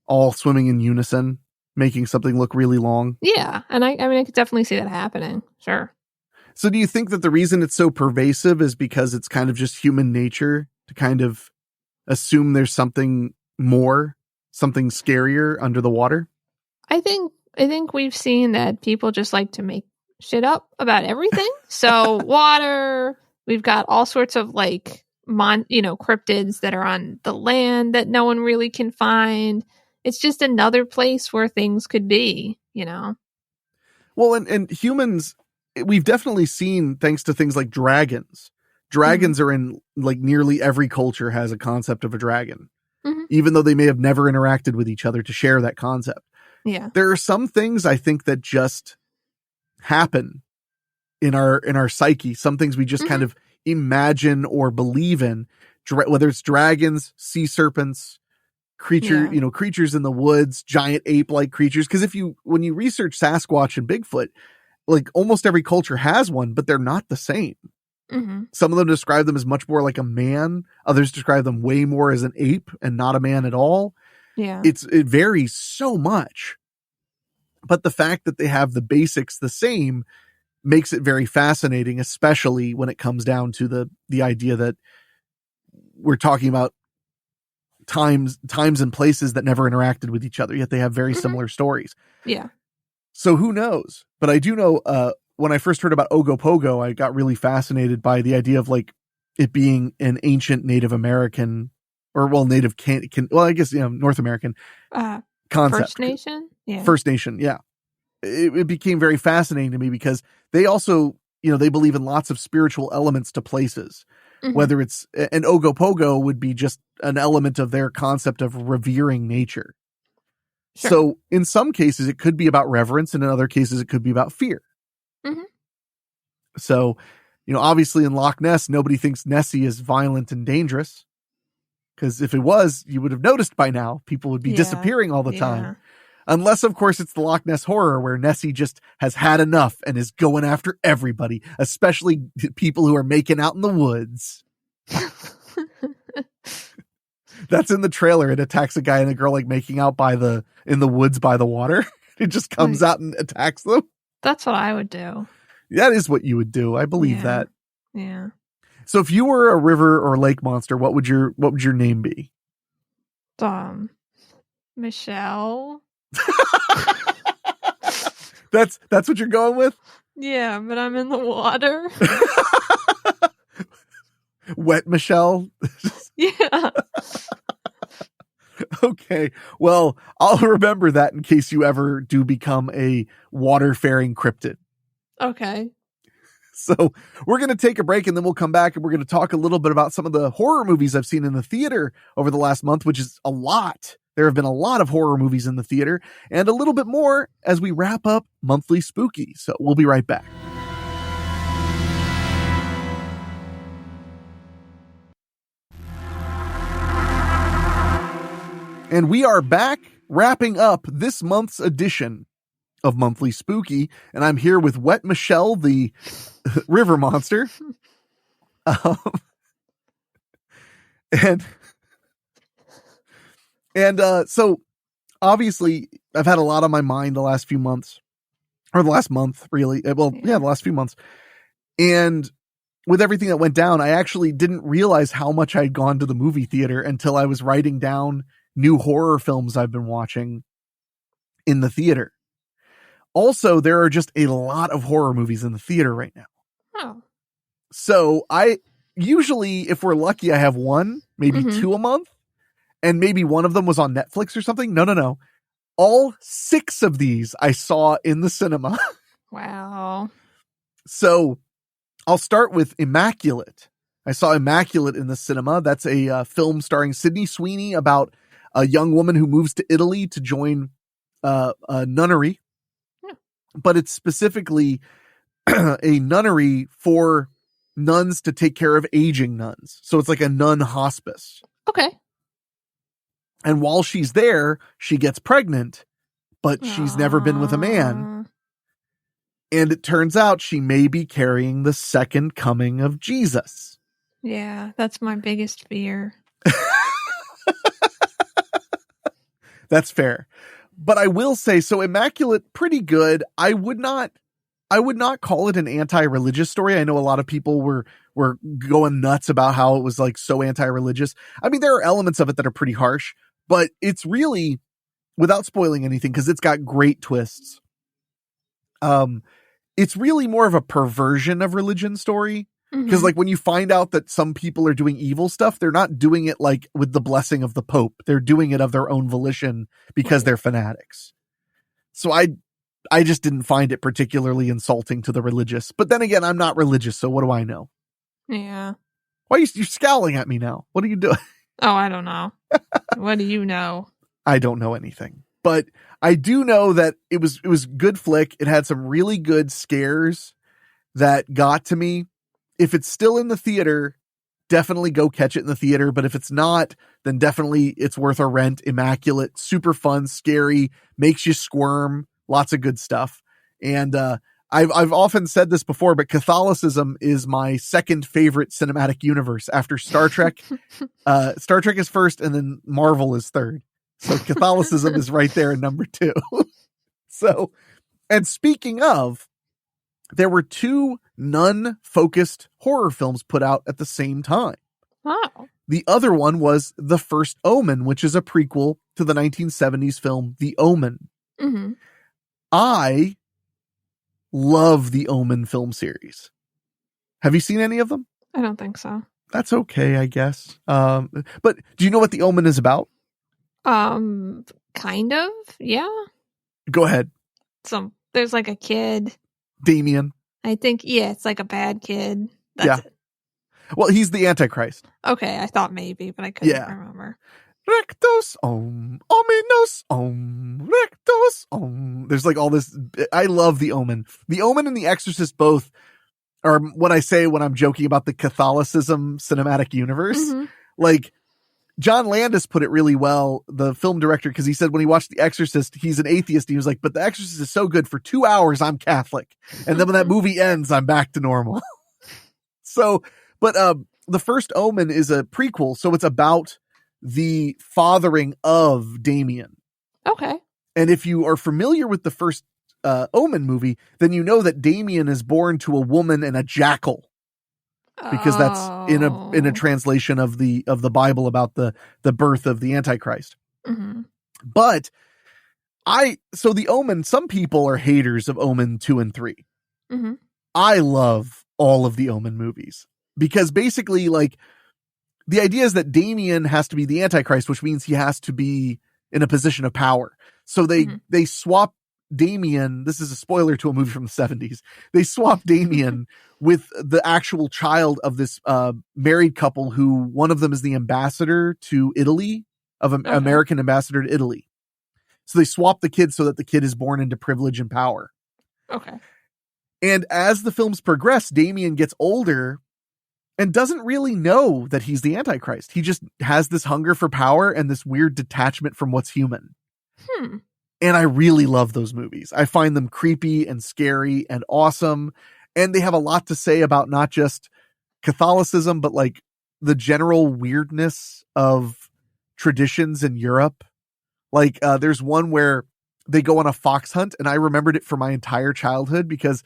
all swimming in unison, making something look really long. Yeah. And I could definitely see that happening. Sure. So do you think that the reason it's so pervasive is because it's kind of just human nature to kind of assume there's something more, something scarier under the water? I think we've seen that people just like to make shit up about everything. So water, we've got all sorts of cryptids that are on the land that no one really can find. It's just another place where things could be, Well, and humans, we've definitely seen, thanks to things like dragons. Dragons are in nearly every culture has a concept of a dragon. even though they may have never interacted with each other to share that concept. Yeah. There are some things I think that just happen in our psyche. Some things we just kind of imagine or believe in, whether it's dragons, sea serpents, creatures in the woods, giant ape-like creatures. Because when you research Sasquatch and Bigfoot, like almost every culture has one, but they're not the same. Some of them describe them as much more like a man. Others describe them way more as an ape and not a man at all. Yeah. It varies so much. But the fact that they have the basics the same makes it very fascinating, especially when it comes down to the idea that we're talking about times and places that never interacted with each other, yet they have very similar stories. Yeah. So who knows? But I do know, when I first heard about Ogopogo, I got really fascinated by the idea of like it being an ancient Native American Native I guess, North American concept. First Nation? Yeah. First Nation. Yeah. It became very fascinating to me because they also, they believe in lots of spiritual elements to places, whether it's an Ogopogo would be just an element of their concept of revering nature. Sure. So in some cases it could be about reverence, and in other cases it could be about fear. So, obviously in Loch Ness, nobody thinks Nessie is violent and dangerous, because if it was, you would have noticed by now. People would be disappearing all the time. Unless, of course, it's the Loch Ness Horror, where Nessie just has had enough and is going after everybody, especially people who are making out in the woods. That's in the trailer. It attacks a guy and a girl like making out in the woods by the water. It just comes out and attacks them. That's what I would do. That is what you would do. I believe that. Yeah. So if you were a river or lake monster, what would your name be? Michelle. That's what you're going with? Yeah, but I'm in the water. Wet Michelle? Yeah. Okay. Well, I'll remember that in case you ever do become a water-faring cryptid. Okay. So we're going to take a break, and then we'll come back and we're going to talk a little bit about some of the horror movies I've seen in the theater over the last month, which is a lot. There have been a lot of horror movies in the theater, and a little bit more as we wrap up Monthly Spooky. So we'll be right back. And we are back wrapping up this month's edition of Monthly Spooky, and I'm here with Wet Michelle, the river monster. So obviously I've had a lot on my mind the last few months, or the last month, really. The last few months. And with everything that went down, I actually didn't realize how much I'd gone to the movie theater until I was writing down new horror films I've been watching in the theater. Also, there are just a lot of horror movies in the theater right now. Oh. So I usually, if we're lucky, I have one, maybe two a month, and maybe one of them was on Netflix or something. No. All 6 of these I saw in the cinema. Wow. So I'll start with Immaculate. I saw Immaculate in the cinema. That's a film starring Sydney Sweeney about a young woman who moves to Italy to join a nunnery. But it's specifically a nunnery for nuns to take care of aging nuns. So it's like a nun hospice. Okay. And while she's there, she gets pregnant, but she's never been with a man. And it turns out she may be carrying the second coming of Jesus. Yeah, that's my biggest fear. That's fair. But I will say, so Immaculate, pretty good. I would not call it an anti-religious story. I know a lot of people were going nuts about how it was like so anti-religious. I mean, there are elements of it that are pretty harsh, but it's really, without spoiling anything, because it's got great twists. It's really more of a perversion of religion story. Because like when you find out that some people are doing evil stuff, they're not doing it like with the blessing of the Pope. They're doing it of their own volition because they're fanatics. So I just didn't find it particularly insulting to the religious. But then again, I'm not religious, so what do I know? Yeah. Why are you scowling at me now? What are you doing? Oh, I don't know. What do you know? I don't know anything, but I do know that it was good flick. It had some really good scares that got to me. If it's still in the theater, definitely go catch it in the theater. But if it's not, then definitely it's worth a rent. Immaculate, super fun, scary, makes you squirm, lots of good stuff. And I've often said this before, but Catholicism is my second favorite cinematic universe after Star Trek. Star Trek is first, and then Marvel is third. So Catholicism is right there in number 2. So, and speaking of, there were 2 nun-focused horror films put out at the same time. Oh. The other one was The First Omen, which is a prequel to the 1970s film The Omen. Mm-hmm. I love the Omen film series. Have you seen any of them? I don't think so. That's okay, I guess. But do you know what The Omen is about? Kind of, yeah. Go ahead. So there's like a kid. Damien. I think, yeah, it's like a bad kid. That's it. Well, he's the Antichrist. Okay, I thought maybe, but I couldn't remember. Rectus ominous rectus There's like all this. I love The Omen. The Omen and The Exorcist both are what I say when I'm joking about the Catholicism cinematic universe. Mm-hmm. Like, John Landis put it really well, the film director, because he said when he watched The Exorcist, he's an atheist. He was like, but The Exorcist is so good, for 2 hours, I'm Catholic. And then when that movie ends, I'm back to normal. So, but The First Omen is a prequel, so it's about the fathering of Damien. Okay. And if you are familiar with the first Omen movie, then you know that Damien is born to a woman and a jackal. Because that's in a translation of the Bible about the birth of the Antichrist. Mm-hmm. But so The Omen, some people are haters of Omen 2 and 3. Mm-hmm. I love all of the Omen movies because basically, like, the idea is that Damien has to be the Antichrist, which means he has to be in a position of power. So they swap Damien. This is a spoiler to a movie from the 70s. They swap Damien with the actual child of this married couple who one of them is the ambassador to Italy, American ambassador to Italy. So they swap the kid so that the kid is born into privilege and power. Okay. And as the films progress, Damien gets older and doesn't really know that he's the Antichrist. He just has this hunger for power and this weird detachment from what's human. And I really love those movies. I find them creepy and scary and awesome. And they have a lot to say about not just Catholicism, but like the general weirdness of traditions in Europe. Like there's one where they go on a fox hunt, and I remembered it for my entire childhood because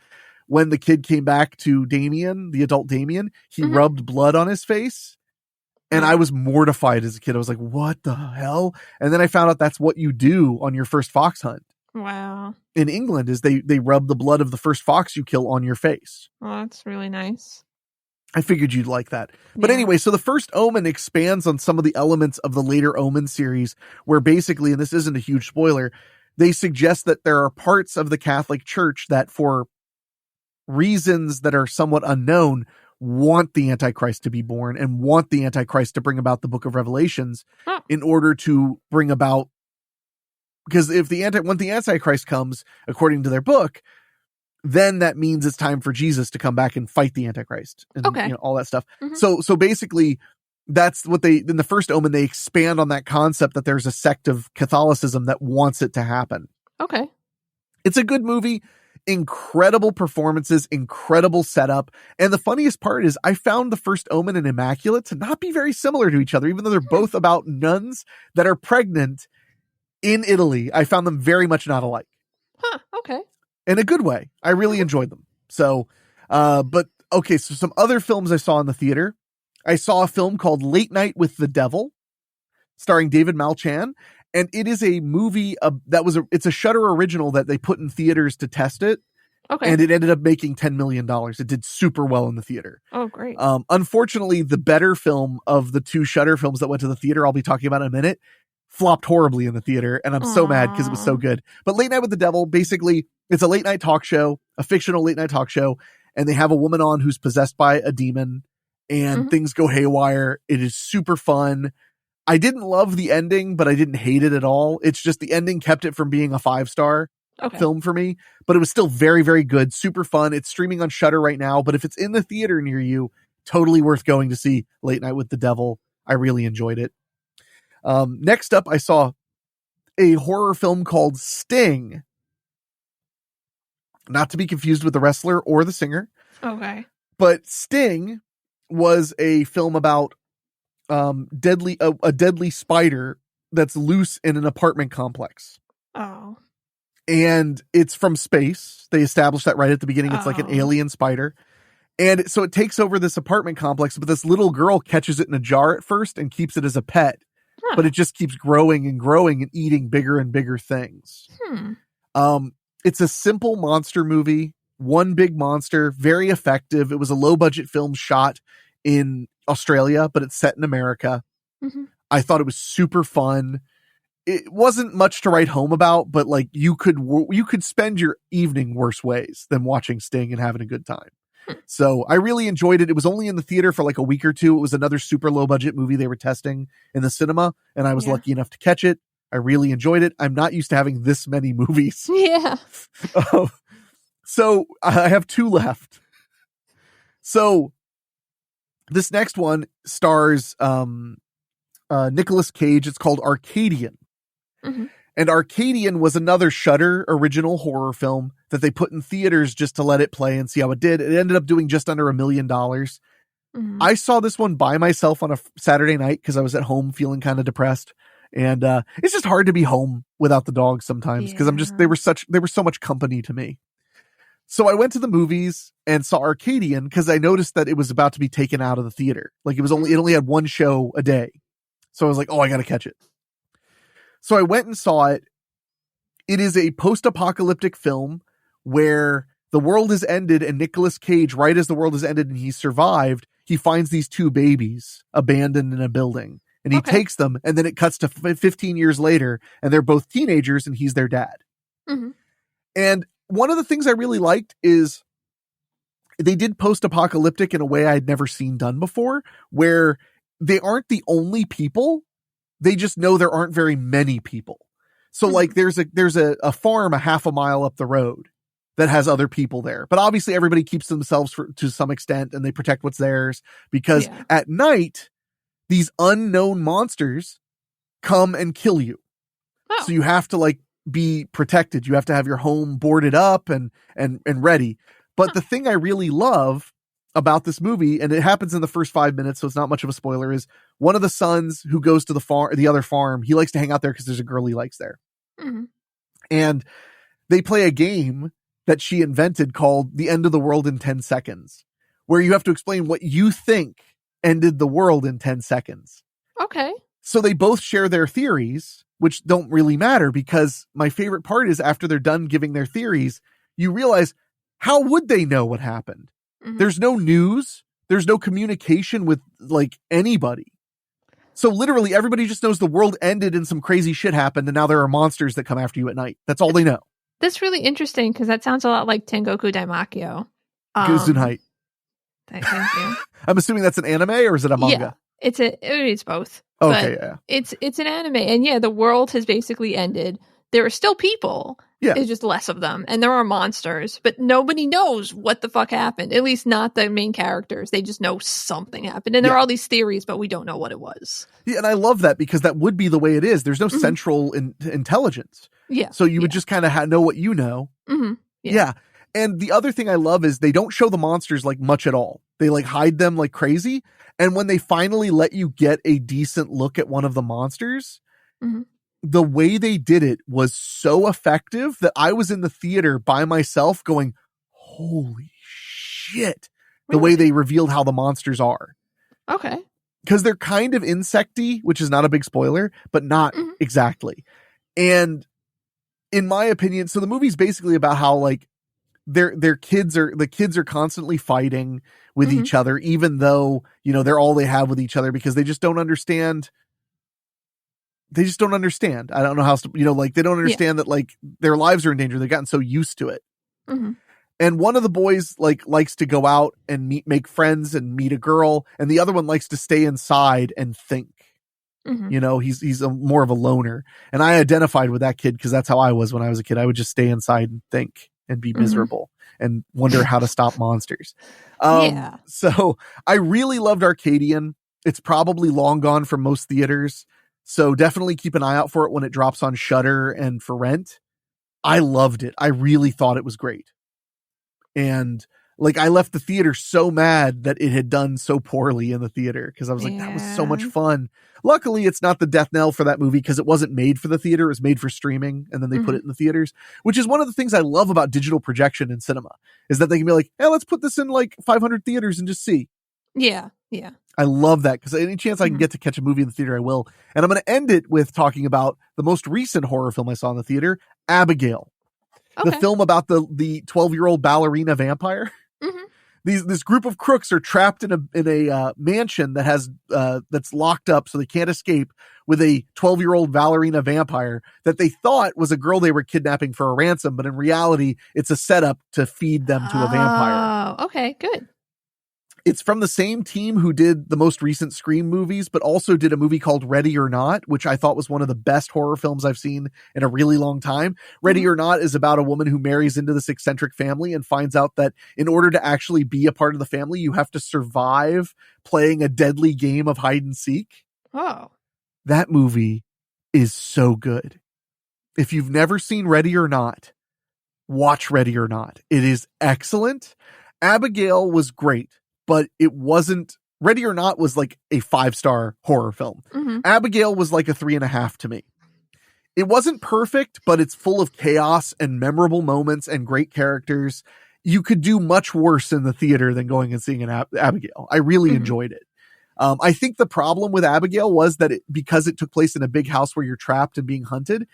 when the kid came back to Damien, the adult Damien, he rubbed blood on his face. And I was mortified as a kid. I was like, what the hell? And then I found out that's what you do on your first fox hunt. Wow. In England is they rub the blood of the first fox you kill on your face. Well, that's really nice. I figured you'd like that. But anyway, so The First Omen expands on some of the elements of the later Omen series where basically, and this isn't a huge spoiler, they suggest that there are parts of the Catholic Church that for reasons that are somewhat unknown want the Antichrist to be born and want the Antichrist to bring about the Book of Revelations in order to bring about, because if when the Antichrist comes, according to their book, then that means it's time for Jesus to come back and fight the Antichrist and all that stuff. Mm-hmm. So basically that's what in the First Omen, they expand on that concept that there's a sect of Catholicism that wants it to happen. Okay. It's a good movie. Incredible performances, incredible setup. And the funniest part is I found The First Omen and Immaculate to not be very similar to each other, even though they're both about nuns that are pregnant in Italy. I found them very much not alike. Okay. In a good way. I really enjoyed them. So, but okay. So some other films I saw in the theater. I saw a film called Late Night with the Devil, starring David Malchan. And it is a movie it's a Shudder original that they put in theaters to test it. Okay. And it ended up making $10 million. It did super well in the theater. Oh, great. Unfortunately, the better film of the 2 Shudder films that went to the theater, I'll be talking about in a minute, flopped horribly in the theater. And I'm so mad because it was so good. But Late Night with the Devil, basically, it's a late night talk show, a fictional late night talk show. And they have a woman on who's possessed by a demon and things go haywire. It is super fun. I didn't love the ending, but I didn't hate it at all. It's just the ending kept it from being a 5-star film for me, but it was still very, very good. Super fun. It's streaming on Shudder right now, but if it's in the theater near you, totally worth going to see Late Night with the Devil. I really enjoyed it. Next up, I saw a horror film called Sting. Not to be confused with the wrestler or the singer. Okay. But Sting was a film about a deadly spider that's loose in an apartment complex. Oh. And it's from space. They established that right at the beginning. It's like an alien spider. And so it takes over this apartment complex, but this little girl catches it in a jar at first and keeps it as a pet. Huh. But it just keeps growing and growing and eating bigger and bigger things. It's a simple monster movie. One big monster, very effective. It was a low budget film shot in Australia, but it's set in America. I thought it was super fun. It wasn't much to write home about, but like you could spend your evening worse ways than watching Sting and having a good time. So I really enjoyed it. It was only in the theater for like a week or two. It was another super low budget movie they were testing in the cinema, and I was lucky enough to catch it. I really enjoyed it. I'm not used to having this many movies. Yeah. So I have 2 left. So this next one stars Nicolas Cage. It's called Arcadian. And Arcadian was another Shudder original horror film that they put in theaters just to let it play and see how it did. It ended up doing just under $1 million. I saw this one by myself on a Saturday night because I was at home feeling kind of depressed. And it's just hard to be home without the dogs sometimes because they were so much company to me. So I went to the movies and saw Arcadian because I noticed that it was about to be taken out of the theater. Like it only had one show a day. So I was like, oh, I got to catch it. So I went and saw it. It is a post-apocalyptic film where the world has ended and Nicolas Cage, right as the world has ended and he survived, he finds these 2 babies abandoned in a building and he takes them, and then it cuts to 15 years later and they're both teenagers and he's their dad. And one of the things I really liked is they did post-apocalyptic in a way I'd never seen done before, where they aren't the only people. They just know there aren't very many people. So like there's a farm a half a mile up the road that has other people there. But obviously everybody keeps themselves to some extent and they protect what's theirs because at night, these unknown monsters come and kill you. Oh. So you have to like be protected. You have to have your home boarded up and ready. But the thing I really love about this movie, and it happens in the first 5 minutes, so it's not much of a spoiler, is one of the sons who goes to the other farm, he likes to hang out there because there's a girl he likes there. And they play a game that she invented called The End of the World in 10 Seconds, where you have to explain what you think ended the world in 10 seconds. Okay. So they both share their theories, which don't really matter because my favorite part is after they're done giving their theories, you realize, how would they know what happened? There's no news. There's no communication with like anybody. So literally everybody just knows the world ended and some crazy shit happened. And now there are monsters that come after you at night. That's all they know. That's really interesting because that sounds a lot like Tengoku Daimakyo. Guzunheit. Thank you. I'm assuming that's an anime or is it a manga? Yeah, it's both. Okay, yeah. It's an anime. And the world has basically ended. There are still people. Yeah. It's just less of them. And there are monsters, but nobody knows what the fuck happened. At least not the main characters. They just know something happened. And there are all these theories, but we don't know what it was. Yeah, and I love that because that would be the way it is. There's no central intelligence. Yeah. So you would just kind of know what you know. Yeah. And the other thing I love is they don't show the monsters like much at all. They like hide them like crazy. And when they finally let you get a decent look at one of the monsters, the way they did it was so effective that I was in the theater by myself going, holy shit, the way they revealed how the monsters are. Okay. Because they're kind of insecty, which is not a big spoiler, but not exactly. And in my opinion, so the movie's basically about how like the kids are constantly fighting with each other, even though, they're all they have with each other because they just don't understand. They just don't understand. I don't know how to, they don't understand that like their lives are in danger. They've gotten so used to it. And one of the boys likes to go out and make friends and meet a girl. And the other one likes to stay inside and think. Mhm. You know, he's more of a loner. And I identified with that kid because that's how I was when I was a kid. I would just stay inside and think and be miserable and wonder how to stop monsters. Yeah. So I really loved Arcadian. It's probably long gone from most theaters. So definitely keep an eye out for it when it drops on Shudder and for rent. I loved it. I really thought it was great. And like, I left the theater so mad that it had done so poorly in the theater because I was like, that was so much fun. Luckily, it's not the death knell for that movie because it wasn't made for the theater. It was made for streaming, and then they put it in the theaters, which is one of the things I love about digital projection in cinema, is that they can be like, hey, let's put this in like 500 theaters and just see. Yeah. Yeah. I love that because any chance I can get to catch a movie in the theater, I will. And I'm going to end it with talking about the most recent horror film I saw in the theater, Abigail. Okay. The film about the 12-year-old ballerina vampire. This group of crooks are trapped in a mansion that has that's locked up so they can't escape, with a 12-year-old ballerina vampire that they thought was a girl they were kidnapping for a ransom, but in reality it's a setup to feed them to a vampire. Oh, okay, good. It's from the same team who did the most recent Scream movies, but also did a movie called Ready or Not, which I thought was one of the best horror films I've seen in a really long time. Ready or Not is about a woman who marries into this eccentric family and finds out that in order to actually be a part of the family, you have to survive playing a deadly game of hide and seek. Oh. That movie is so good. If you've never seen Ready or Not, watch Ready or Not. It is excellent. Abigail was great, but it wasn't. Ready or Not was like a 5-star horror film. Abigail was like a 3.5 to me. It wasn't perfect, but it's full of chaos and memorable moments and great characters. You could do much worse in the theater than going and seeing an Abigail. I really enjoyed it. I think the problem with Abigail was that because it took place in a big house where you're trapped and being hunted,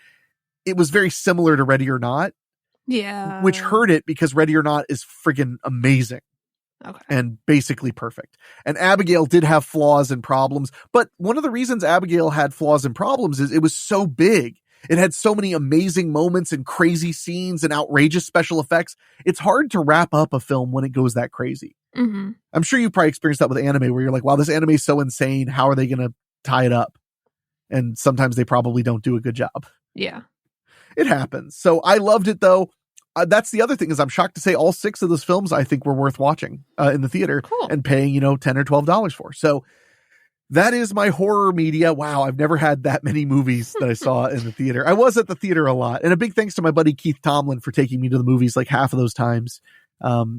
it was very similar to Ready or Not. Yeah. Which hurt it because Ready or Not is friggin' amazing. Okay. And basically perfect. And Abigail did have flaws and problems, but one of the reasons Abigail had flaws and problems is it was so big. It had so many amazing moments and crazy scenes and outrageous special effects. It's hard to wrap up a film when it goes that crazy. I'm sure you probably experienced that with anime where you're like, wow, this anime is so insane. How are they going to tie it up? And sometimes they probably don't do a good job. Yeah. It happens. So I loved it though. That's the other thing, is I'm shocked to say all 6 of those films I think were worth watching in the theater and paying, $10 or $12 for. So that is my horror media. Wow, I've never had that many movies that I saw in the theater. I was at the theater a lot. And a big thanks to my buddy Keith Tomlin for taking me to the movies like half of those times,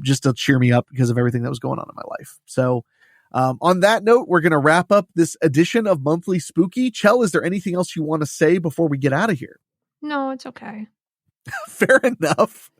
just to cheer me up because of everything that was going on in my life. So on that note, we're going to wrap up this edition of Monthly Spooky. Chell, is there anything else you want to say before we get out of here? No, it's okay. Fair enough.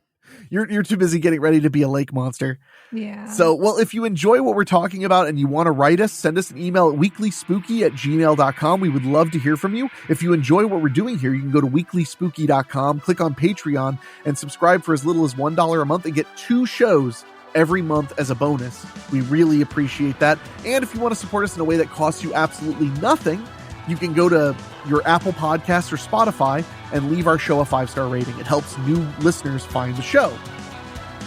You're too busy getting ready to be a lake monster. Yeah. So, well, if you enjoy what we're talking about and you want to write us, send us an email at weeklyspooky@gmail.com. We would love to hear from you. If you enjoy what we're doing here, you can go to weeklyspooky.com, click on Patreon, and subscribe for as little as $1 a month and get 2 shows every month as a bonus. We really appreciate that. And if you want to support us in a way that costs you absolutely nothing, you can go to your Apple Podcasts or Spotify and leave our show a 5-star rating. It helps new listeners find the show.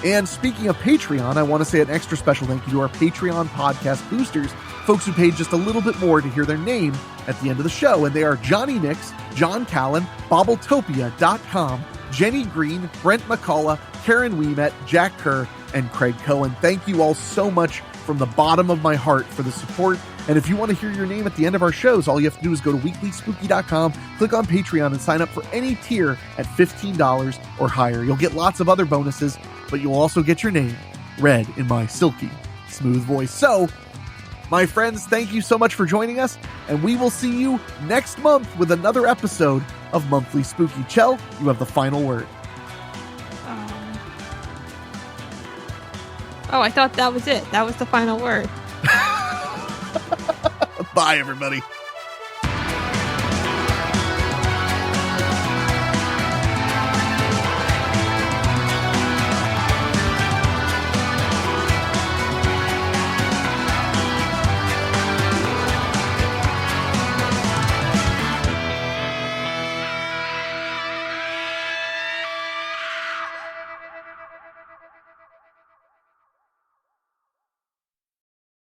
And speaking of Patreon, I want to say an extra special thank you to our Patreon podcast boosters, folks who paid just a little bit more to hear their name at the end of the show. And they are Johnny Nix, John Callan, Bobbletopia.com, Jenny Green, Brent McCullough, Karen Weemet, Jack Kerr, and Craig Cohen. Thank you all so much from the bottom of my heart for the support. And if you want to hear your name at the end of our shows, all you have to do is go to weeklyspooky.com, click on Patreon, and sign up for any tier at $15 or higher. You'll get lots of other bonuses, but you'll also get your name read in my silky, smooth voice. So, my friends, thank you so much for joining us, and we will see you next month with another episode of Monthly Spooky. Chell, you have the final word. Oh, I thought that was it. That was the final word. Bye, everybody.